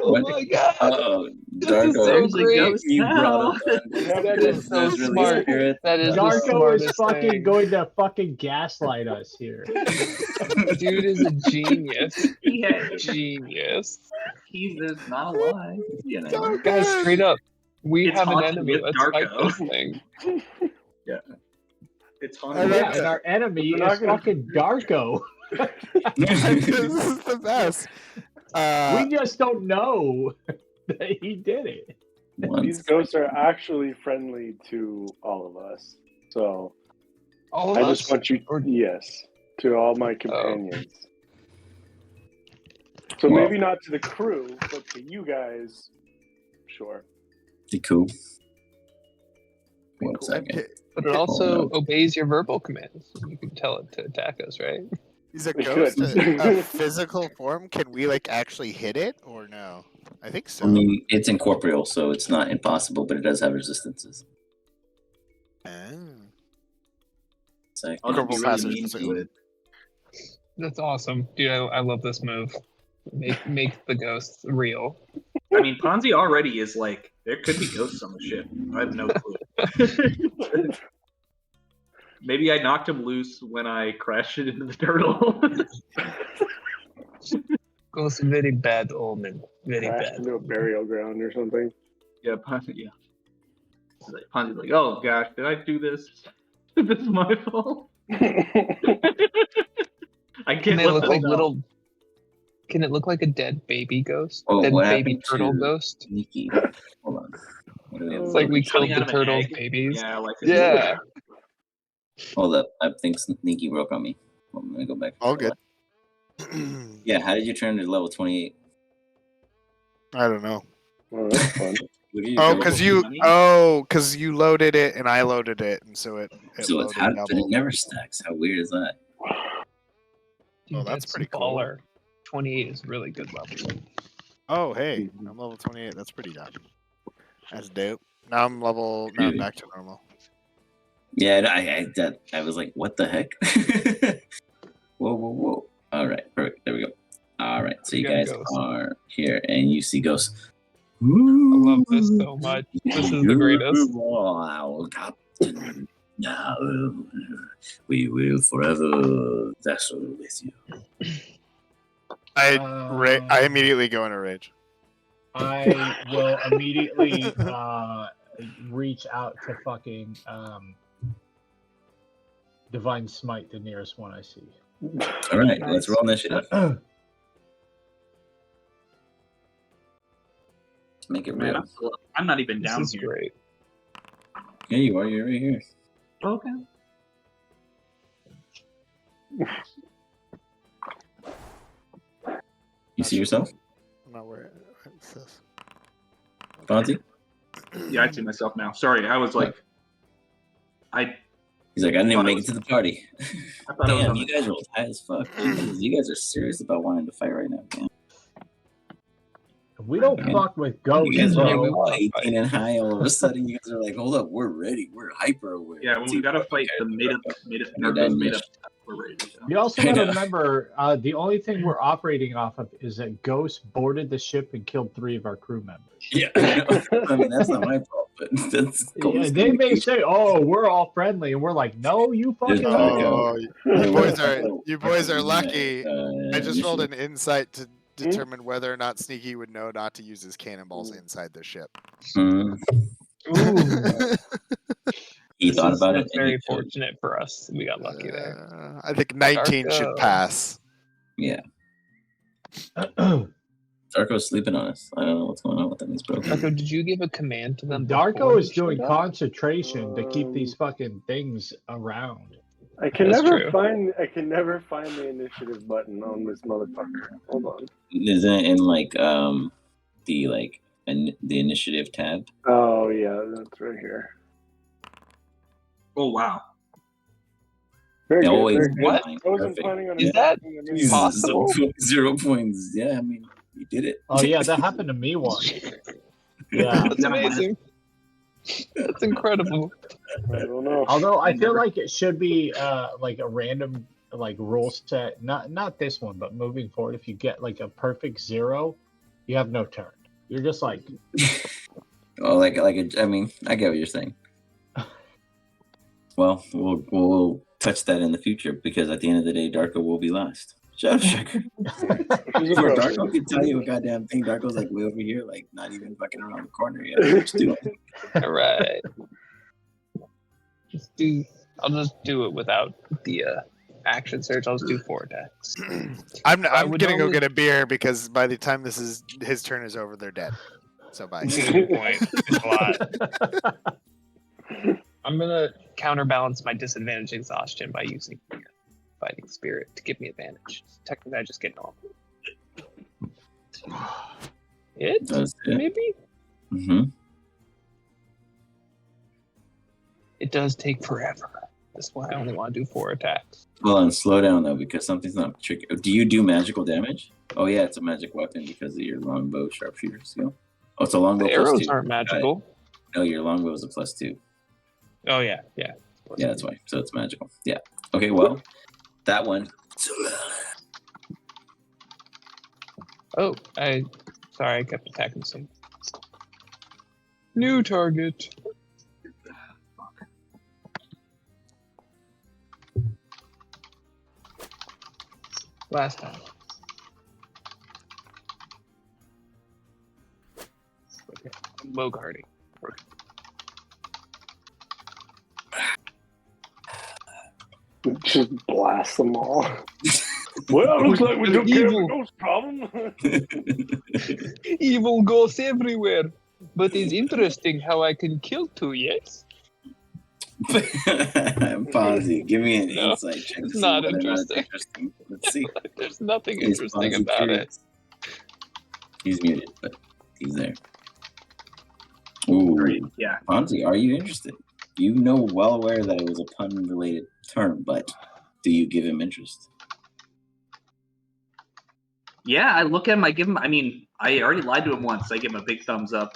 S7: Oh my god.
S4: Oh,
S7: This is so
S8: There's a
S7: great.
S8: ghost
S4: You brought
S8: now.
S4: up
S7: That is so
S4: That's really
S7: smart.
S4: accurate.
S7: That is the
S1: Darko is
S7: smartest
S1: fucking
S7: thing.
S1: going to fucking gaslight us here.
S7: Dude is a genius.
S8: Yeah,
S7: Genius.
S8: there's not a lie. You know.
S7: Guys, straight up. We
S8: It's
S7: have an
S8: haunted
S7: enemy.
S8: with
S7: Let's fight
S8: Darko.
S7: this thing.
S8: It's
S5: I
S8: haunted.
S5: like
S1: Yeah, and our enemy
S9: We're not
S1: is
S9: gonna-
S1: fucking Darko.
S5: this is the best.
S1: We just don't know that he did it.
S9: These
S4: Once.
S9: ghosts are actually friendly to all of us. So
S7: All of
S9: I
S7: us.
S9: just want you, yes, to all my companions. So
S4: Well-
S9: maybe not to the crew, but to you guys, sure.
S4: Cool. One second.
S7: But it also obeys your verbal commands. You can tell it to attack us, right?
S5: He's a
S9: We
S5: ghost,
S9: could.
S5: a physical form. Can we like actually hit it or no? I think so.
S4: I mean, it's incorporeal, so it's not impossible, but it does have resistances.
S5: Oh.
S4: Second.
S5: I'll go for
S10: Really
S5: passage.
S10: mean to it.
S7: That's awesome. Dude, I love this move. Make the ghosts real.
S8: I mean, Ponzi already is like, there could be ghosts on the ship. I have no clue. Maybe I knocked him loose when I crashed it into the turtle.
S7: Ghost very bad omen. Very
S9: Crash
S7: bad.
S9: into a burial ground or something.
S8: Yeah, Ponzi, yeah. Ponzi's like, oh gosh, did I do this? This is my fault. I
S7: Can
S8: can't
S7: they
S8: let
S7: look
S8: them
S7: like
S8: know.
S7: little? Can it look like a dead baby ghost?
S4: Oh,
S7: dead
S4: what
S7: baby
S4: happened
S7: turtle
S4: to-
S7: ghost?
S4: Sneaky. Hold on. What do we have?
S7: It's like we
S8: Coming
S7: killed
S8: out
S7: the
S8: of an
S7: turtles'
S8: egg.
S7: babies.
S8: Yeah, like
S7: Yeah.
S4: Hold up. I think Sneaky broke on me. Hold on, let me go back.
S5: All good.
S4: Yeah, how did you turn to level 28?
S5: I don't know.
S9: Oh, that's fun.
S4: What did you
S5: Oh,
S4: do?
S5: because you loaded it and I loaded it, and so it
S4: So
S5: loaded
S4: it's how but it
S5: double.
S4: never stacks. How weird is that?
S7: Dude,
S5: Oh, that's pretty cool.
S7: baller. 28 is really good level.
S5: Oh, hey, I'm level 28. That's pretty dope. That's dope. Now I'm level. Now I'm
S4: Dude.
S5: back to normal.
S4: Yeah, I was like, what the heck? Whoa. All right, perfect. There we go. All right, so you
S7: got
S4: guys
S7: ghosts.
S4: are here, and you see ghosts.
S7: I love this so much. This is the greatest.
S4: Wow, Captain. Now we will forever wrestle with you.
S5: I immediately go into rage.
S1: I will immediately reach out to fucking Divine Smite the nearest one I see.
S4: All right, let's roll initiative. Make it
S8: Man,
S4: real.
S8: I'm not even
S7: This
S8: down
S7: is
S8: here.
S7: great.
S4: Yeah, you are. You're right here.
S8: Okay.
S4: You see yourself,
S5: I'm not where it says.
S4: Fonzie?
S8: Yeah, I see myself now. Sorry, I was like,
S4: He's like, I didn't even make it to the party.
S8: I thought I was
S4: Damn,
S8: on
S4: you
S8: the
S4: guys rolled high as fuck. You guys are serious about wanting to fight right now. Damn.
S1: We don't
S4: Okay.
S1: fuck with
S4: You
S1: ghosts,
S4: guys
S7: Yeah,
S4: are
S7: we
S1: bro.
S7: wanna
S4: 18 and high. All of a sudden, you guys are like, hold up, we're ready. We're hyper aware.
S8: Yeah, when we gotta fight the made up we're ready to go.
S1: You also
S4: I
S1: got to
S4: know.
S1: remember, the only thing we're operating off of is that ghosts boarded the ship and killed 3 of our crew members.
S4: Yeah, I know. I mean, that's not my fault, but that's cool.
S1: Yeah, they may say, "Oh, we're all friendly," and we're like, "No, you fucking
S4: There's
S1: are."
S4: no-
S5: Oh, you boys are lucky. I just rolled an insight to
S1: Hmm?
S5: determine whether or not Sneaky would know not to use his cannonballs inside the ship.
S4: Mhm.
S7: Ooh,
S4: He thought about it.
S7: that's
S4: and
S7: very
S4: he chose.
S7: fortunate for us. We got lucky there.
S5: I think 19 should
S7: Darko.
S5: pass.
S4: Yeah. Darko's sleeping on us. I don't know what's going on with him. He's broken.
S7: Darko, did you give a command to them?
S1: Darko
S7: before
S1: is
S7: you showed
S1: doing
S7: up?
S1: concentration to keep these fucking things around.
S9: I can
S7: That's
S9: never
S7: true.
S9: find the initiative button on this motherfucker. Hold on.
S4: Isn't it in like the initiative tab?
S9: Oh yeah, that's right here.
S8: Oh wow.
S9: Very good.
S4: Always
S9: Very good.
S7: What?
S9: I wasn't
S4: Perfect.
S9: planning on
S7: Is that
S9: anything.
S7: possible?
S4: 0 points. Yeah, I mean, you did it.
S1: Oh yeah, that happened to me once. Yeah.
S7: That's amazing. That's incredible.
S9: I don't know.
S1: Although I feel like it should be like a random like rule set, not this one, but moving forward, if you get like a perfect 0, you have no turn. You're just like,
S4: Well, I mean, I get what you're saying. Well, we'll touch that in the future because at the end of the day, Darko will be last. Shut up, Sugar. Before Darko can tell you a goddamn thing, Darko's like way over here, like not even fucking around the corner yet. Just do it.
S7: All right. I'll just do it without the action surge. I'll just do 4 attacks.
S5: I'm
S7: would
S5: gonna go
S7: normally-
S5: get a beer because by the time his turn is over, they're dead. So bye.
S7: Good point. It's a lot. I'm gonna counterbalance my disadvantage exhaustion by using Fighting Spirit to give me advantage. Technically, I just get normal.
S4: Does it?
S7: Maybe
S4: Mm-hmm.
S7: it does take forever. That's why I only want to do 4 attacks.
S4: Hold on, slow down though, because something's not tricky. Do you do magical damage? Oh yeah, it's a magic weapon because of your longbow sharpshooter skill. Oh, it's a longbow
S7: The
S4: plus
S7: arrows
S4: 2.
S7: aren't magical.
S4: No, your longbow is a +2.
S7: Oh yeah.
S4: Yeah, that's why. So it's magical. Yeah. Okay, well, that one.
S7: Oh, sorry, I kept attacking the same. New target. Last time. Okay, Bogarty.
S3: Just blast them all. Well, looks like we took care of the ghost problem.
S7: Evil goes everywhere, but it's interesting how I can kill 2, yes?
S4: Ponzi, give me an insight check.
S7: It's
S4: to see
S7: not
S4: whether or not it's
S7: interesting.
S4: Let's see.
S7: There's nothing
S4: Is
S7: interesting
S4: Ponzi
S7: about
S4: curious? He's muted, but he's there. Ooh,
S8: Yeah.
S4: Ponzi, are you interested? You know well aware that it was a pun-related term, but do you give him interest?
S8: Yeah, I look at him, I give him, I mean, I already lied to him once. I give him a big thumbs up.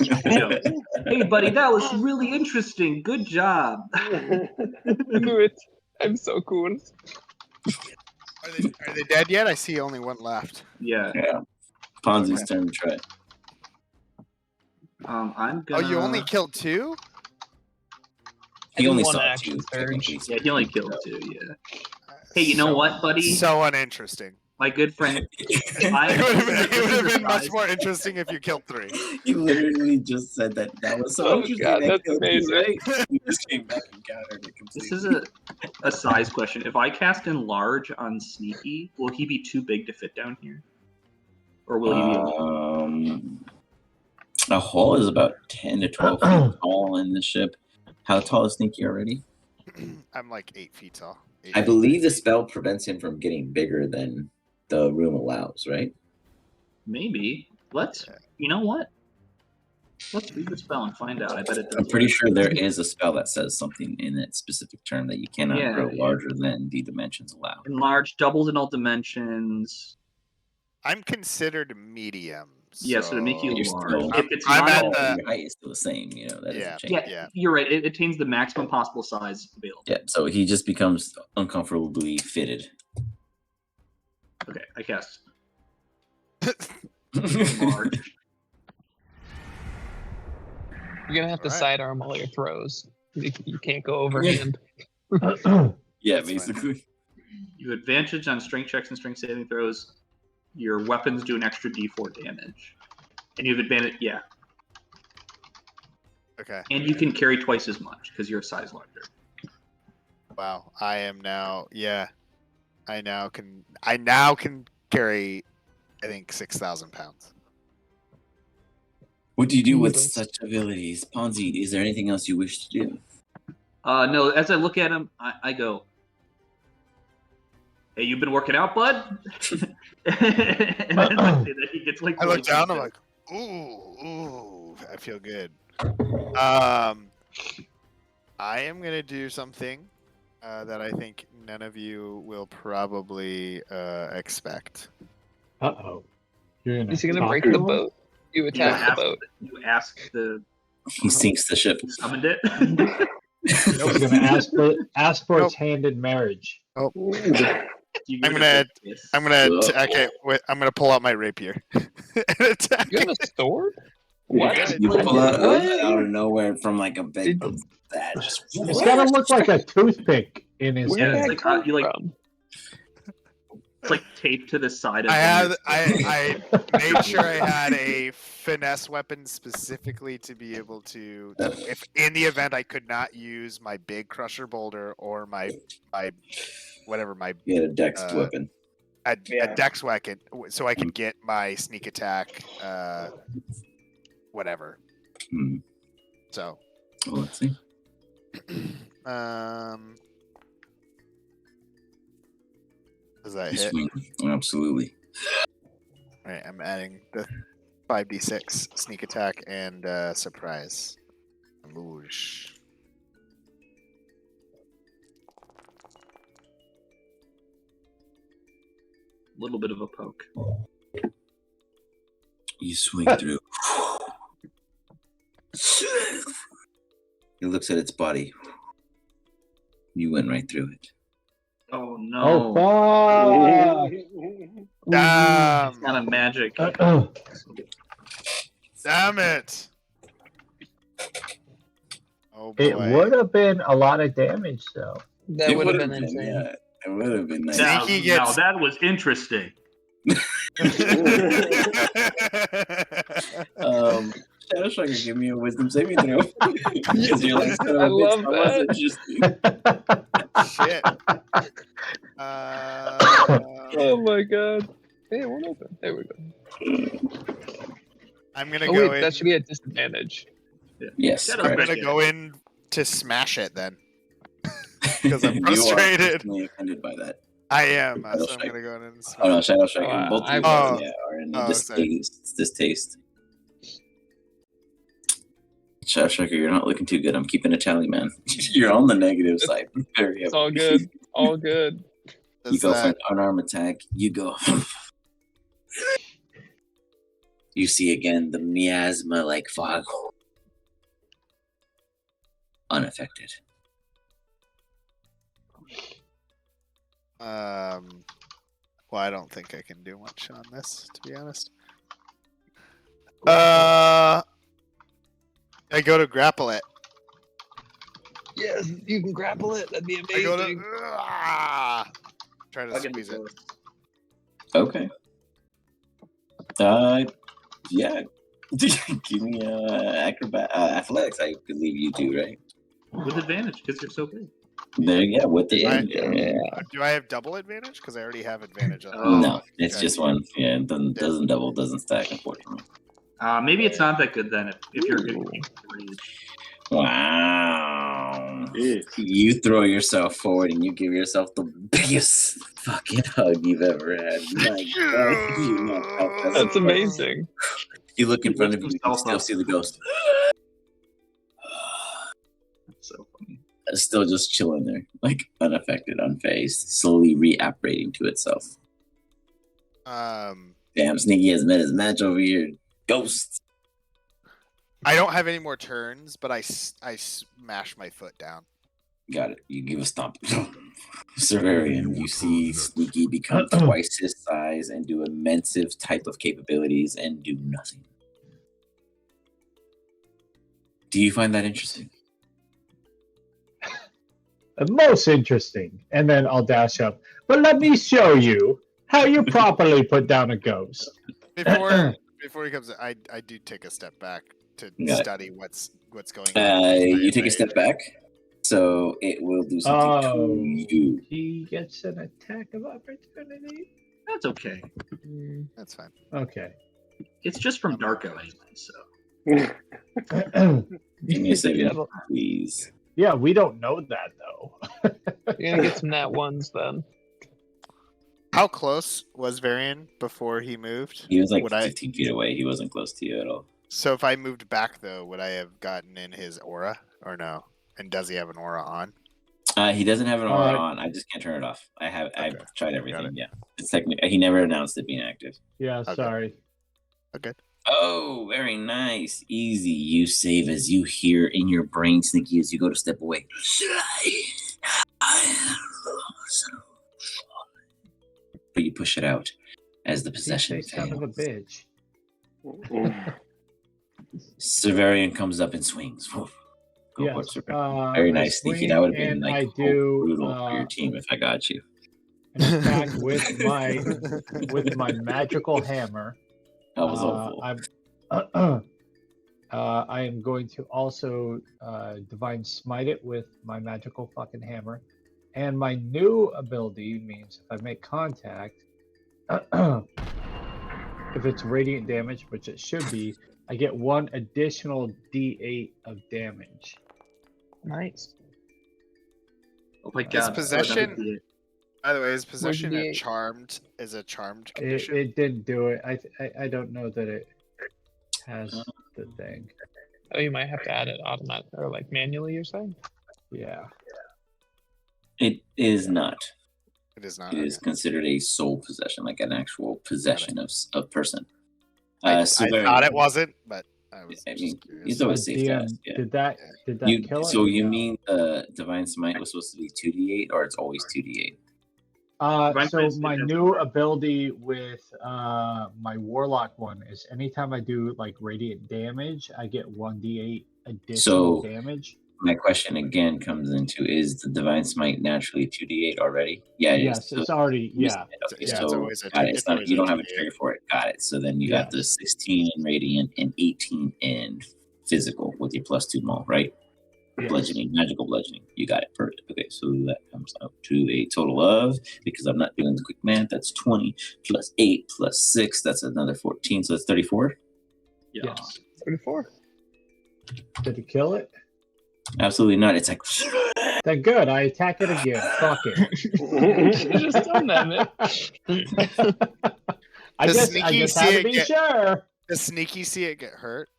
S8: You know, hey, buddy, that was really interesting. Good job.
S7: I knew it. I'm so cool.
S5: Are they dead yet? I see only one left.
S8: Yeah.
S4: Yeah. Ponzi's turn to try.
S8: I'm
S5: Oh,
S8: gonna.
S5: you only killed 2?
S4: He only
S7: one
S4: saw
S7: action
S4: 2.
S7: surge.
S4: technically,
S8: Yeah, he only killed 2. Yeah. Hey, you know what, buddy?
S5: So uninteresting.
S8: My good friend.
S5: It would have been much more interesting if you killed 3.
S4: You literally just said that was so
S7: Oh,
S4: interesting.
S7: God,
S4: that
S7: that's
S4: killed you,
S7: amazing.
S4: right? You just came back and countered it
S8: This
S4: completely.
S8: is a size question. If I cast Enlarge on Sneaky, will he be too big to fit down here? Or will he be
S4: A hole is about 10 to 12 feet tall in the ship. How tall is Sneaky already?
S5: I'm like 8 feet tall.
S4: I believe the spell prevents him from getting bigger than the room allows, right?
S8: Maybe. You know what? Let's read the spell and find out. I bet it does.
S4: I'm pretty sure there is a spell that says something in that specific term that you cannot grow
S8: Yeah.
S4: larger than the dimensions allow.
S8: Enlarge, doubles in all dimensions.
S5: I'm considered medium.
S8: Yeah, so to make you
S4: You're
S8: large.
S4: still-
S8: If it's
S5: I'm
S8: not
S5: at
S8: all-
S5: the-
S4: Your height is still the same, you know, that
S5: Yeah.
S4: doesn't change.
S8: yeah,
S5: Yeah.
S8: you're right. It attains the maximum possible size available.
S4: Yeah, so he just becomes uncomfortably fitted.
S8: Okay, I cast Enlarge.
S7: You're gonna have to
S5: Alright.
S7: sidearm all your throws. You can't go overhand.
S4: Yeah,
S5: That's fine.
S4: basically.
S8: You have advantage on strength checks and strength saving throws. Your weapons do an extra d4 damage. And you have advantage, yeah.
S5: Okay.
S8: And you can carry twice as much because you're a size larger.
S5: Wow. I am now. Yeah. I now can carry, I think, 6,000 pounds.
S4: What do you do with
S7: Jesus.
S4: such abilities? Ponzi, is there anything else you wish to do?
S8: No, as I look at him, I go, hey, you been working out, bud? And then I say that he gets like.
S5: I look
S8: really
S5: down. I'm
S8: big.
S5: like, ooh, I feel good. I am gonna do something that I think none of you will probably expect.
S1: Uh-oh. You're gonna
S7: Is he gonna
S1: talk
S7: break
S1: to
S7: the
S1: him?
S7: boat? You
S8: You
S7: attack the
S8: ask,
S7: boat.
S8: you ask the
S4: He sinks the ship.
S8: who summoned it.
S1: It's gonna ask for
S5: Nope.
S1: its hand in marriage.
S8: You
S5: I'm
S8: would
S5: gonna-
S8: have this.
S5: I'm gonna pull out my rapier and attack.
S7: You have a sword?
S3: What?
S5: Yeah,
S4: You pull out
S7: What?
S4: out of nowhere from like a big that just.
S1: It's gotta look like a toothpick in his
S7: Where
S8: Yeah,
S7: did
S1: hand.
S7: that
S8: like,
S7: come
S8: you like-
S7: from?
S8: It's like taped to the side of
S5: I made sure I had a finesse weapon specifically to be able to, if in the event I could not use my big crusher boulder or my whatever my
S4: You had a dex weapon.
S5: a
S9: Yeah.
S5: dex weapon, so I could get my sneak attack, whatever.
S4: Hmm.
S5: So,
S4: Well, let's see.
S5: does that
S4: You
S5: hit?
S4: swing. Absolutely.
S5: All right, I'm adding the 5d6 sneak attack and surprise. Whoosh.
S8: a little bit of a poke.
S4: You swing through. It looks at its body. You went right through it.
S8: Oh
S1: Oh,
S8: no!
S1: fuck!
S5: Damn!
S8: It's not a magic.
S5: Damn it! Oh boy.
S1: It would have been a lot of damage, though.
S7: That
S4: It
S7: would have
S4: would've
S7: been insane.
S4: Yeah, it would have been nice.
S8: Now,
S5: Sneaky
S8: now
S5: gets-
S8: that was interesting.
S4: Shadow Striker, give me a wisdom saving throw. Because you're like, son of
S7: I
S4: a bitch,
S7: love
S4: that was interesting.
S5: Shit.
S7: Oh my god. Hey, it won't open. There we go.
S5: I'm gonna
S7: Oh
S5: go
S7: wait,
S5: in.
S7: that should be a disadvantage.
S4: Yes,
S8: Shadow
S5: I'm
S4: correct.
S5: gonna go in to smash it then. Because I'm
S4: You are
S5: frustrated.
S4: personally offended by that.
S5: I am.
S4: Shadow
S5: So I'm
S4: Striker.
S5: gonna go in and smash.
S4: Oh no, Shadow Striker.
S7: Oh,
S4: both of you
S7: I-
S4: guys, are in
S5: Oh, sorry.
S4: distaste. Shadow Striker, you're not looking too good. I'm keeping a tally, man. You're on the negative side. Very
S7: It's
S4: heavily.
S7: all good. All good.
S4: You
S5: Does
S4: go for an
S5: that-
S4: unarmed attack. You go. You see again the miasma like fog. Unaffected.
S5: Well, I don't think I can do much on this, to be honest. I go to grapple it.
S7: Yes, you can grapple it. That'd be
S5: I go
S7: amazing.
S5: to try to
S8: I'll get
S5: squeeze it.
S8: this.
S4: Okay. Yeah. Give me athletics. I believe you do, right?
S8: With advantage because you're so big.
S4: There, yeah. With the
S7: Yeah.
S5: Do I have double advantage? Because I already have advantage on.
S4: No, it's just one. Yeah, it doesn't double, doesn't stack, unfortunately.
S8: Maybe it's not that good then if you're good.
S4: Wow.
S9: Yeah.
S4: You throw yourself forward and you give yourself the biggest fucking hug you've ever had. My God, you know how
S7: That's amazing.
S4: You look in front of you, you still see the ghost.
S8: That's so funny.
S4: It's still just chilling there, like unaffected, unfazed, slowly reapparating to itself. Damn, Sneaky has met his match over here. Ghost.
S5: I don't have any more turns, but I smash my foot down.
S4: Got it. You give a stomp. Severian, you see Sneaky become twice his size and do immense type of capabilities and do nothing. Do you find that interesting?
S1: Most interesting. And then I'll dash up. But let me show you how you properly put down a ghost.
S5: Before he comes, I do take a step back to
S4: Got it.
S5: study what's going on.
S4: You take a step back, so it will do something to you.
S1: He gets an attack of opportunity.
S8: That's okay.
S5: That's fine.
S1: Okay.
S8: It's just from Darko anyway, so.
S4: Give me a second,
S7: Yeah, but-
S4: please.
S1: Yeah, we don't know that though.
S7: You're gonna get some nat ones then.
S5: How close was Varian before he moved?
S4: He was like
S5: Would
S4: 15 feet away. He wasn't close to you at all.
S5: So if I moved back though, would I have gotten in his aura or no? And does he have an aura on?
S4: He doesn't have an aura on. I just can't turn it off. I've tried everything. Yeah, it's technically he never announced it being active.
S1: Yeah,
S5: Okay.
S1: sorry.
S5: Okay.
S4: Oh, very nice. Easy. You save as you hear in your brain, Sneaky, as you go to step away. But you push it out as the possession
S1: Say son of a
S4: fails.
S1: bitch.
S4: Severian comes up and swings. Woof. Go for it,
S1: Yes.
S4: Severian. Very nice, Sneaky. That would have been
S1: and
S4: like
S1: I do,
S4: brutal for your team if I got you.
S1: an attack with my magical hammer.
S4: That was awful.
S1: I am going to also divine smite it with my magical fucking hammer, and my new ability means if I make contact, if it's radiant damage, which it should be, I get 1 additional D8 of damage.
S2: Nice.
S8: Oh my
S5: Is
S8: god.
S5: possession? By the way, is possession
S2: the
S5: a
S2: eight?
S5: charmed? Is a charmed condition?
S1: It didn't do it. I don't know that it has the thing.
S2: Oh, you might have to add it automatic or like manually. You're saying?
S1: Yeah.
S4: It is not.
S5: It is not.
S4: It is considered a soul possession, like an actual possession of person.
S5: I
S4: Severian,
S5: thought it wasn't, but I was.
S4: I
S5: just
S4: mean,
S5: curious.
S4: it's always safe to
S1: DM,
S4: ask. Yeah.
S1: Did that kill it?
S4: So you mean Divine Smite was supposed to be 2d8, or it's always 2d8?
S1: So my new ability with my Warlock one is anytime I do like radiant damage, I get 1d8 additional damage.
S4: My question again comes into: is the Divine Smite naturally 2d8 already? Yeah, it
S1: yes,
S4: is.
S1: it's already
S4: Okay,
S5: Yeah,
S4: so
S5: it's always a
S4: got it.
S5: it's
S4: It's not,
S5: always
S4: you
S5: a
S4: don't have a
S5: 2d8.
S4: trigger for it. Got it. So then you got the 16 in radiant and 18 in physical with your +2 maul, right?
S1: Yes.
S4: Bludgeoning, magical bludgeoning. You got it. Perfect. Okay, so that comes up to a total of, because I'm not doing the quick math, that's 20 plus 8 plus 6. That's another 14. So that's 34.
S1: Yes.
S2: 34.
S1: Did it kill it?
S4: Absolutely not. It's like.
S1: Then good. I attack it again. Fuck it.
S2: You should have just done that, man.
S1: I
S5: Does
S1: just had to be sure.
S5: Does Sneaky see it get hurt?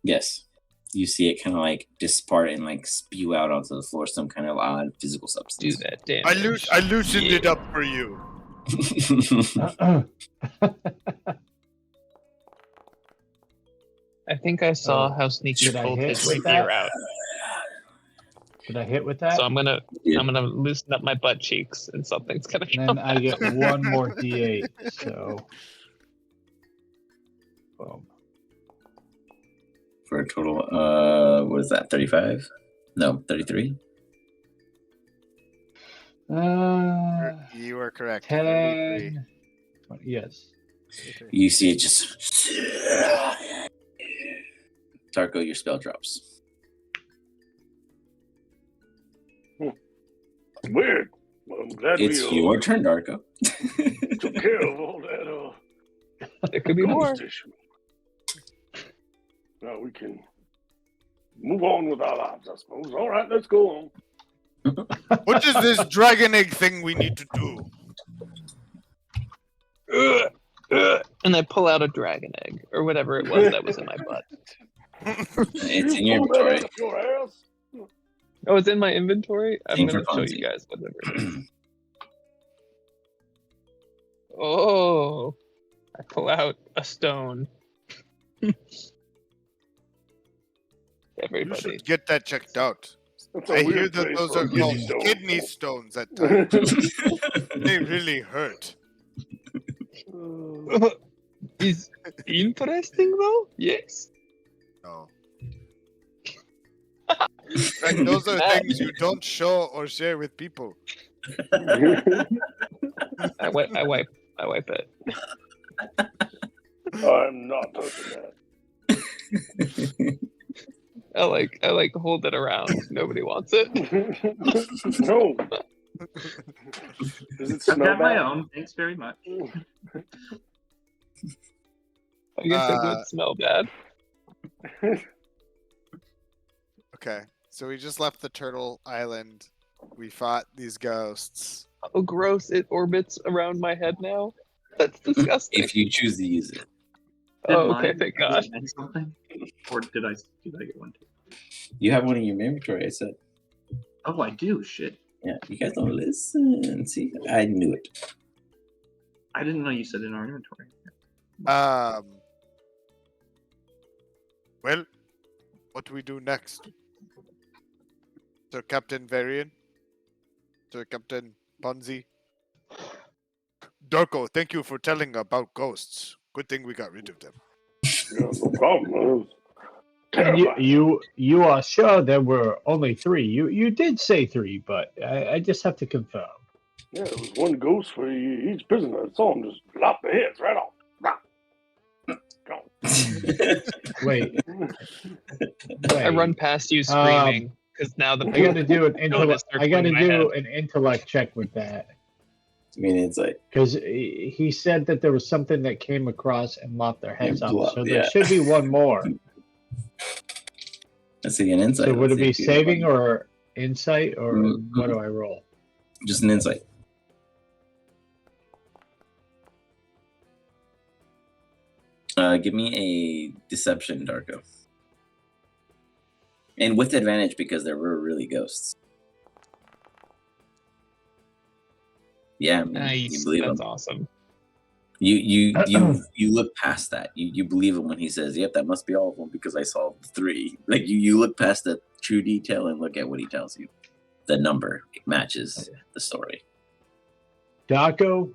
S4: Yes. You see it kind of like dispart and like spew out onto the floor some kind of odd physical
S2: Do
S4: substance.
S2: that damage.
S5: I loosened it up for you.
S2: I think I saw how Sneaky
S1: Did I
S2: pulled
S1: hit
S2: his
S1: with
S2: rapier
S1: that?
S2: out.
S1: Did I hit with that?
S2: So I'm gonna loosen up my butt cheeks and something's gonna
S1: And
S2: come
S1: then I get 1 more D8. So, boom.
S4: For a total, what is that? 35? No, 33.
S5: You are correct.
S1: 10. Yes.
S4: You see it just. Darko, your spell drops.
S3: Weird. Well, I'm glad
S4: It's
S3: we
S4: your turn, Darko.
S3: took care of all that.
S2: There could be more.
S3: conversation. Now we can move on with our lives, I suppose. All right, let's go on.
S5: What is this dragon egg thing we need to do?
S2: And I pull out a dragon egg or whatever it was that was in my butt.
S4: It's in your
S3: Pull that
S4: inventory.
S3: out of your ass.
S2: Oh, it's in my inventory? I'm
S4: Same
S2: going to
S4: for
S2: show
S4: Fonzie.
S2: you guys whatever it is. Oh, I pull out a stone.
S5: You
S2: Everybody.
S5: should get that checked out.
S3: That's a
S5: I hear
S3: weird
S5: that
S3: place
S5: those
S3: for a
S5: are called
S3: kidney stone.
S5: kidney stones at times. They really hurt.
S2: Is interesting though? Yes.
S5: No. Right, those are things you don't show or share with people.
S2: I wipe it.
S3: I'm not touching that.
S2: I like hold it around. Nobody wants it.
S3: No. Does it
S8: I've
S3: smell
S8: got my
S3: bad?
S8: own. Thanks very much.
S2: I guess it would smell bad.
S5: Okay, so we just left the turtle island. We fought these ghosts.
S2: Oh, gross! It orbits around my head now. That's disgusting.
S4: If you choose to use it.
S2: Oh, okay, thank God.
S8: Something? Or did I get one too?
S4: You have one in your inventory, I said.
S8: Oh, I do. Shit.
S4: Yeah, you guys don't listen. See, I knew it.
S8: I didn't know you said in our inventory.
S5: Well, what do we do next? Sir Captain Varian? Sir Captain Ponzi? Darko, thank you for telling about ghosts. Good thing we got rid of them.
S3: Yeah, no problem. It was
S1: And
S3: terrifying.
S1: you are sure there were only 3? You did say 3, but I just have to confirm.
S3: Yeah, it was one ghost for each prisoner. I saw him just lop the heads right off. Blah. Gone.
S1: Wait,
S7: I run
S1: wait.
S7: past you screaming because now the
S1: I got to do an
S7: Note is
S1: I got to
S7: circling my
S1: do
S7: head.
S1: an intellect check with that
S4: I mean, it's like
S1: because he said that there was something that came across and lopped their heads off. So there
S4: yeah.
S1: should be one more.
S4: Let's see an insight.
S1: So would
S4: Let's
S1: it
S4: see
S1: be
S4: if you can
S1: saving
S4: find
S1: or insight or
S4: Mhm.
S1: what do I roll?
S4: just an insight. Give me a deception, Darko. And with advantage because there were really ghosts. Yeah, I mean, you
S7: Nice.
S4: believe
S7: That's
S4: him.
S7: awesome.
S4: You look past that. You believe him when he says, "Yep, that must be all of them because I saw 3." Like you look past the true detail and look at what he tells you. The number matches the story.
S1: Daco,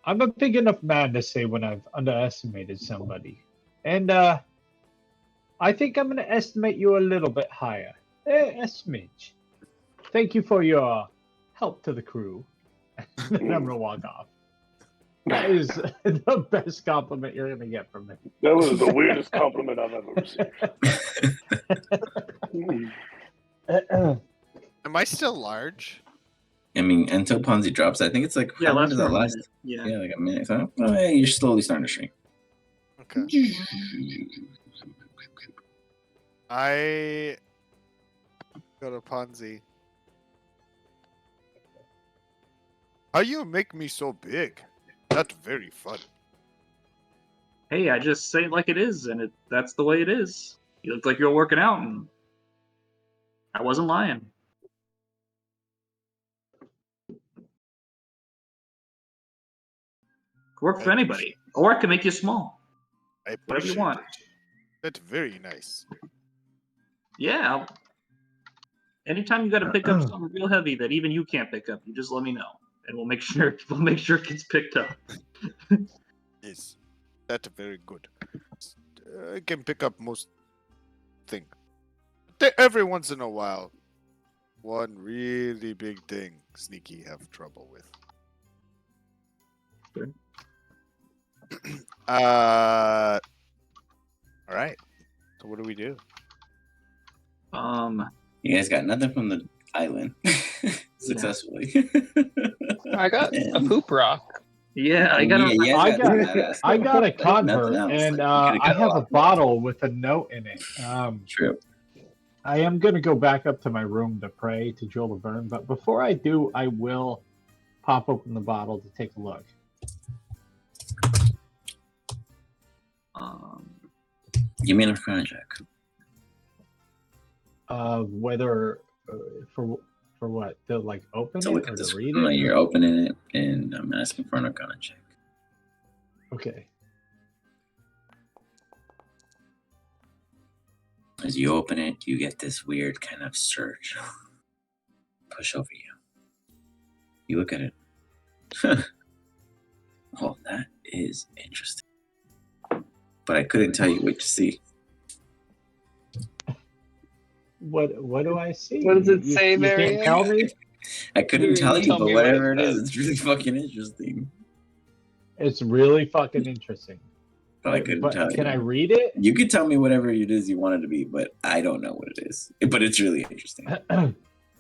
S1: I'm a big enough man to say when I've underestimated somebody. And I think I'm going to estimate you a little bit higher. A smidge. Thank you for your help to the crew. And I'm going to walk off. That is the best compliment you're going to get from me.
S3: That was the weirdest compliment I've ever received.
S5: Am I still large?
S4: I mean, until Ponzi drops, I think it's like
S8: Yeah,
S4: how long
S8: last
S4: does
S8: for
S4: that
S8: a
S4: last?
S8: minute. Yeah.
S4: Yeah, like a minute. So, yeah, you're slowly starting to shrink.
S5: Okay. I go to Ponzi. How you make me so big? That's very fun.
S8: Hey, I just say it like it is, and that's the way it is. You look like you're working out, and I wasn't lying. Could work for anybody, or it can make you small.
S5: I
S8: Whatever you
S5: appreciate
S8: want.
S5: it. That's very nice.
S8: Yeah. Anytime you got to pick up something real heavy that even you can't pick up, you just let me know, and we'll make sure it gets picked up.
S5: Yes, that's very good. I can pick up most thing. Every once in a while, one really big thing Sneaky have trouble with.
S8: Good.
S5: All right. So what do we do?
S4: You guys got nothing from the island successfully.
S7: I got a poop rock.
S8: Yeah, I got
S1: I got a convert,
S4: else.
S1: and
S4: Like, you could've
S1: I
S4: got a
S1: have a
S4: lot more.
S1: bottle with a note in it.
S4: True.
S1: I am going to go back up to my room to pray to Joel Laverne, but before I do, I will pop open the bottle to take a look.
S4: Give me an Arcana check.
S1: Whether for what to like open
S4: To
S1: it
S4: look
S1: or
S4: at
S1: to
S4: this,
S1: read
S4: no,
S1: it.
S4: you're opening it, and I'm asking for an Arcana check.
S1: Okay.
S4: As you open it, you get this weird kind of surge push over you. You look at it. Oh, that is interesting. But I couldn't tell you what to see.
S1: What do I see?
S7: What does it say,
S1: You can't
S7: Marianne?
S1: tell me.
S4: I couldn't tell you,
S7: Tell
S4: but
S7: me what
S4: whatever
S7: it
S4: it is,
S7: says.
S4: it's really fucking interesting.
S1: It's really fucking interesting.
S4: But I couldn't tell you.
S1: Can I read it?
S4: You could tell me whatever it is you want it to be, but I don't know what it is. But it's really interesting.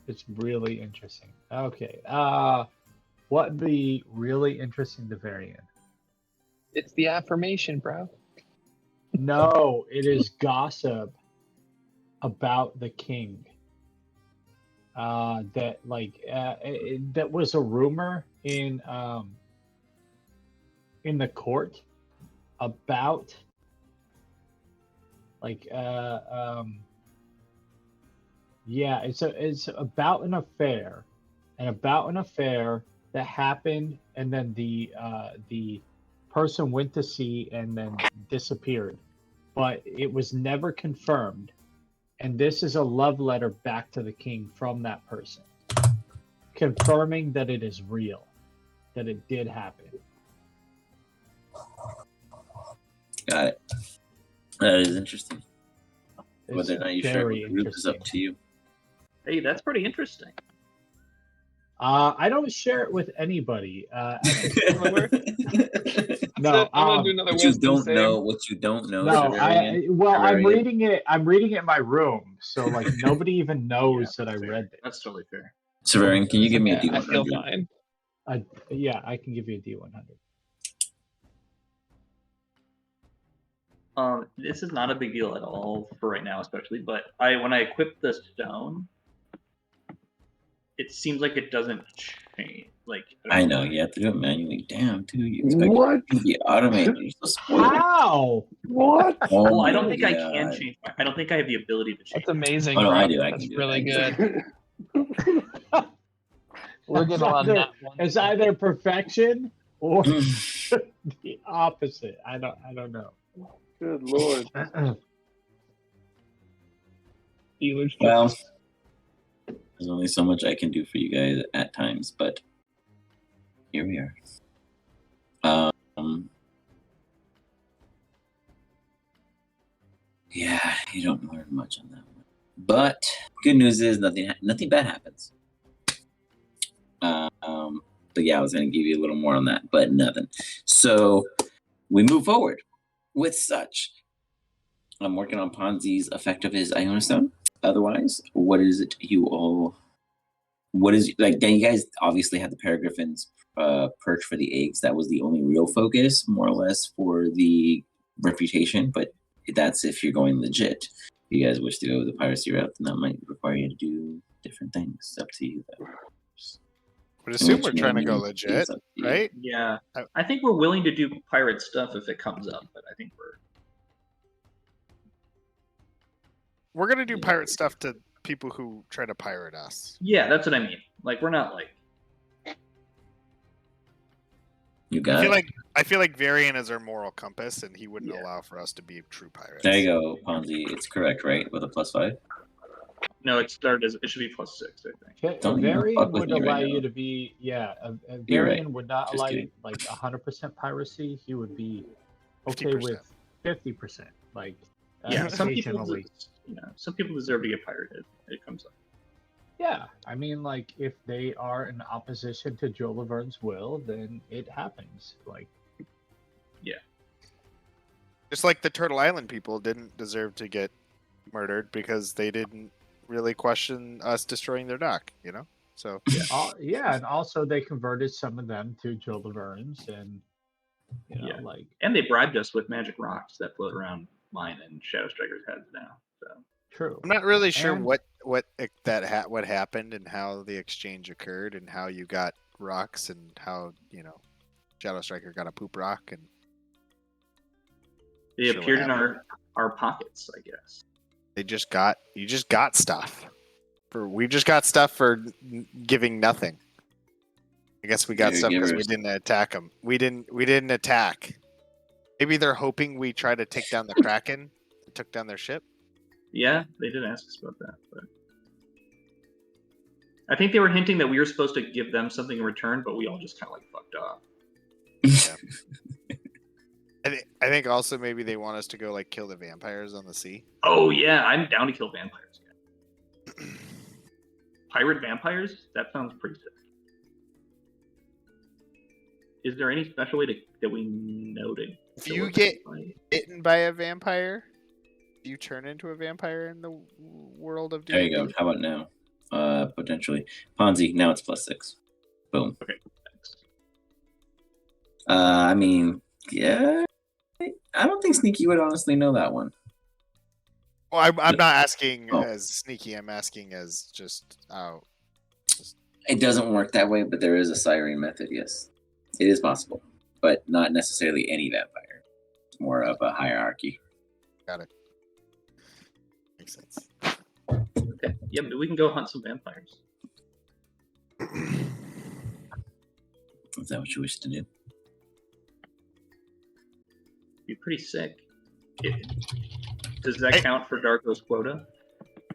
S1: It's really interesting. Okay. What be really interesting to Varian?
S7: It's the affirmation, bro.
S1: No, it is gossip about the king. That was a rumor in the court about it's about an affair, that happened, and then the person went to sea and then disappeared, but it was never confirmed. And this is a love letter back to the king from that person, confirming that it is real, that it did happen.
S4: Got it. That is interesting.
S1: It's
S4: Whether or not you share it
S1: very
S4: with the group is up
S1: interesting.
S4: to you.
S8: Hey, that's pretty interesting.
S1: I don't share it with anybody.
S7: No,
S1: No,
S7: I'm gonna do another
S4: What you
S7: wisdom
S4: don't
S7: save.
S4: know, what you don't know.
S1: no. I'm
S4: Severian.
S1: reading it. I'm reading it in my room, so like nobody even knows that I read it.
S8: That's totally fair.
S4: Severian, can you give me a
S7: Yeah, I feel
S4: D100?
S7: fine.
S1: Yeah, I can give you a D100.
S8: This is not a big deal at all for right now, especially. But when I equip the stone, it seems like it doesn't change. Like
S4: I know, you have to do it manually. Damn, dude, you expect
S9: What?
S4: it to be automated. You're so spoiled.
S1: How?
S9: What?
S4: Oh
S8: Well, I
S4: my
S8: don't think I
S4: God.
S8: can change. I don't think I have the ability to change.
S7: That's amazing.
S4: Oh, no, I
S7: Rob.
S4: do. I
S7: That's
S4: can do
S7: really
S4: it.
S7: good. We're getting a lot of nat ones.
S1: It's either perfection or the opposite. I don't know.
S9: Good lord.
S7: Steelers
S4: Well,
S7: chips.
S4: there's only so much I can do for you guys at times, but here we are. Yeah, you don't learn much on that one. But good news is nothing bad happens. But yeah, I was gonna give you a little more on that, but nothing. So we move forward with such. I'm working on Ponzi's effect of his Iona Stone. Otherwise, what is it you all? What is like? Then you guys obviously had the Paragriffins perch for the eggs. That was the only real focus, more or less, for the reputation. But that's if you're going legit. If you guys wish to go the piracy route, then that might require you to do different things. It's up to you, though.
S5: Would assume
S4: Which
S5: we're trying to go
S4: means
S5: legit,
S4: it's up to you.
S5: right?
S8: Yeah, I think we're willing to do pirate stuff if it comes up, but I think
S5: We're gonna do pirate stuff to people who try to pirate us.
S8: yeah, that's what I mean. Like we're not like
S4: You
S5: I
S4: got
S5: feel
S4: it.
S5: like Varian is our moral compass, and he wouldn't allow for us to be true pirates.
S4: There you go, Ponzi. It's correct, right? With a +5.
S8: no. It should be +6, I think.
S1: A
S4: Don't even
S1: variant
S4: fuck with
S1: would
S4: me right
S1: allow
S4: now.
S1: you to be a
S4: You're right.
S1: variant would not
S4: Just
S1: allow
S4: kidding.
S1: you like 100% piracy. He would be okay
S5: 50%.
S1: with 50%. Like
S8: Yeah, some people,
S1: occasionally.
S8: some people deserve to get pirated. It comes up.
S1: Yeah, I mean, like if they are in opposition to Joe Laverne's will, then it happens. Like,
S5: Just like the Turtle Island people didn't deserve to get murdered because they didn't really question us destroying their dock, you know? So
S1: yeah, and also they converted some of them to Joe Laverne's, and
S8: Yeah.
S1: like
S8: And they bribed us with magic rocks that float around mine and Shadow Striker's heads now. So
S1: true.
S5: I'm not really sure
S1: And-
S5: what happened and how the exchange occurred and how you got rocks and how, Shadow Striker got a poop rock and
S8: they
S5: Sure, what
S8: appeared in
S5: happened?
S8: our pockets, I guess.
S5: you just got stuff. We just got stuff for giving nothing. I guess we got
S4: You're
S5: stuff because we
S4: givers.
S5: didn't attack them. We didn't attack. Maybe they're hoping we try to take down the Kraken that took down their ship.
S8: Yeah, they did ask us about that, but I think they were hinting that we were supposed to give them something in return, but we all just kind of like fucked off.
S5: I think also maybe they want us to go like kill the vampires on the sea.
S8: Oh yeah, I'm down to kill vampires. Yeah. Pirate vampires? That sounds pretty sick. Is there any special way that we know to?
S5: If
S8: kill
S5: you
S8: a
S5: get
S8: vampire?
S5: bitten by a vampire, do you turn into a vampire in the world of
S4: There you
S5: D&D?
S4: go. How about now? Potentially. Ponzi, now it's +6. Boom.
S8: Okay, thanks.
S4: I mean, yeah. I don't think Sneaky would honestly know that one.
S5: Well, I'm not asking
S4: Oh.
S5: as sneaky. I'm asking as just
S4: It doesn't work that way, but there is a siren method, yes. It is possible, but not necessarily any vampire. It's more of a hierarchy.
S5: got it. Makes sense.
S8: Okay, yeah, but we can go hunt some vampires.
S4: Is that what you wish to do?
S8: Be pretty sick. Does that count for Darko's quota?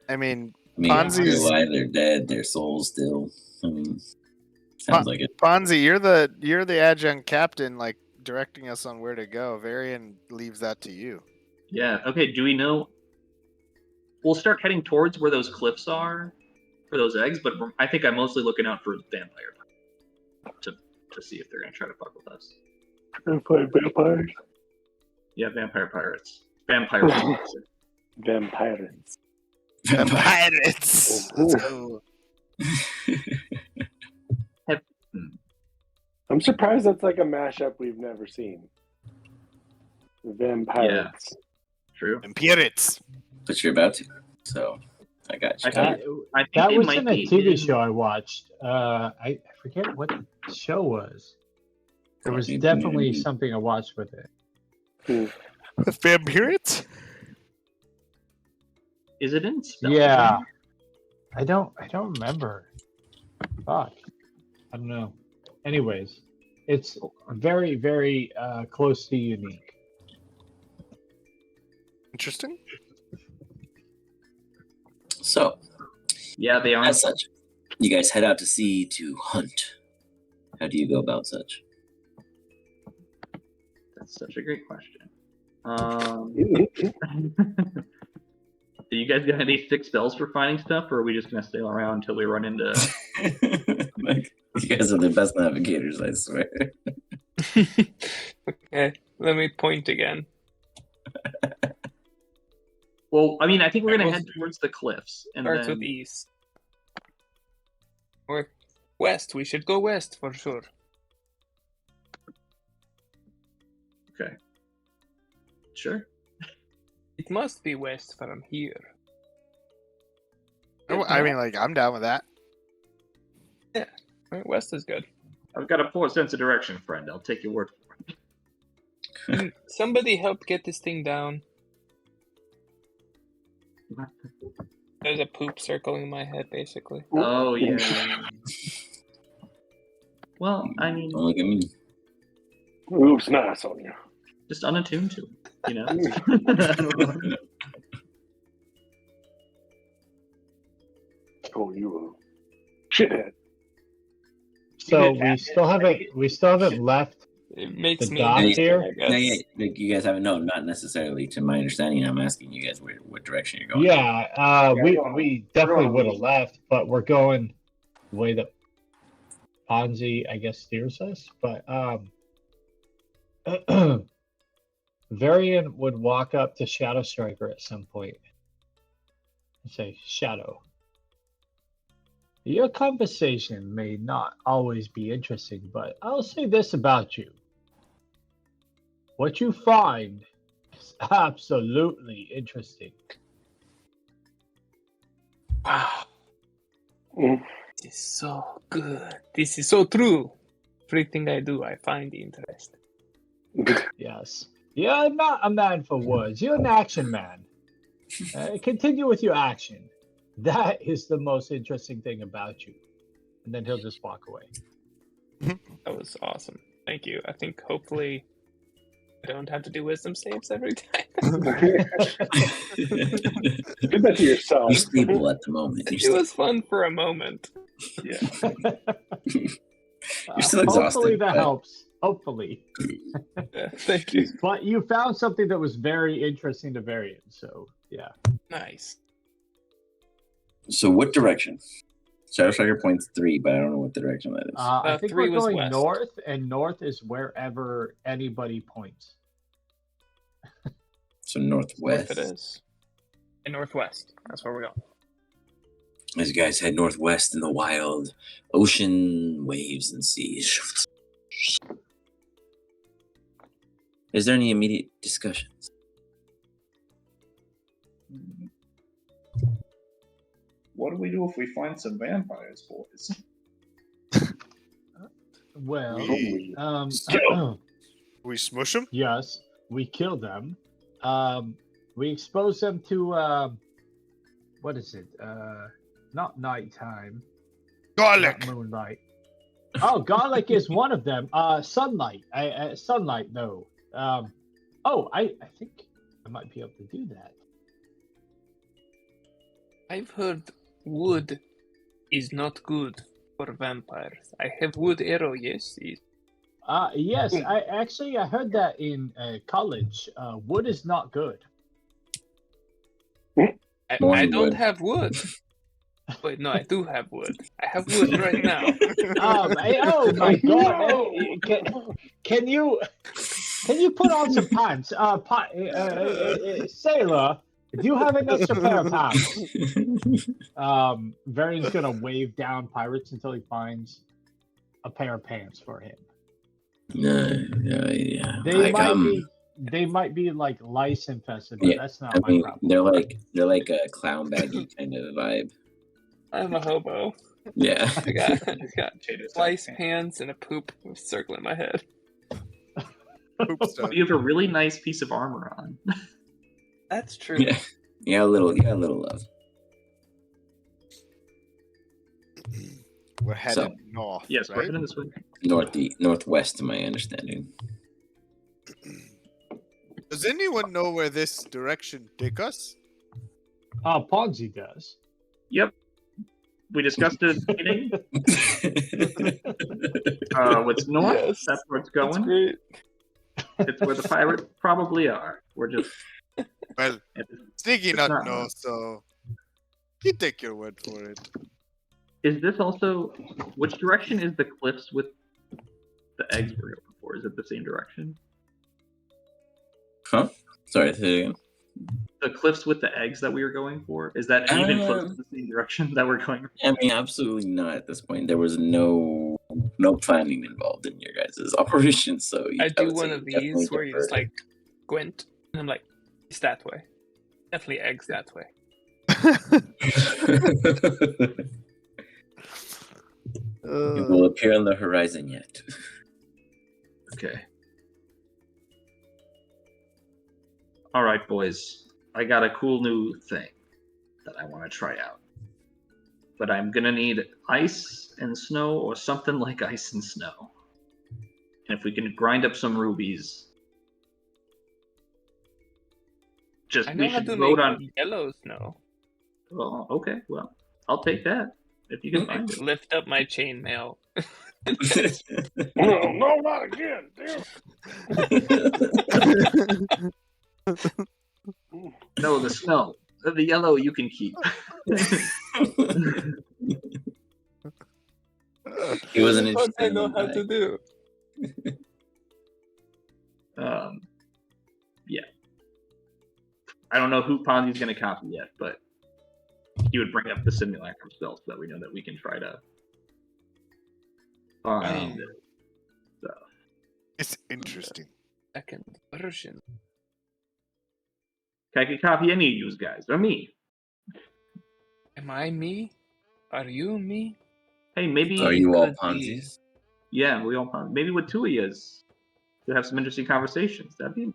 S5: I mean,
S4: I mean,
S5: Ponzi's-
S4: either way, they're dead. Their souls still. I mean, sounds like it.
S5: Ponzi, you're the adjunct captain, like directing us on where to go. Varian leaves that to you.
S8: Yeah. Okay. Do we know? We'll start heading towards where those cliffs are for those eggs, but I think I'm mostly looking out for vampire to see if they're gonna try to fuck with us.
S3: Vampires.
S8: Yeah, vampire pirates. Vampire pirates.
S3: Vampires.
S5: Pirates. Let's go.
S3: I'm surprised that's like a mashup we've never seen. Vampires.
S8: True.
S5: And pirates.
S4: But you're about to. So, I got you.
S8: I think
S1: That
S8: they
S1: was
S8: might
S1: in a
S8: be
S1: TV
S8: in-
S1: show I watched. I forget what the show was. There was
S4: Cartoon
S1: definitely
S4: Community.
S1: something I watched with it.
S5: Vampirates?
S8: Is it in?
S1: Yeah. I don't remember. Fuck. I don't know. Anyways, it's very, very close to unique.
S5: Interesting.
S4: So,
S8: Yeah, they are.
S4: as such, you guys head out to sea to hunt. How do you go about such?
S8: That's such a great question. Do you guys got any thick spells for finding stuff, or are we just gonna stay around until we run into?
S4: Like, you guys are the best navigators, I swear.
S2: Okay, let me point again.
S8: Well, I mean, I think we're gonna
S2: Well,
S8: head towards the cliffs, and
S2: Starts
S8: then
S2: with east. Or west. We should go west for sure.
S8: okay, sure.
S2: It must be west from here.
S5: I mean, like, I'm down with that.
S2: Right, west is good.
S8: I've got a poor sense of direction, friend. I'll take your word for it.
S2: Can somebody help get this thing down? There's a poop circling my head, basically.
S8: Oh yeah. Well, I mean,
S4: Don't look at me.
S3: Oops, nice on you.
S8: just unattuned to it, you know. I don't know.
S3: Oh, you shithead.
S1: So we still haven't left.
S2: It makes
S1: The
S2: me
S1: dock
S2: interested,
S1: here?
S2: I guess.
S4: No, yeah, like, you guys haven't. No, not necessarily. To my understanding, I'm asking you guys what direction you're going.
S1: Yeah, we definitely would have left, but we're going the way that Ponzi, I guess, steers us. But Varian would walk up to Shadow Striker at some point and say, "Shadow, your conversation may not always be interesting, but I'll say this about you. What you find is absolutely interesting."
S2: Wow.
S3: Mm.
S2: This is so good. This is so true. Everything I do, I find interesting.
S1: Yes. You're not a man for words. You're an action man. Continue with your action. That is the most interesting thing about you. And then he'll just walk away.
S2: That was awesome. Thank you. I think hopefully I don't have to do wisdom saves every time.
S3: Do that to yourself.
S4: You're stable at the moment.
S2: It was fun for a moment.
S3: Yeah.
S4: You're still exhausted.
S1: Hopefully that
S4: but-
S1: helps. Hopefully.
S2: Yeah, thank you.
S1: But you found something that was very interesting to Varian. So, yeah.
S2: Nice.
S4: So, what direction? Shadow Striker points 3, but I don't know what direction that is.
S1: I think
S2: 3
S1: we're
S2: was
S1: going
S2: west.
S1: north, and north is wherever anybody points.
S4: So
S2: North
S4: northwest.
S2: it is. And northwest. That's where we're going.
S4: As you guys head northwest in the wild, ocean, waves, and seas. Is there any immediate discussions?
S10: What do we do if we find some vampires, boys?
S1: Well,
S5: We- We smush them?
S1: yes, we kill them. We expose them to what is it? Not nighttime,
S5: Garlic!
S1: not moonlight. Oh, garlic is one of them. Sunlight. Sunlight, no. I think I might be able to do that.
S2: I've heard wood is not good for vampires. I have wood arrow, yes.
S1: Yes,
S2: Boom.
S1: I heard that in college. Wood is not good.
S2: I
S4: Morning
S2: don't
S4: wood.
S2: have wood. Wait, no, I do have wood. I have wood right now.
S1: Oh my God! Can you put on some pants? Sailor, do you have an extra pair of pants? Varian's gonna wave down pirates until he finds a pair of pants for him.
S4: Yeah.
S1: They might be like lice infested, but
S4: Yeah,
S1: that's not my problem.
S4: they're like a clown baggy kind of vibe.
S2: I'm a hobo.
S4: Yeah.
S2: I got lice pants and a poop circle in my head.
S5: Poop stuff.
S8: You have a really nice piece of armor on.
S2: That's true.
S4: Yeah, a little love.
S5: We're headed north.
S8: Yes, we're
S5: right?
S8: heading this way.
S4: Northwest, to my understanding.
S5: Does anyone know where this direction take us?
S1: Ponzi does.
S8: Yep. We discussed it at the beginning. What's north?
S2: Yes,
S8: That's where it's
S2: That's
S8: going.
S2: great.
S8: It's where the pirates probably are. We're just
S5: Well, Sneaky
S8: It's
S5: not
S8: not
S5: know,
S8: north.
S5: so you take your word for it.
S8: Is this also which direction is the cliffs with the eggs we're going for? Is it the same direction?
S4: Huh? Sorry, say it again.
S8: The cliffs with the eggs that we were going for? Is that even close to the same direction that we're going?
S4: I mean, absolutely not at this point. There was no planning involved in your guys' operation, so
S2: I do
S4: would
S2: one
S4: say
S2: of
S4: definitely
S2: these where you just
S4: defer.
S2: like Gwent, and I'm like, it's that way. Definitely eggs that way.
S4: It will appear on the horizon yet.
S8: Okay. All right, boys. I got a cool new thing that I want to try out. But I'm going to need ice and snow or something like ice and snow. And if we can grind up some rubies. Just
S2: I know
S8: we
S2: how
S8: should
S2: to
S8: vote
S2: make
S8: on.
S2: yellow snow.
S8: Well, okay. Well, I'll take that if you can find it.
S2: Lift up my chainmail.
S3: No, not again. Damn.
S8: No, the snow. The yellow you can keep.
S4: He wasn't
S2: What
S4: interested
S2: I
S4: in
S2: know
S4: the
S2: how to
S4: bag.
S2: do.
S8: Yeah. I don't know who Ponzi's going to copy yet, but he would bring up the simulacrum spell so that we know that we can try to find it. So.
S5: It's interesting.
S2: Second version.
S8: I could copy any of you guys, or me.
S2: Am I me? Are you me?
S8: Hey, maybe.
S4: Are you all
S2: could be-
S4: Ponzi's?
S8: Yeah, we all Ponzi. Maybe with two of yous to have some interesting conversations. That'd be.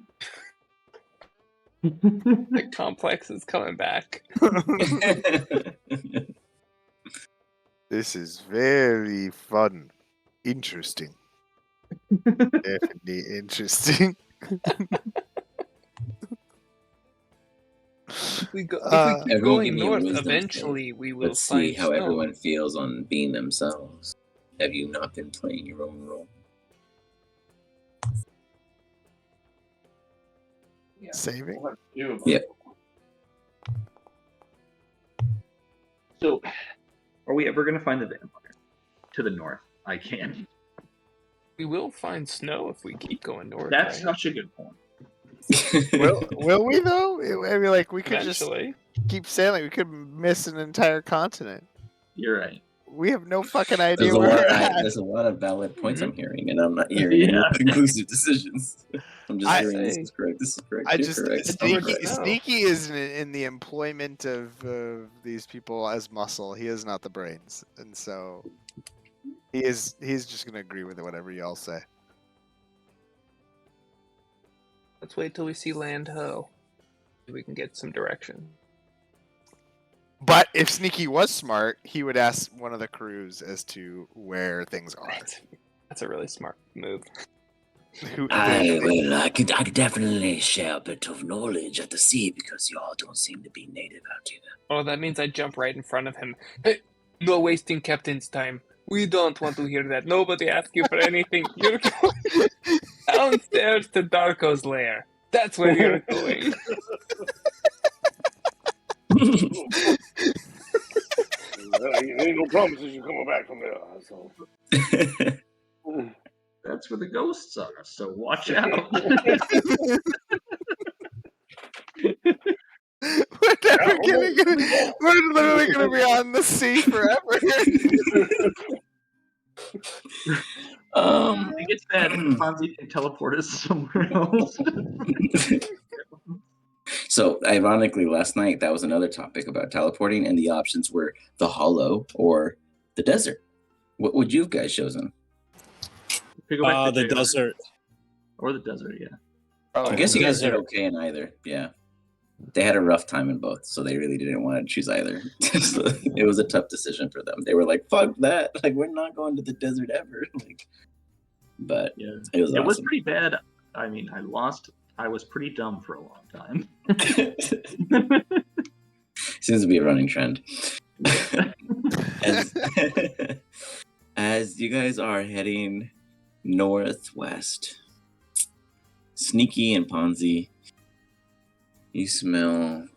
S2: The complex is coming back.
S5: This is very fun. Interesting. Definitely interesting.
S2: If we keep
S4: Everyone give
S2: going
S4: me a
S2: north,
S4: wisdom
S2: eventually we will
S4: Let's
S2: find
S4: see how
S2: snow.
S4: everyone feels on being themselves. Have you not been playing your own role?
S5: Saving?
S4: Yeah.
S8: So, are we ever going to find the vampire to the north? I can.
S2: We will find snow if we keep going north.
S8: That's
S2: right?
S8: such a good point.
S5: Will we though? I mean, like we could
S2: Eventually.
S5: just keep sailing. We could miss an entire continent.
S8: You're right.
S5: We have no fucking idea
S4: There's a,
S5: where
S4: lot,
S5: we're at.
S4: there's a lot of valid points I'm hearing, and I'm not hearing any
S8: Yeah.
S4: conclusive decisions. I'm just
S5: I-
S4: hearing this is correct, this is correct,
S5: I
S4: you're
S5: just
S4: correct, I'm
S5: sneaky,
S4: correct.
S2: No.
S5: sneaky is in the employment of these people as muscle. He is not the brains, and so he's just gonna agree with whatever y'all say.
S2: Let's wait till we see land ho. We can get some direction.
S5: But if Sneaky was smart, he would ask one of the crews as to where things are.
S2: That's a really smart move.
S4: I could definitely share a bit of knowledge at the sea because you all don't seem to be native out here.
S2: Oh, that means I jump right in front of him. Hey, no wasting captain's time. We don't want to hear that. Nobody asked you for anything. You're going downstairs to Darko's lair. That's where you're going.
S3: Ain't no promises you coming back from there. So.
S8: That's where the ghosts are, so watch out.
S5: We're literally gonna be on the sea forever.
S8: I think it's bad. Fonzie can teleport us somewhere else.
S4: So, ironically, last night that was another topic about teleporting, and the options were the Hollow or the desert. What would you have guys chosen?
S11: The desert.
S8: Or the desert, yeah.
S4: I guess you guys did okay in either. Yeah. They had a rough time in both, so they really didn't want to choose either. So it was a tough decision for them. They were like, fuck that. Like, we're not going to the desert ever. Like, but
S8: yeah,
S4: it was awesome.
S8: It was pretty bad. I mean, I was pretty dumb for a long time.
S4: Seems to be a running trend. As you guys are heading northwest, Sneaky and Ponzi, you smell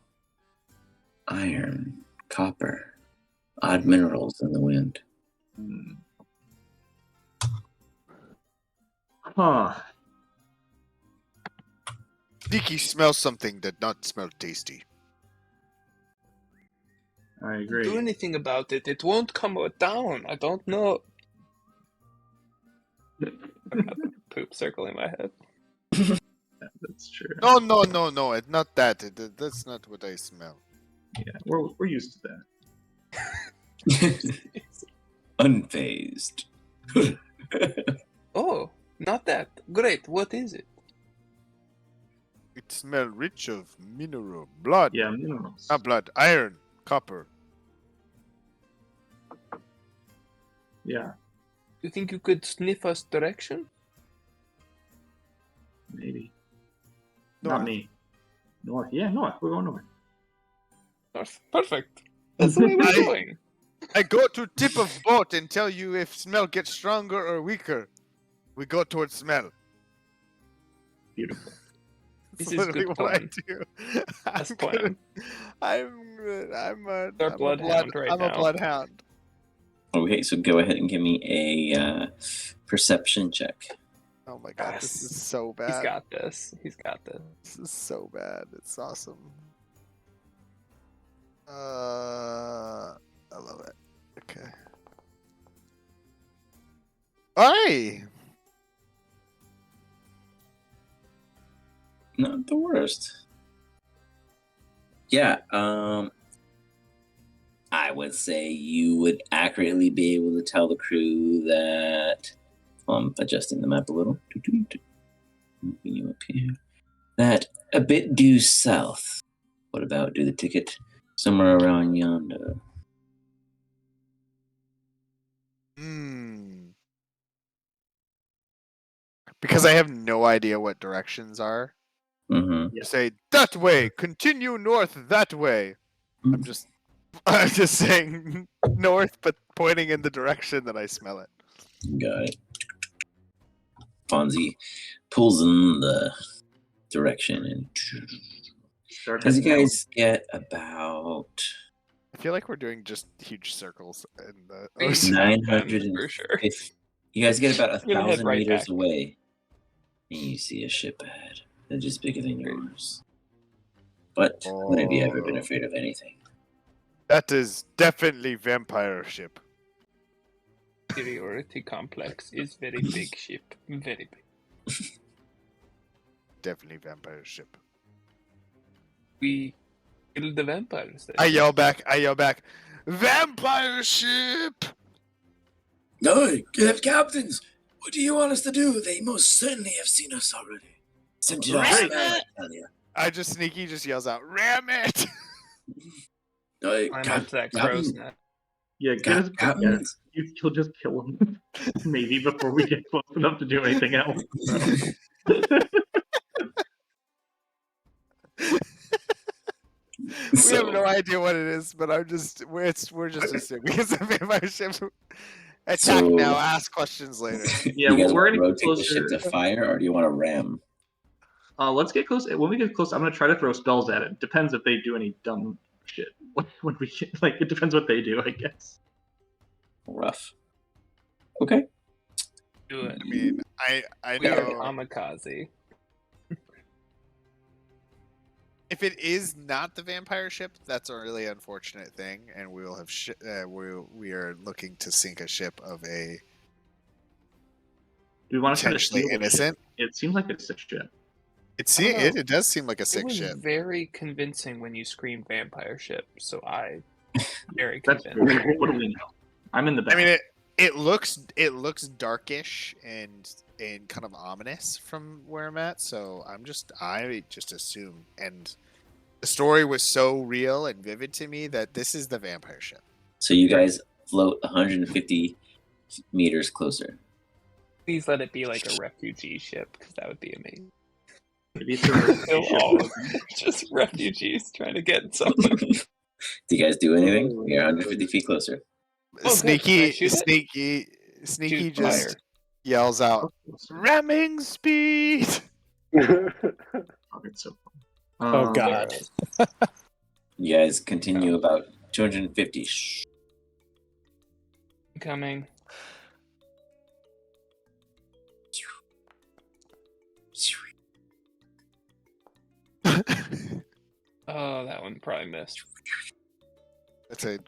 S4: iron, copper, odd minerals in the wind.
S8: Huh.
S5: Sneaky smells something that not smell tasty.
S8: I agree.
S2: Do anything about it. It won't come down. I don't know. I have a poop circle in my head.
S8: That's true.
S5: No. It's not that. That's not what I smell.
S8: Yeah, we're used to
S4: that. Unfazed.
S2: Oh, not that. Great. What is it?
S5: It smells rich of mineral. Blood.
S8: Yeah, minerals.
S5: Not blood. Iron. Copper.
S8: Yeah.
S2: You think you could sniff us direction?
S8: Maybe.
S5: North.
S8: Not me. North. Yeah, north. We're going north.
S2: North. Perfect. That's the way we're going.
S5: I go to tip of boat and tell you if smell gets stronger or weaker. We go towards smell.
S8: Beautiful.
S2: This is good plan.
S5: That's
S2: plan.
S5: I'm a
S2: bloodhound right
S5: I'm
S2: now.
S5: a bloodhound.
S4: Okay, so go ahead and give me a perception check.
S5: Oh my god, this is so bad.
S2: He's got this. He's got this.
S5: This is so bad. It's awesome. I love it. Okay. Aye.
S4: Not the worst. Yeah, I would say you would accurately be able to tell the crew that I'm adjusting the map a little. Moving you up here. That a bit due south. What about do the ticket somewhere around yonder?
S5: Because I have no idea what directions are.
S4: Mm-hmm.
S5: You say that way, continue north that way. I'm just saying north, but pointing in the direction that I smell it.
S4: Got it. Fonzie pulls in the direction and as you guys get about,
S5: I feel like we're doing just huge circles in the
S4: 950.
S2: For sure.
S4: You guys get about
S2: You're gonna head
S4: 1,000
S2: right
S4: meters
S2: back.
S4: away, and you see a ship ahead. They're just bigger than yours. But when have you ever been afraid of anything?
S5: That is definitely vampire ship.
S2: Superiority complex is very big ship. Very big.
S5: Definitely vampire ship.
S2: We killed the vampires.
S5: I yell back. Vampire ship!
S4: No, captains! What do you want us to do? They most certainly have seen us already. Sent it
S5: Ram
S4: off.
S5: it! I just sneaky just yells out, ram it!
S2: I'm up to that crow's nest.
S8: Yeah,
S4: Captains,
S8: You'll just kill him, maybe before we get close enough to do anything else.
S5: We have no idea what it is, but we're just assuming it's a vampire ship. Attack now, ask questions later.
S8: Yeah,
S4: you guys
S8: we're
S4: want to
S8: gonna
S4: rotate
S8: get
S4: the
S8: closer.
S4: ship to fire, or do you want to ram?
S8: Let's get close. When we get close, I'm gonna try to throw spells at it. Depends if they do any dumb shit. When we get, like, it depends what they do, I guess.
S4: Rough. Okay.
S2: Do it.
S5: I mean, I
S2: We are
S5: know
S2: kamikaze.
S5: if it is not the vampire ship, that's a really unfortunate thing, and we will have we are looking to sink a ship of a
S8: Do we want to try to
S5: potentially
S8: steal the
S5: innocent.
S8: ship? It seems like a sick ship.
S5: It does seem like a
S2: It
S5: sick
S2: was
S5: ship.
S2: very convincing when you screamed vampire ship, so I very
S8: That's
S2: convinced.
S8: what do we know? I'm in the back.
S5: I mean, it looks darkish and kind of ominous from where I'm at, so I just assume, and the story was so real and vivid to me that this is the vampire ship.
S4: So you guys float 150 meters closer.
S2: Please let it be like a refugee ship, because that would be amazing.
S8: Maybe it's a
S2: Kill all just refugees trying to get someone.
S4: Do you guys do anything? You're 150 feet closer.
S2: Oh, good. Can I shoot
S5: Sneaky
S2: Shoot
S5: just
S2: fire.
S5: yells out, "Ramming speed!"
S8: It's so
S11: Oh God.
S4: You guys continue about 250.
S2: Coming. Oh, that one probably missed.
S5: That's a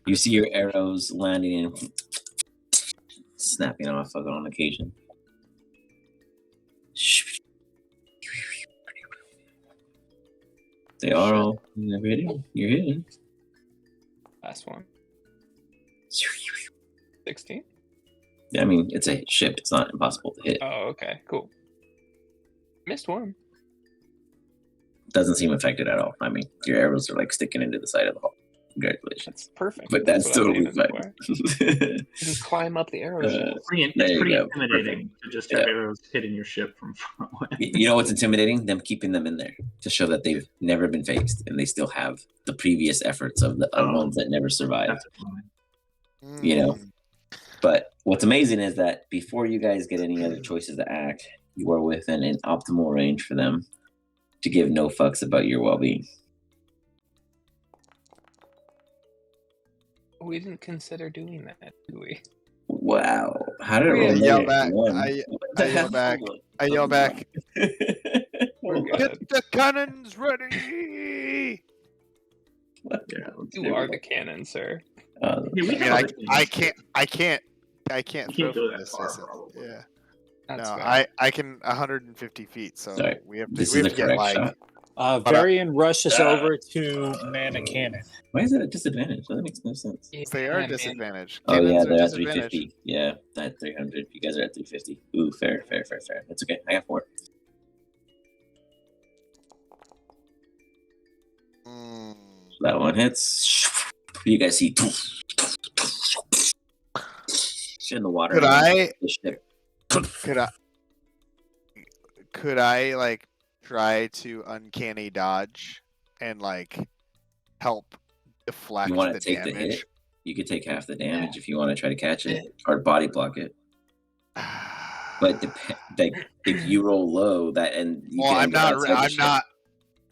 S4: You see your arrows landing and snapping off on occasion. They are all hitting. You're hitting.
S2: Last one. 16?
S4: Yeah, I mean, it's a ship. It's not impossible to hit.
S2: Oh, okay. Cool. Missed one.
S4: Doesn't seem affected at all. I mean, your arrows are like sticking into the side of the hull. Congratulations.
S2: That's perfect.
S4: But that's
S2: what I was
S4: totally
S2: aiming
S4: fine.
S2: for. Just climb up the arrow shaft.
S8: It's
S4: There you
S8: pretty
S4: go.
S8: intimidating to just have arrows hitting your ship from far away.
S4: You know what's intimidating? Them keeping them in there to show that they've never been phased and they still have the previous efforts of the ones that never survived. You know? But what's amazing is that before you guys get any other choices to act, you are within an optimal range for them to give no fucks about your well-being.
S2: We didn't consider doing that, did we?
S4: Wow. How did
S2: We
S4: it
S5: yell
S4: roll?
S5: back.
S4: One?
S5: I
S4: What the
S5: yell
S4: hell?
S5: back.
S4: Hold on.
S5: I yell back.
S2: We're good.
S5: Get the cannons ready.
S2: You are the cannon, sir.
S8: Yeah, we
S5: I
S8: have other
S5: mean, I
S8: things.
S5: can't
S8: You
S5: throw
S8: can't go
S5: from
S8: that
S5: this
S8: far,
S5: distance.
S8: probably.
S5: Yeah.
S2: That's
S5: No,
S2: fair.
S5: I can 150 feet, so
S4: Sorry.
S5: we have to,
S4: This
S5: we
S4: is
S5: have
S4: the
S5: to get
S4: correct
S5: like
S4: shot.
S11: Varian rushes over to man a cannon.
S4: Why is that a disadvantage? That makes no sense.
S5: they are
S2: man.
S5: disadvantaged.
S4: Oh yeah,
S5: Cannons are
S4: they're at
S5: disadvantaged.
S4: 350. Yeah, at 300. You guys are at 350. Ooh, fair. That's okay. I got 4.
S5: Mm.
S4: That one hits. You guys see in the water.
S5: Could I
S4: The ship.
S5: could I like try to uncanny dodge and like help deflect
S4: You want
S5: the
S4: to take the hit?
S5: damage?
S4: You could take half the damage if you want to try to catch it or body block it. But like if you roll low, that and you
S5: Well,
S4: can
S5: I'm
S4: end up
S5: not.
S4: outside the ship.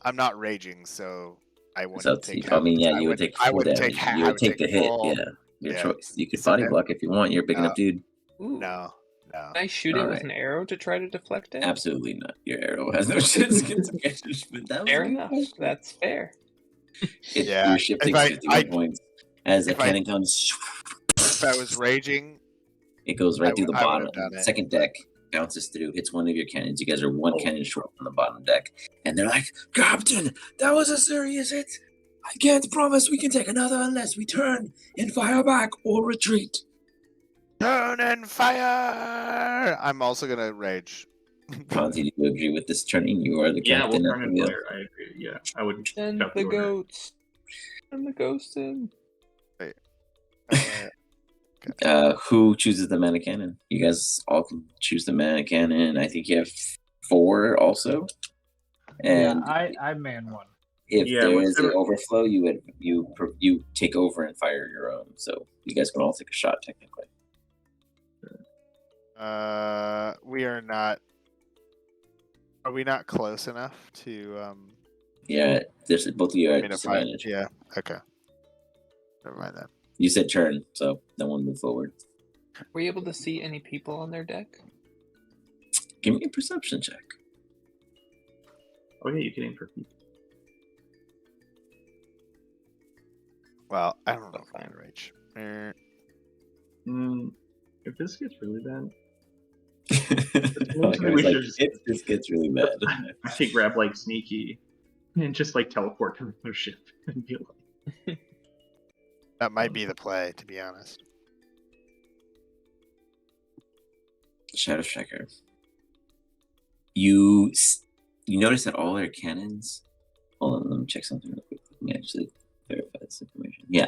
S5: I'm not raging, so I
S4: It's
S5: wouldn't
S4: up to
S5: take.
S4: you. I mean, yeah, you would
S5: wouldn't-
S4: take full
S5: wouldn't
S4: damage.
S5: take half.
S4: You
S5: I
S4: would take the hit.
S5: full-
S4: Yeah, your
S5: yeah.
S4: choice. You could
S5: So
S4: body
S5: that-
S4: block if you want. You're a big enough dude.
S2: Ooh.
S5: No.
S2: Can I shoot it with
S4: Alright.
S2: an arrow to try to deflect it?
S4: Absolutely not. Your arrow has no chance against catch. But that was
S2: Fair
S4: a good
S2: enough.
S4: question.
S2: That's fair.
S5: Yeah,
S4: Your ship
S5: if
S4: takes
S5: I-
S4: 51 points. As a
S5: if I-
S4: cannon comes,
S5: If I was raging,
S4: it goes right through the
S5: I
S4: bottom.
S5: would've done it.
S4: Second deck bounces through, hits one of your cannons. You guys are one cannon short from the bottom deck. And they're like, Captain, that was a serious hit. I can't promise we can take another unless we turn and fire back or retreat.
S5: turn and fire. I'm also gonna rage.
S4: Fonzie, do you agree with this turning? You are the
S8: Yeah, we'll
S4: captain of
S8: turn
S4: the
S8: and
S4: wheel.
S8: fire. I agree. Yeah, I would.
S2: Send
S8: cut
S2: the
S8: order.
S2: goats. Send the ghosts in.
S5: Alright.
S4: Who chooses the mana cannon? You guys all can choose the mana cannon. I think you have 4 also. And
S1: I man one.
S4: if
S8: Yeah,
S4: there is an
S8: whichever-
S4: overflow, you take over and fire your own. So you guys can all take a shot technically.
S5: We are not. Are we not close enough to?
S4: Yeah, there's both of you are at
S5: to fight?
S4: disadvantage.
S5: Yeah. Okay. Never mind that.
S4: You said turn, so no one move forward.
S2: Were you able to see any people on their deck?
S4: Give me a perception check.
S8: Oh yeah, you can aim for people.
S5: Well, I don't know if I'm in range.
S8: If this gets really bad,
S4: Like,
S8: maybe we should just
S4: if this gets really bad.
S8: I should grab like sneaky and just like teleport to their ship and be like,
S5: That might be the play, to be honest.
S4: Shadow Striker. You notice that all their cannons. Hold on, let me check something real quick. Let me actually verify this information. Yeah,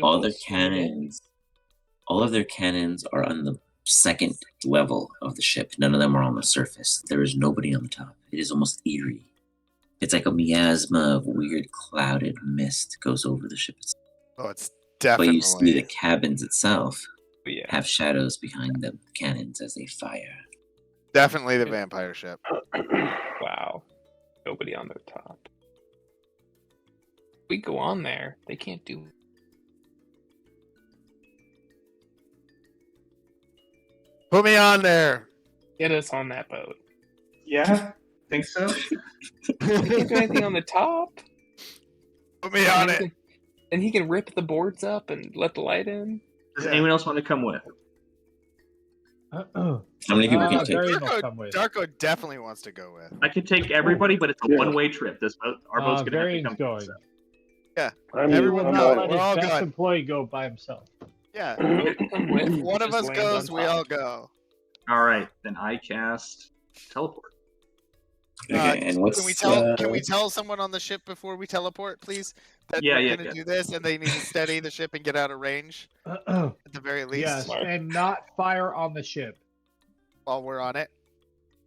S4: all their cannons. All of their cannons are on the second level of the ship. None of them are on the surface. There is nobody on the top. It is almost eerie. It's like a miasma of weird clouded mist goes over the ship itself.
S5: Oh, it's
S4: But
S5: definitely.
S4: you see the cabins itself
S2: Yeah.
S4: have shadows behind the cannons as they fire.
S5: Definitely the vampire ship.
S2: Wow. Nobody on their top. We go on there. They can't do.
S5: Put me on there.
S2: Get us on that boat.
S8: yeah, think so.
S2: They can't do anything on the top.
S5: Put me on
S2: And he
S5: it.
S2: can- And he can rip the boards up and let the light in.
S8: Does anyone else want to come with?
S4: How many people can you take?
S1: Varian will come with.
S5: Darko definitely wants to go with.
S8: I could take everybody, but it's a
S3: Yeah.
S8: one-way trip. This boat, our boat's gonna have to
S1: Varian's
S8: come.
S1: going.
S8: So.
S5: Everyone
S1: Will
S5: know
S1: not
S5: it.
S1: let
S5: We're
S1: his
S5: all
S1: best
S5: going.
S1: employee go by himself.
S5: Yeah.
S2: Come with.
S5: If one of
S2: Just
S5: us
S2: land
S5: goes,
S2: on
S5: we
S2: top.
S5: all go.
S8: All right, then I cast teleport.
S4: Okay, and what's
S5: Can we tell someone on the ship before we teleport, please, that
S8: Yeah,
S5: we're
S8: yeah,
S5: gonna
S8: yeah.
S5: do this and they need to steady the ship and get out of range at the very least
S1: Yes,
S2: Smart.
S1: and not fire on the ship.
S5: while we're on it.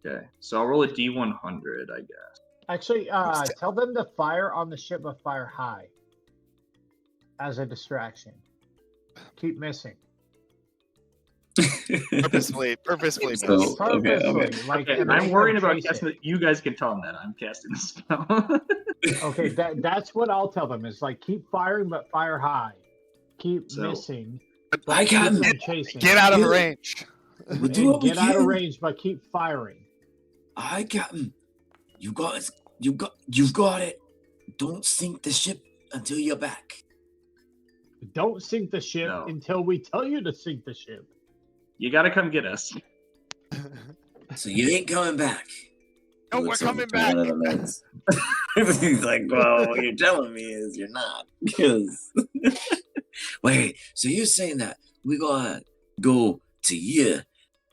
S8: Okay, so I'll roll a D100, I guess.
S1: Actually, tell them to fire on the ship, but fire high as a distraction. Keep missing.
S5: Purposefully.
S4: So, okay.
S1: Like,
S8: Okay,
S1: and
S8: I'm
S1: make
S8: worried
S1: them
S8: about
S1: chase
S8: casting.
S1: it.
S8: You guys can tell them that I'm casting the spell.
S1: Okay, that's what I'll tell them. Is like keep firing, but fire high. Keep
S8: So-
S1: missing.
S4: I
S1: Keep
S4: got
S1: them chasing.
S5: Get out of
S4: Yeah.
S5: range.
S4: We'll do
S1: And
S4: what we
S1: get out of
S4: can.
S1: range, but keep firing.
S4: I got him. You got it. Don't sink the ship until you're back.
S1: Don't sink the ship
S8: No.
S1: until we tell you to sink the ship.
S8: You gotta come get us.
S4: So you ain't coming back.
S5: No,
S4: He
S5: we're
S4: looks over
S5: coming
S4: to
S5: back.
S4: one of the maids. He's like, well, what you're telling me is you're not. Because wait, so you're saying that we gotta go to you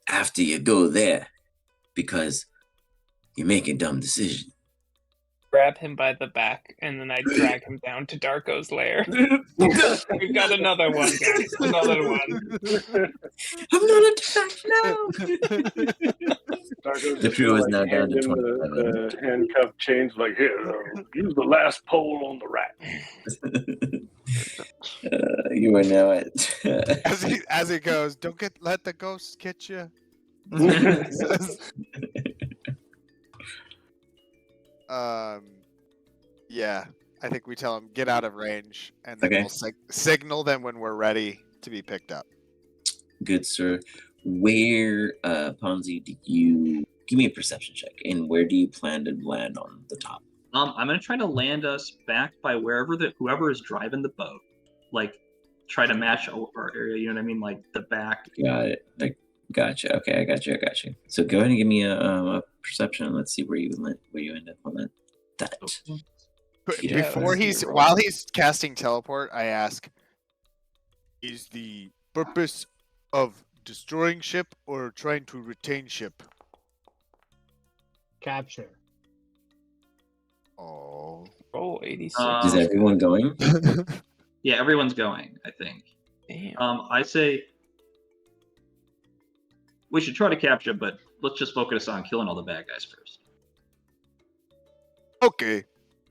S4: after you go there because you're making dumb decisions.
S2: Grab him by the back, and then I drag him down to Darko's lair. We've got another one, guys. Another one.
S4: I'm not attacked now.
S3: Darko's
S4: The
S3: just
S4: crew
S3: gonna,
S4: is now down
S3: hand
S4: to
S3: him
S4: 27.
S3: the handcuff chains. Like, here, use the last pole on the rack.
S4: You are now at.
S5: As he goes, don't let the ghosts get you. Yeah, I think we tell them get out of range, and then
S4: Okay.
S5: we'll signal them when we're ready to be picked up.
S4: Good sir. Where, Ponzi, do you give me a perception check? And where do you plan to land on the top?
S8: I'm gonna try to land us back by whoever is driving the boat. Like, try to match our area. You know what I mean? Like the back.
S4: Got it. Gotcha. Okay, I got you. So go ahead and give me a perception. Let's see where you end up on that. Yeah,
S5: Before while he's casting teleport, I ask, is the purpose of destroying ship or trying to retain ship?
S1: Capture.
S5: Oh.
S2: Roll 86.
S4: Is everyone going?
S8: Yeah, everyone's going. I think.
S2: Damn.
S8: I say we should try to capture, but let's just focus on killing all the bad guys first.
S5: Okay.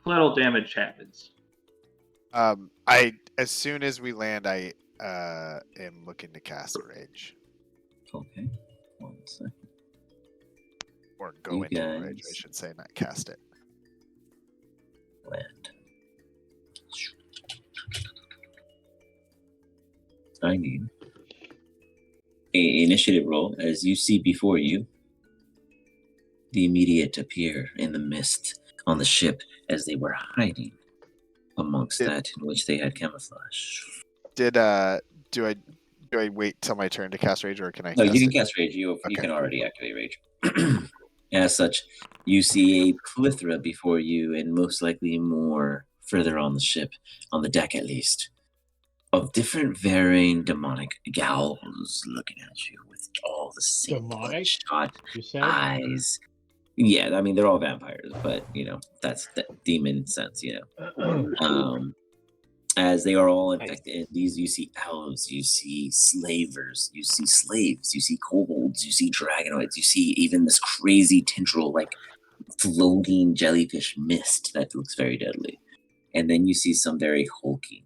S8: Collateral damage happens.
S5: As soon as we land, I am looking to cast Rage.
S4: Okay. 1 second.
S5: Or go
S4: You
S5: into Rage, I
S4: guys- guys-
S5: should say, not cast it.
S4: Land. I need a initiative roll as you see before you the immediate appear in the mist on the ship as they were hiding amongst that in which they had camouflage.
S5: Did do I wait till my turn to cast Rage, or can I?
S4: No,
S5: cast
S4: you can
S5: it?
S4: cast Rage. You
S5: Okay.
S4: can already activate Rage. As such, you see a plethora before you, and most likely more further on the ship, on the deck at least, of different varying demonic gals looking at you with all the same
S1: Demonic?
S4: bloodshot
S1: You said?
S4: eyes. Yeah, I mean they're all vampires, but that's the demon sense, as they are all infected. And these, you see elves, you see slavers, you see slaves, you see kobolds, you see dragonoids, you see even this crazy tendril like floating jellyfish mist that looks very deadly. And then you see some very hulking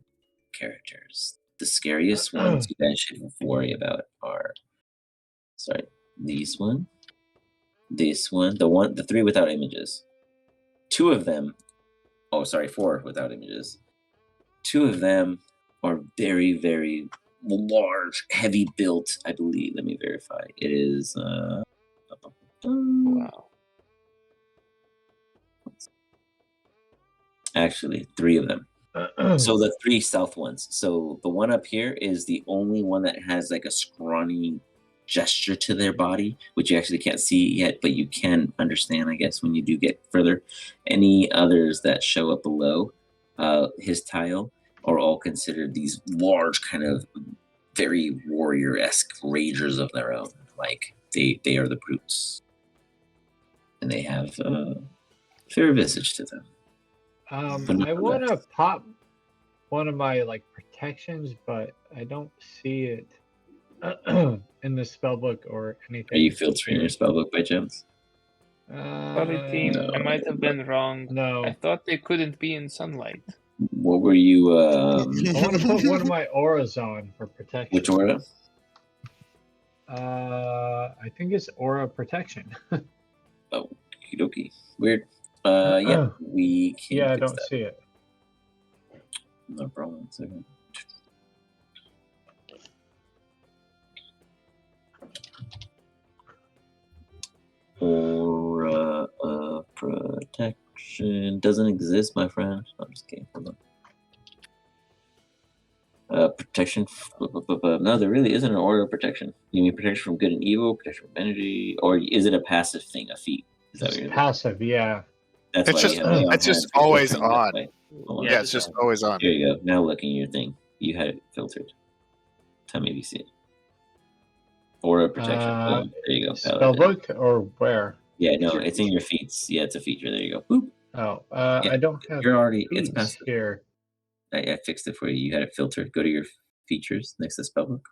S4: characters. The scariest ones you guys should worry about are this one, the 3 without images. 2 of them, 4 without images. 2 of them are very, very large, heavy built, I believe. Let me verify. It is
S2: Wow.
S4: Actually 3 of them. So the 3 stealth ones. So the one up here is the only one that has like a scrawny gesture to their body, which you actually can't see yet, but you can understand, I guess, when you do get further. Any others that show up below his tile are all considered these large, kind of very warrior-esque ragers of their own. Like they are the brutes, and they have fair visage to them.
S1: I want to pop one of my protections, but I don't see it in the spellbook or anything.
S4: Are you filtering your spellbook by chance?
S2: Sorry, team.
S4: No.
S2: I might have been wrong.
S1: No.
S2: I thought they couldn't be in sunlight.
S4: What were you?
S1: I want to put one of my auras on for protection.
S4: Which aura?
S1: I think it's aura protection.
S4: Oh, okie dokie. Weird. Yeah, we can.
S1: Yeah, I
S4: fix
S1: don't
S4: that.
S1: see it.
S4: No problem. 1 second. Aura of protection doesn't exist, my friend. I'm just kidding. Hold on. Protection. No, there really isn't an aura of protection. You mean protection from good and evil, protection from energy, or is it a passive thing, a feat? Is that
S1: It's
S4: what you're
S1: passive, yeah.
S4: That's
S5: It's
S4: why
S5: just-
S4: you have Leon
S5: it's just
S4: hands
S5: always
S4: filtering that
S5: on.
S4: way. Hold on.
S8: Yeah,
S5: Yeah, it's just always on.
S4: Here you go. Now look in your thing. You had it filtered. Tell me if you see it. Aura protection. Boom. There you go. Paladin.
S1: Spellbook or where?
S4: Yeah, no, it's in your feats. Yeah, it's a feature. There you go. Boop.
S1: Oh,
S4: Yeah,
S1: I don't have
S4: You're already. It's
S1: feats
S4: passive.
S1: here.
S4: I fixed it for you. You had it filtered. Go to your features next to spellbook.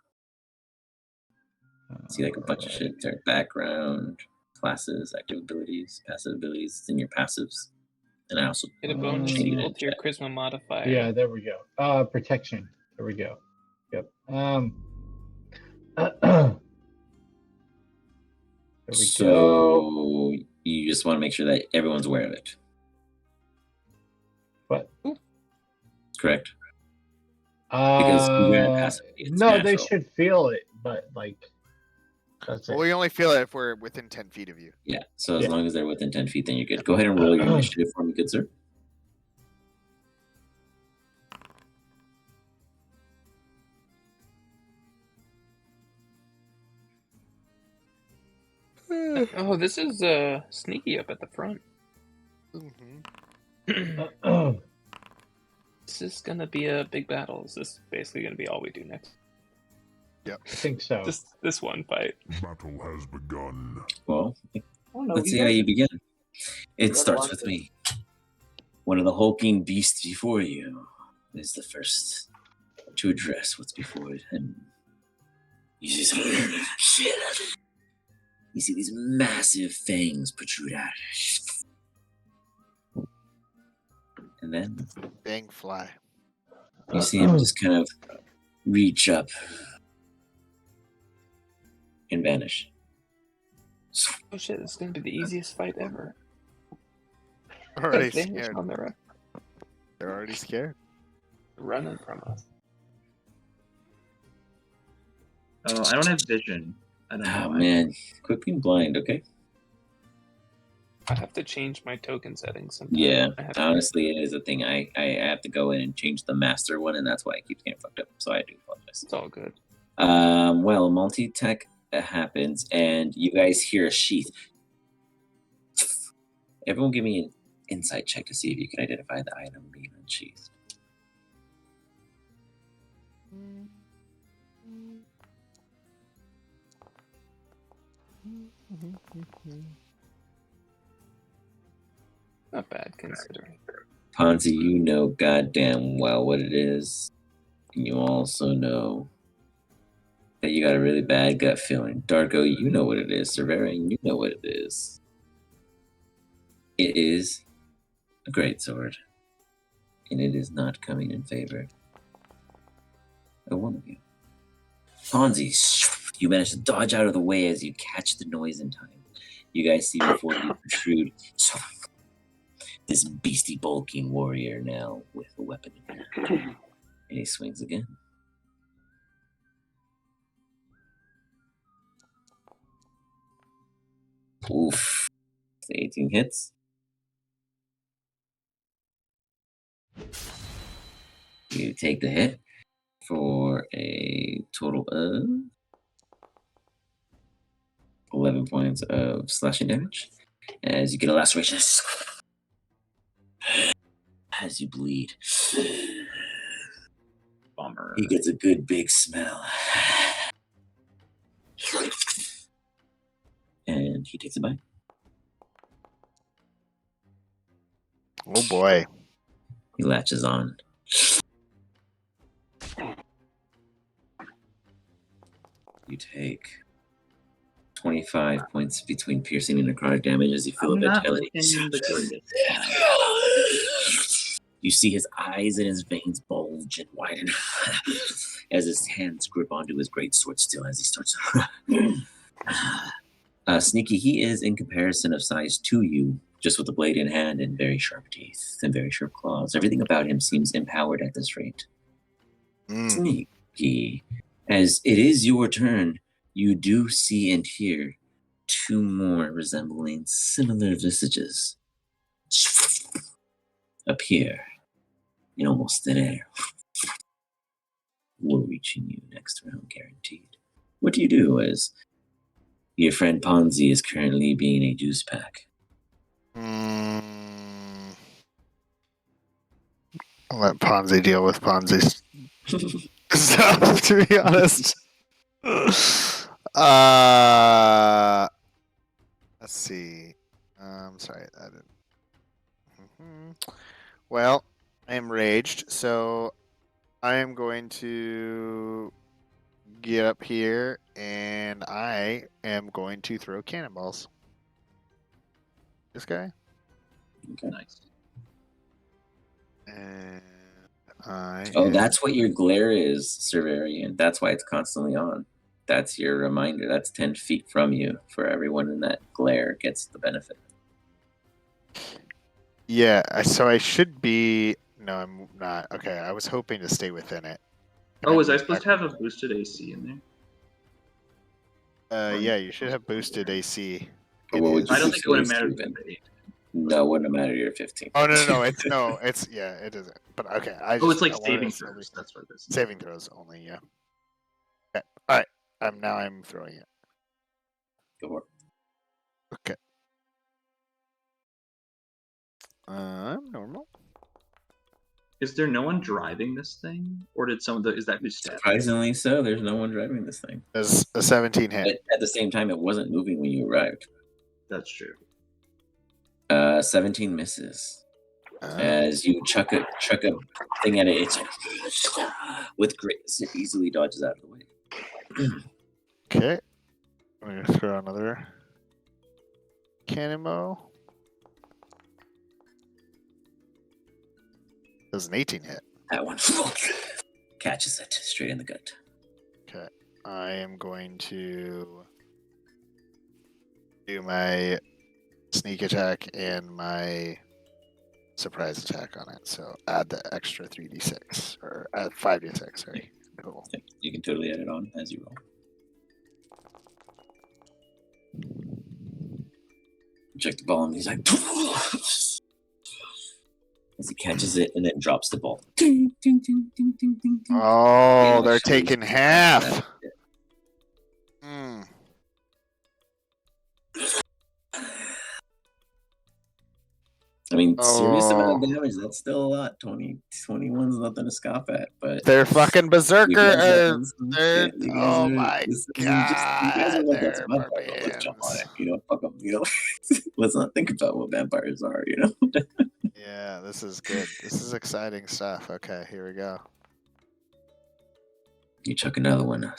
S4: See like a bunch of shit there. Background, classes, active abilities, passive abilities. It's in your passives. And I also
S2: Get a bonus
S4: changed it
S2: equal
S4: in
S2: to your
S4: chat.
S2: charisma modifier.
S1: Yeah, there we go. Protection. There we go. Yep. There we go.
S4: So you just want to make sure that everyone's aware of it.
S1: What?
S4: Correct? Because you grant
S1: Uh,
S4: passive. It's
S1: no, they
S4: natural.
S1: should feel it, but that's
S5: Well,
S1: it.
S5: we only feel it if we're within 10 feet of you.
S4: Yeah. So as
S1: Yeah.
S4: long as they're within 10 feet, then you're good. Go ahead and roll your initiative for me, good sir.
S2: Oh, this is sneaky up at the front.
S5: Mm-hmm.
S2: This is gonna be a big battle. Is this basically gonna be all we do next?
S1: I think so.
S2: Just this one fight.
S12: Battle has begun.
S4: Well,
S8: Oh, no,
S4: let's
S8: he
S4: see how
S8: doesn't.
S4: you begin. It
S8: got a
S4: starts
S8: lot
S4: with
S8: of-
S4: me. One of the hulking beasts before you is the first to address what's before it. And you see some shit. You see these massive fangs protrude out. And then
S5: Bang fly.
S4: you see him just kind of reach up and vanish.
S2: Oh shit, this is gonna be the easiest fight ever.
S5: Already
S2: Vanished
S5: scared.
S2: on their
S5: They're already scared.
S2: running from us.
S8: Oh, I don't have vision. I don't know.
S4: Oh man, quit being blind, okay?
S2: I have to change my token settings sometime.
S4: Yeah,
S2: I have
S4: honestly, it is a thing. I have to go in and change the master one, and that's why it keeps getting fucked up. So I do apologize.
S2: It's all good.
S4: Well, multi-tech happens, and you guys hear a sheath. Everyone give me an insight check to see if you can identify the item being unsheathed.
S2: Not bad considering.
S4: Ponzi, you know goddamn well what it is. And you also know that you got a really bad gut feeling. Darko, you know what it is. Severian, you know what it is. It is a great sword. And it is not coming in favor of one of you. Ponzi, you manage to dodge out of the way as you catch the noise in time. You guys see before you protrude this beastie bulking warrior now with a weapon in hand. And he swings again. Oof. 18 hits. You take the hit for a total of 11 points of slashing damage. As you get a laceration, as you bleed.
S8: Bummer.
S4: He gets a good big smell. And he takes a bite.
S5: Oh boy.
S4: He latches on. You take 25 points between piercing and necrotic damage as you feel a
S8: I'm not
S4: vitality.
S8: looking the greatest.
S4: You see his eyes and his veins bulge and widen as his hands grip onto his greatsword still as he starts. Sneaky, he is in comparison of size to you, just with a blade in hand and very sharp teeth and very sharp claws. Everything about him seems empowered at this rate. Sneaky, as it is your turn, you do see and hear two more resembling similar visages appear in almost thin air. We're reaching you next round, guaranteed. What do you do as your friend Ponzi is currently being a juice pack?
S5: I'll let Ponzi deal with Ponzi's stuff, to be honest. Let's see. Sorry, I didn't. Well, I am raged, so I am going to get up here and I am going to throw cannonballs. This guy?
S4: Okay.
S8: Nice.
S5: And
S4: that's what your glare is, Servarian. That's why it's constantly on. That's your reminder. That's 10 feet from you. For everyone in that glare gets the benefit.
S5: Yeah, so I should be. No, I'm not. Okay, I was hoping to stay within it.
S8: Oh, was I supposed to have a boosted AC in there?
S5: Yeah, you should have boosted AC.
S4: But what would you
S8: I don't
S4: boost
S8: think it would have
S4: AC
S8: mattered.
S4: then? No, it wouldn't have mattered. You're 15.
S5: Oh no, it's yeah, it isn't. But okay,
S8: Oh, it's like
S5: I wanted
S8: saving
S5: to-
S8: throws. That's what it is.
S5: Saving throws only, yeah. Okay. All right, I'm throwing it.
S4: Go for it.
S5: Okay. I'm normal.
S8: Is there no one driving this thing, or did some of the? Is that who's stabbed?
S4: Surprisingly so, there's no one driving this thing.
S5: There's a 17 hit.
S4: But at the same time, it wasn't moving when you arrived.
S8: That's true.
S4: 17 misses. As you chuck a thing at it, it's like, with grace, it easily dodges out of the way.
S5: Okay. I'm gonna throw another Cannonball. Does an 18 hit?
S4: That one catches it straight in the gut.
S5: Okay. I am going to do my sneak attack and my surprise attack on it. So add the extra 3d6 or add 5d6. Sorry. Total.
S4: You can totally add it on as you roll. Check the ball, and he's like, as he catches it and then drops the ball.
S5: Oh, they're taking half. Hmm.
S4: I mean, serious amount of damage. That's still a lot. 21's nothing to scoff at. But
S5: they're fucking berserker. They're, oh my
S4: you guys are
S5: god.
S4: like, that's
S5: They're
S4: vampire. Let's jump on
S5: barbarians.
S4: it. You know, fuck them. You know, let's not think about what vampires are. You know.
S5: Yeah, this is good. This is exciting stuff. Okay, here we go.
S4: You chuck another one.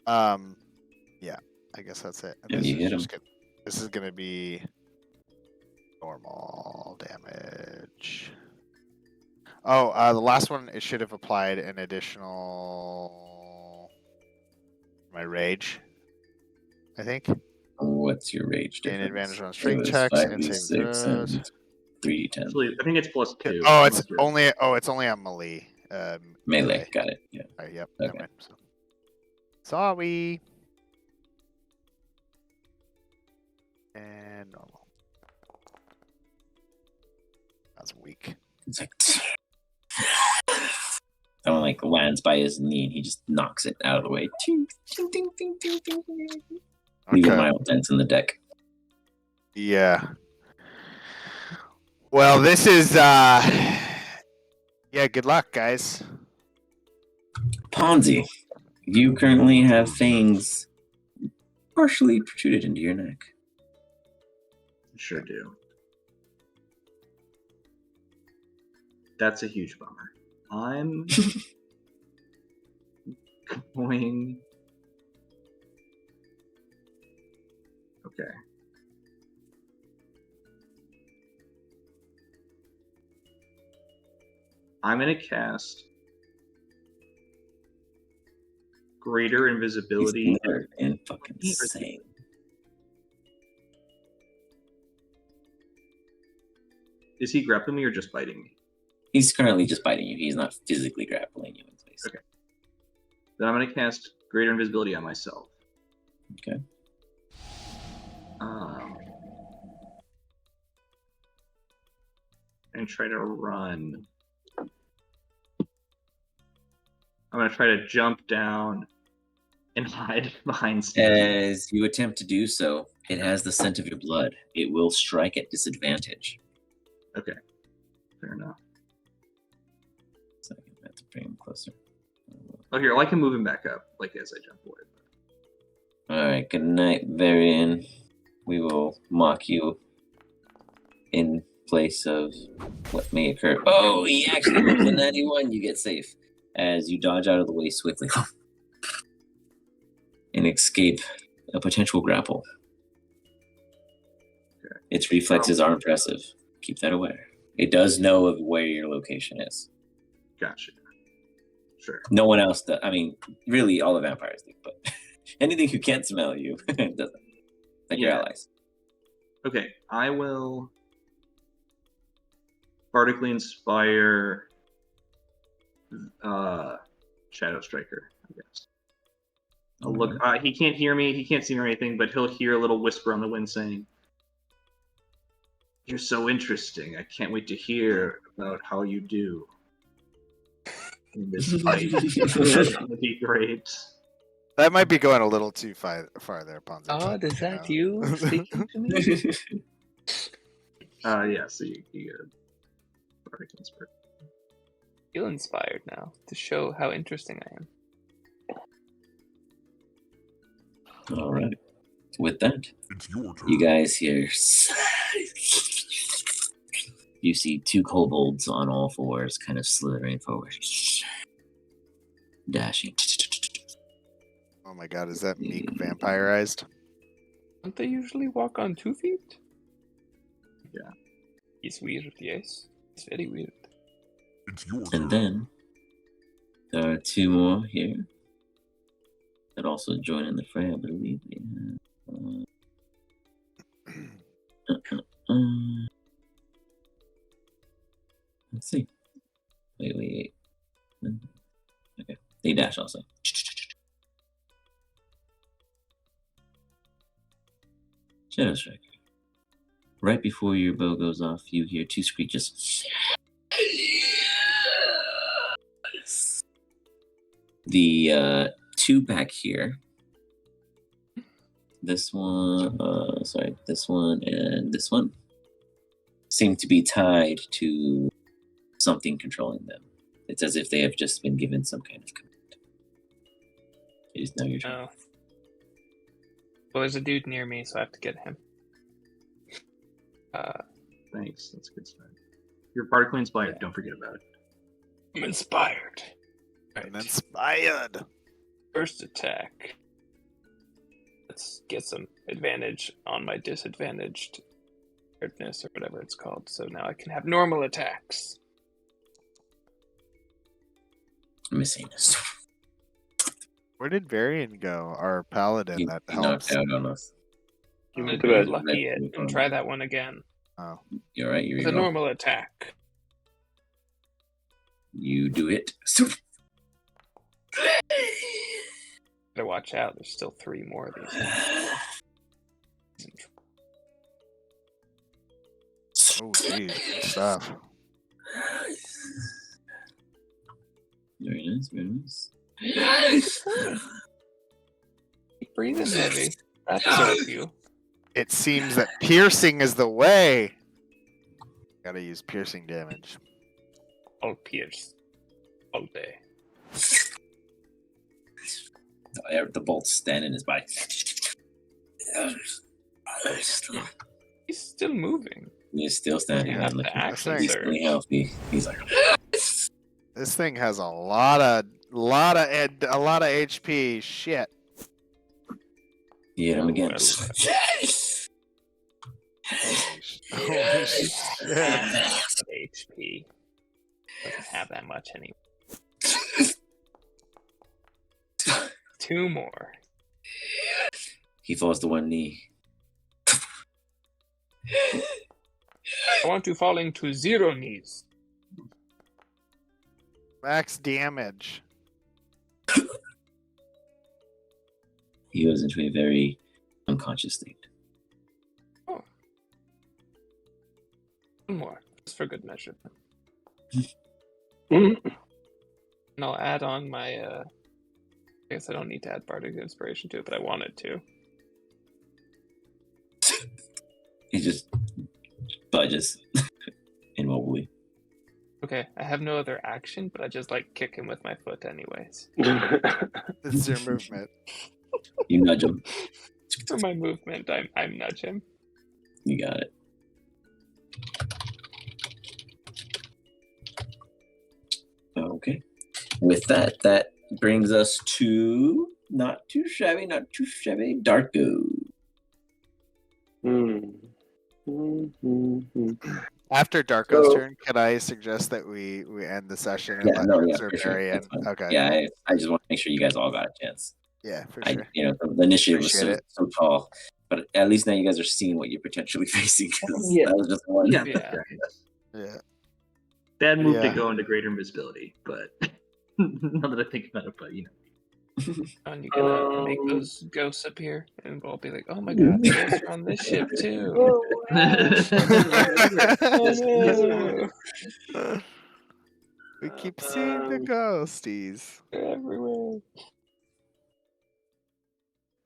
S5: Yeah, I guess that's it.
S4: Yeah,
S5: This
S4: you
S5: is
S4: hit
S5: just
S4: him.
S5: good. This is gonna be normal damage. Oh, the last one, it should have applied an additional my rage, I think.
S4: What's your rage
S5: Gain
S4: difference?
S5: advantage on
S4: It
S5: strength
S4: was
S5: checks and
S4: 5d6
S5: saving throws.
S4: and 3d10.
S8: Actually, I think it's +2.
S5: Oh,
S8: I'm
S5: it's
S8: not sure.
S5: only it's only on melee.
S4: Melee. Got it. Yeah.
S5: Alright, yep.
S4: Okay.
S5: Never mind. Sorry. And normal. That's weak.
S4: It's like that one like lands by his knee and he just knocks it out of the way. Leaving mild dents in the deck.
S5: Yeah. Well, this is yeah, good luck, guys.
S4: Ponzi, you currently have fangs partially protruded into your neck.
S8: Sure do. That's a huge bummer. I'm going. Okay. I'm going to cast Greater Invisibility.
S4: And fucking insane.
S8: Is he grappling me or just biting me?
S4: He's currently just biting you. He's not physically grappling you in space.
S8: Okay. Then I'm going to cast Greater Invisibility on myself.
S4: Okay.
S8: And try to run. I'm going to try to jump down and hide behind stairs.
S4: As you attempt to do so, it has the scent of your blood. It will strike at disadvantage.
S8: Okay. Fair enough.
S4: So I have to bring him closer.
S8: Oh, here, I can move him back up, like as I jump away.
S4: Alright, good night, Varian. We will mock you in place of what may occur. Oh, he actually rolled a 91. You get safe as you dodge out of the way swiftly and escape a potential grapple.
S8: Okay.
S4: Its reflexes are impressive. Keep that aware. It does know of where your location is.
S8: Gotcha. Sure.
S4: No one else does. I mean, really, all the vampires do, but anything who can't smell you doesn't. Like your allies.
S8: Okay, I will Bardically Inspire Shadow Striker, I guess. I'll look. He can't hear me. He can't see me or anything, but he'll hear a little whisper on the wind saying, "You're so interesting. I can't wait to hear about how you do in this fight." That's gonna be great.
S5: That might be going a little too far there, Ponzi.
S2: Oh, is that you speaking to me?
S8: Yeah. So you get Bardic Inspire.
S2: Feel inspired now to show how interesting I am.
S4: All right. With that,
S12: It's your turn.
S4: you guys hear. You see two kobolds on all fours, kind of slithering forward, dashing.
S5: Oh my god, is that Meek vampirized?
S2: Don't they usually walk on 2 feet?
S8: Yeah.
S2: It's weird, yes. It's very weird.
S12: It's your
S4: And then there are 2 more here that also join in the fray. I believe they have. Let's see. Wait. Okay, they dash also. Shadow Striker. Right before your bow goes off, you hear 2 screeches. The 2 back here. This one, this one and this one seem to be tied to something controlling them. It's as if they have just been given some kind of command. It is now your turn.
S2: Oh. Well, there's a dude near me, so I have to get him.
S8: Thanks. That's a good start. You're partially inspired. Don't forget about it.
S2: I'm inspired.
S5: I'm inspired.
S2: First attack. Let's get some advantage on my disadvantaged weirdness or whatever it's called. So now I can have normal attacks.
S4: Missing this.
S5: Where did Varian go? Our paladin
S4: He
S5: that
S4: knocked
S5: helps.
S4: out on us.
S2: I'm
S3: went
S2: gonna
S3: to
S2: be
S3: bed.
S2: lucky and try that one again.
S5: Oh.
S4: You're right.
S2: It's a normal attack.
S4: You do it.
S2: Better watch out. There's still 3 more of these.
S5: Oh, geez. Good stuff.
S4: Very nice, very nice.
S2: Keep breathing heavy. That's help you.
S5: It seems that piercing is the way. Gotta use piercing damage.
S2: I'll pierce. All day.
S4: The bolt's standing in his body.
S2: He's still moving.
S4: He's still standing
S2: You
S4: there.
S2: have to
S4: Looking.
S2: action
S4: He's
S2: surge.
S4: really healthy. He's like,
S5: This thing has a lot of HP. Shit.
S4: hit him again.
S2: Well,
S5: Holy shit.
S2: HP. Doesn't have that much anymore. 2 more.
S4: He falls to one knee.
S2: I want to fall into 0 knees.
S5: Max damage.
S4: He goes into a very unconscious state.
S2: Oh. 1 more. Just for good measure. And I'll add on my I guess I don't need to add Bardic Inspiration to it, but I wanted to.
S4: He just budges immobily.
S2: Okay, I have no other action, but I just like kick him with my foot anyways.
S5: That's your movement.
S4: You nudge him.
S2: For my movement, I nudge him.
S4: You got it. Okay. With that, that brings us to not too shabby, Darko.
S5: After Darko's
S3: So-
S5: turn, can I suggest that we end the session and
S4: Yeah,
S5: let
S4: no, yeah,
S5: Sir
S4: for sure.
S5: Barry in?
S4: That's fine.
S5: Okay.
S4: Yeah,
S5: cool.
S4: I just want to make sure you guys all got a chance.
S5: Yeah, for
S4: I,
S5: sure.
S4: the initiative was
S5: Appreciate
S4: so
S5: it.
S4: tall, but at least now you guys are seeing what you're potentially facing. 'Cause
S8: Yeah.
S4: that was just one.
S8: Yeah.
S2: Yeah.
S5: Yeah.
S8: Bad move
S5: Yeah.
S8: to go into greater invisibility, but now that I think about it, but you know.
S2: And you gonna make those ghosts appear, and we'll be like, "Oh my god, the ghosts are on this ship too."
S5: We keep seeing the ghosties.
S2: They're everywhere.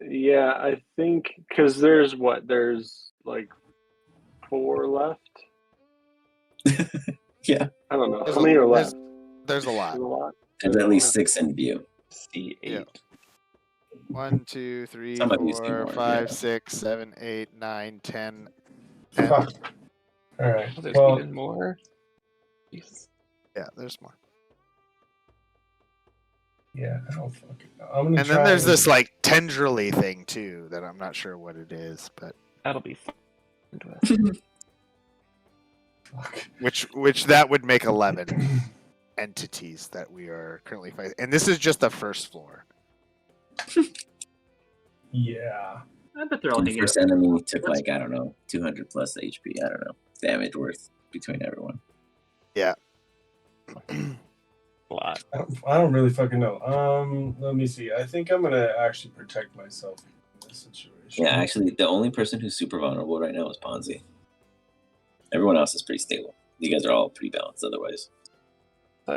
S3: Yeah, I think because there's like 4 left.
S4: Yeah.
S3: I don't know
S5: There's
S3: how many are
S5: there's-
S3: left.
S5: There's a lot.
S3: There's a lot.
S4: There's at least 6 in view.
S2: C8.
S5: Yeah. 1, 2, 3,
S4: Some of you see
S5: 4,
S4: more,
S5: 5,
S4: yeah.
S5: 6, 7, 8, 9, 10.
S10: Fuck. All right.
S2: Oh, there's
S10: Well,
S2: even more. Jeez.
S5: Yeah, there's more.
S13: Yeah, I don't fucking know. I'm gonna
S5: And
S13: try.
S5: then there's this like tendrily thing too that I'm not sure what it is, but
S2: That'll be fun.
S13: Fuck.
S5: which that would make 11 entities that we are currently fighting, and this is just the first floor.
S13: Yeah.
S8: I bet they're all
S4: And the
S8: hanging
S4: first
S8: out.
S4: enemy took like, I don't know, 200 plus HP. I don't know, damage worth between everyone.
S5: Yeah.
S2: A lot.
S13: I don't really fucking know. Let me see. I think I'm gonna actually protect myself in this situation.
S4: Yeah, actually, the only person who's super vulnerable right now is Ponzi. Everyone else is pretty stable. You guys are all pretty balanced otherwise.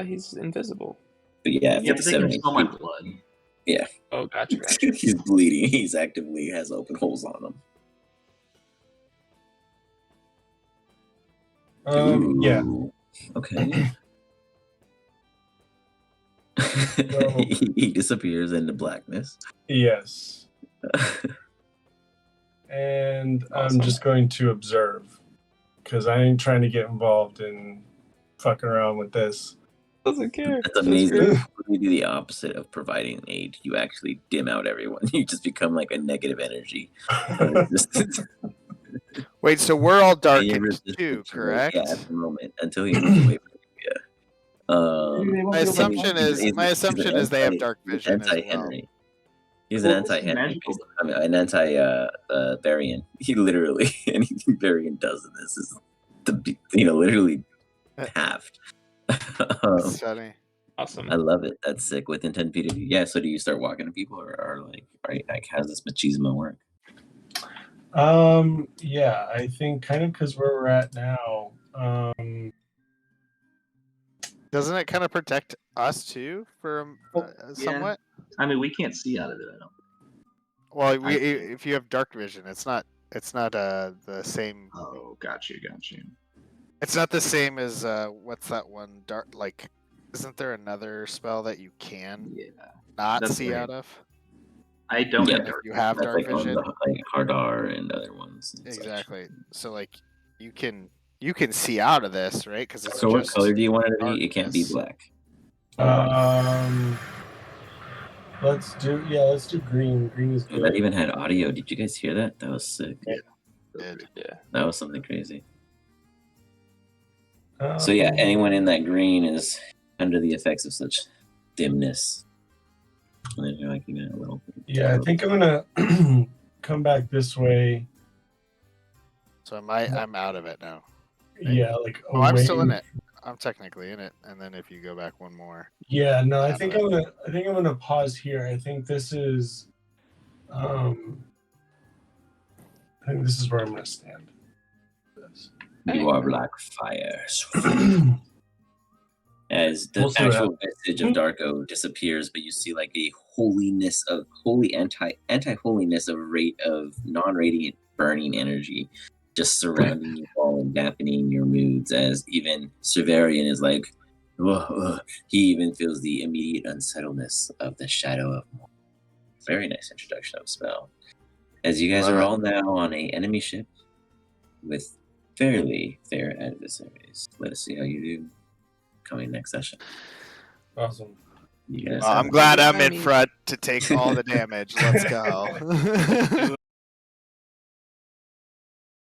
S2: He's invisible.
S4: But yeah,
S8: Yeah, but they can
S4: 57
S8: smell my
S4: HP.
S8: blood.
S4: Yeah.
S2: Oh, gotcha.
S4: He's bleeding. He's actively has open holes on him.
S13: Yeah.
S4: Okay. He disappears into blackness.
S13: Yes. And I'm just going to observe because I ain't trying to get involved in fucking around with this.
S2: Doesn't care.
S4: That's amazing. You do the opposite of providing aid. You actually dim out everyone. You just become like a negative energy.
S5: Wait, so we're all
S4: And
S5: darkened
S4: you're resistant
S5: too,
S4: to,
S5: correct?
S4: Yeah, at the moment until he moves away from you. Yeah.
S5: My assumption is they have dark vision as well.
S4: Anti-Henry. He's an anti-Henry. I mean, an anti-Varian. He literally anything Varian does in this is literally halved.
S5: Funny.
S2: Awesome.
S4: I love it. That's sick. Within 10 feet of you. Yeah. So do you start walking to people, or like how does this machismo work?
S13: Yeah, I think kind of because where we're at now.
S5: Doesn't it kind of protect us too, for somewhat?
S8: I mean, we can't see out of it. I don't.
S5: Well, if you have dark vision, it's not the same.
S8: Oh, got you.
S5: It's not the same as what's that one dark like? Isn't there another spell that you can not see out of?
S8: I don't have dark.
S5: You have
S4: That's
S5: dark
S4: like
S5: vision.
S4: like Hardar and other ones. And
S5: Exactly. So like you can see out of this, right? Because it's
S4: so what
S5: just
S4: color do you want it to be? It can't be black.
S13: Let's do green. Green is good.
S4: That even had audio. Did you guys hear that? That was sick.
S2: Yeah.
S4: That was something crazy. So yeah, anyone in that green is under the effects of such dimness. And then you're like, a little.
S13: Yeah, I think I'm gonna come back this way.
S5: So I'm out of it now.
S13: Yeah, like
S5: I'm still in
S13: away.
S5: it. I'm technically in it, and then if you go back one more.
S13: Yeah, no, I think I'm gonna pause here. I think this is I think this is where I'm gonna stand.
S4: You are black fire. As the
S13: We'll see what
S4: actual vestige of Darko disappears, but you see like a holy anti-holiness of rate of non-radiant burning energy just surrounding you all and dampening your moods, as even Severian is like, whoa. He even feels the immediate unsettledness of the shadow of Morn. Very nice introduction of spell. As you guys are all now on a enemy ship with fairly fair adversaries. Let us see how you do coming next session.
S13: Awesome.
S4: You guys
S5: I'm glad I'm in front to take all the damage. Let's go.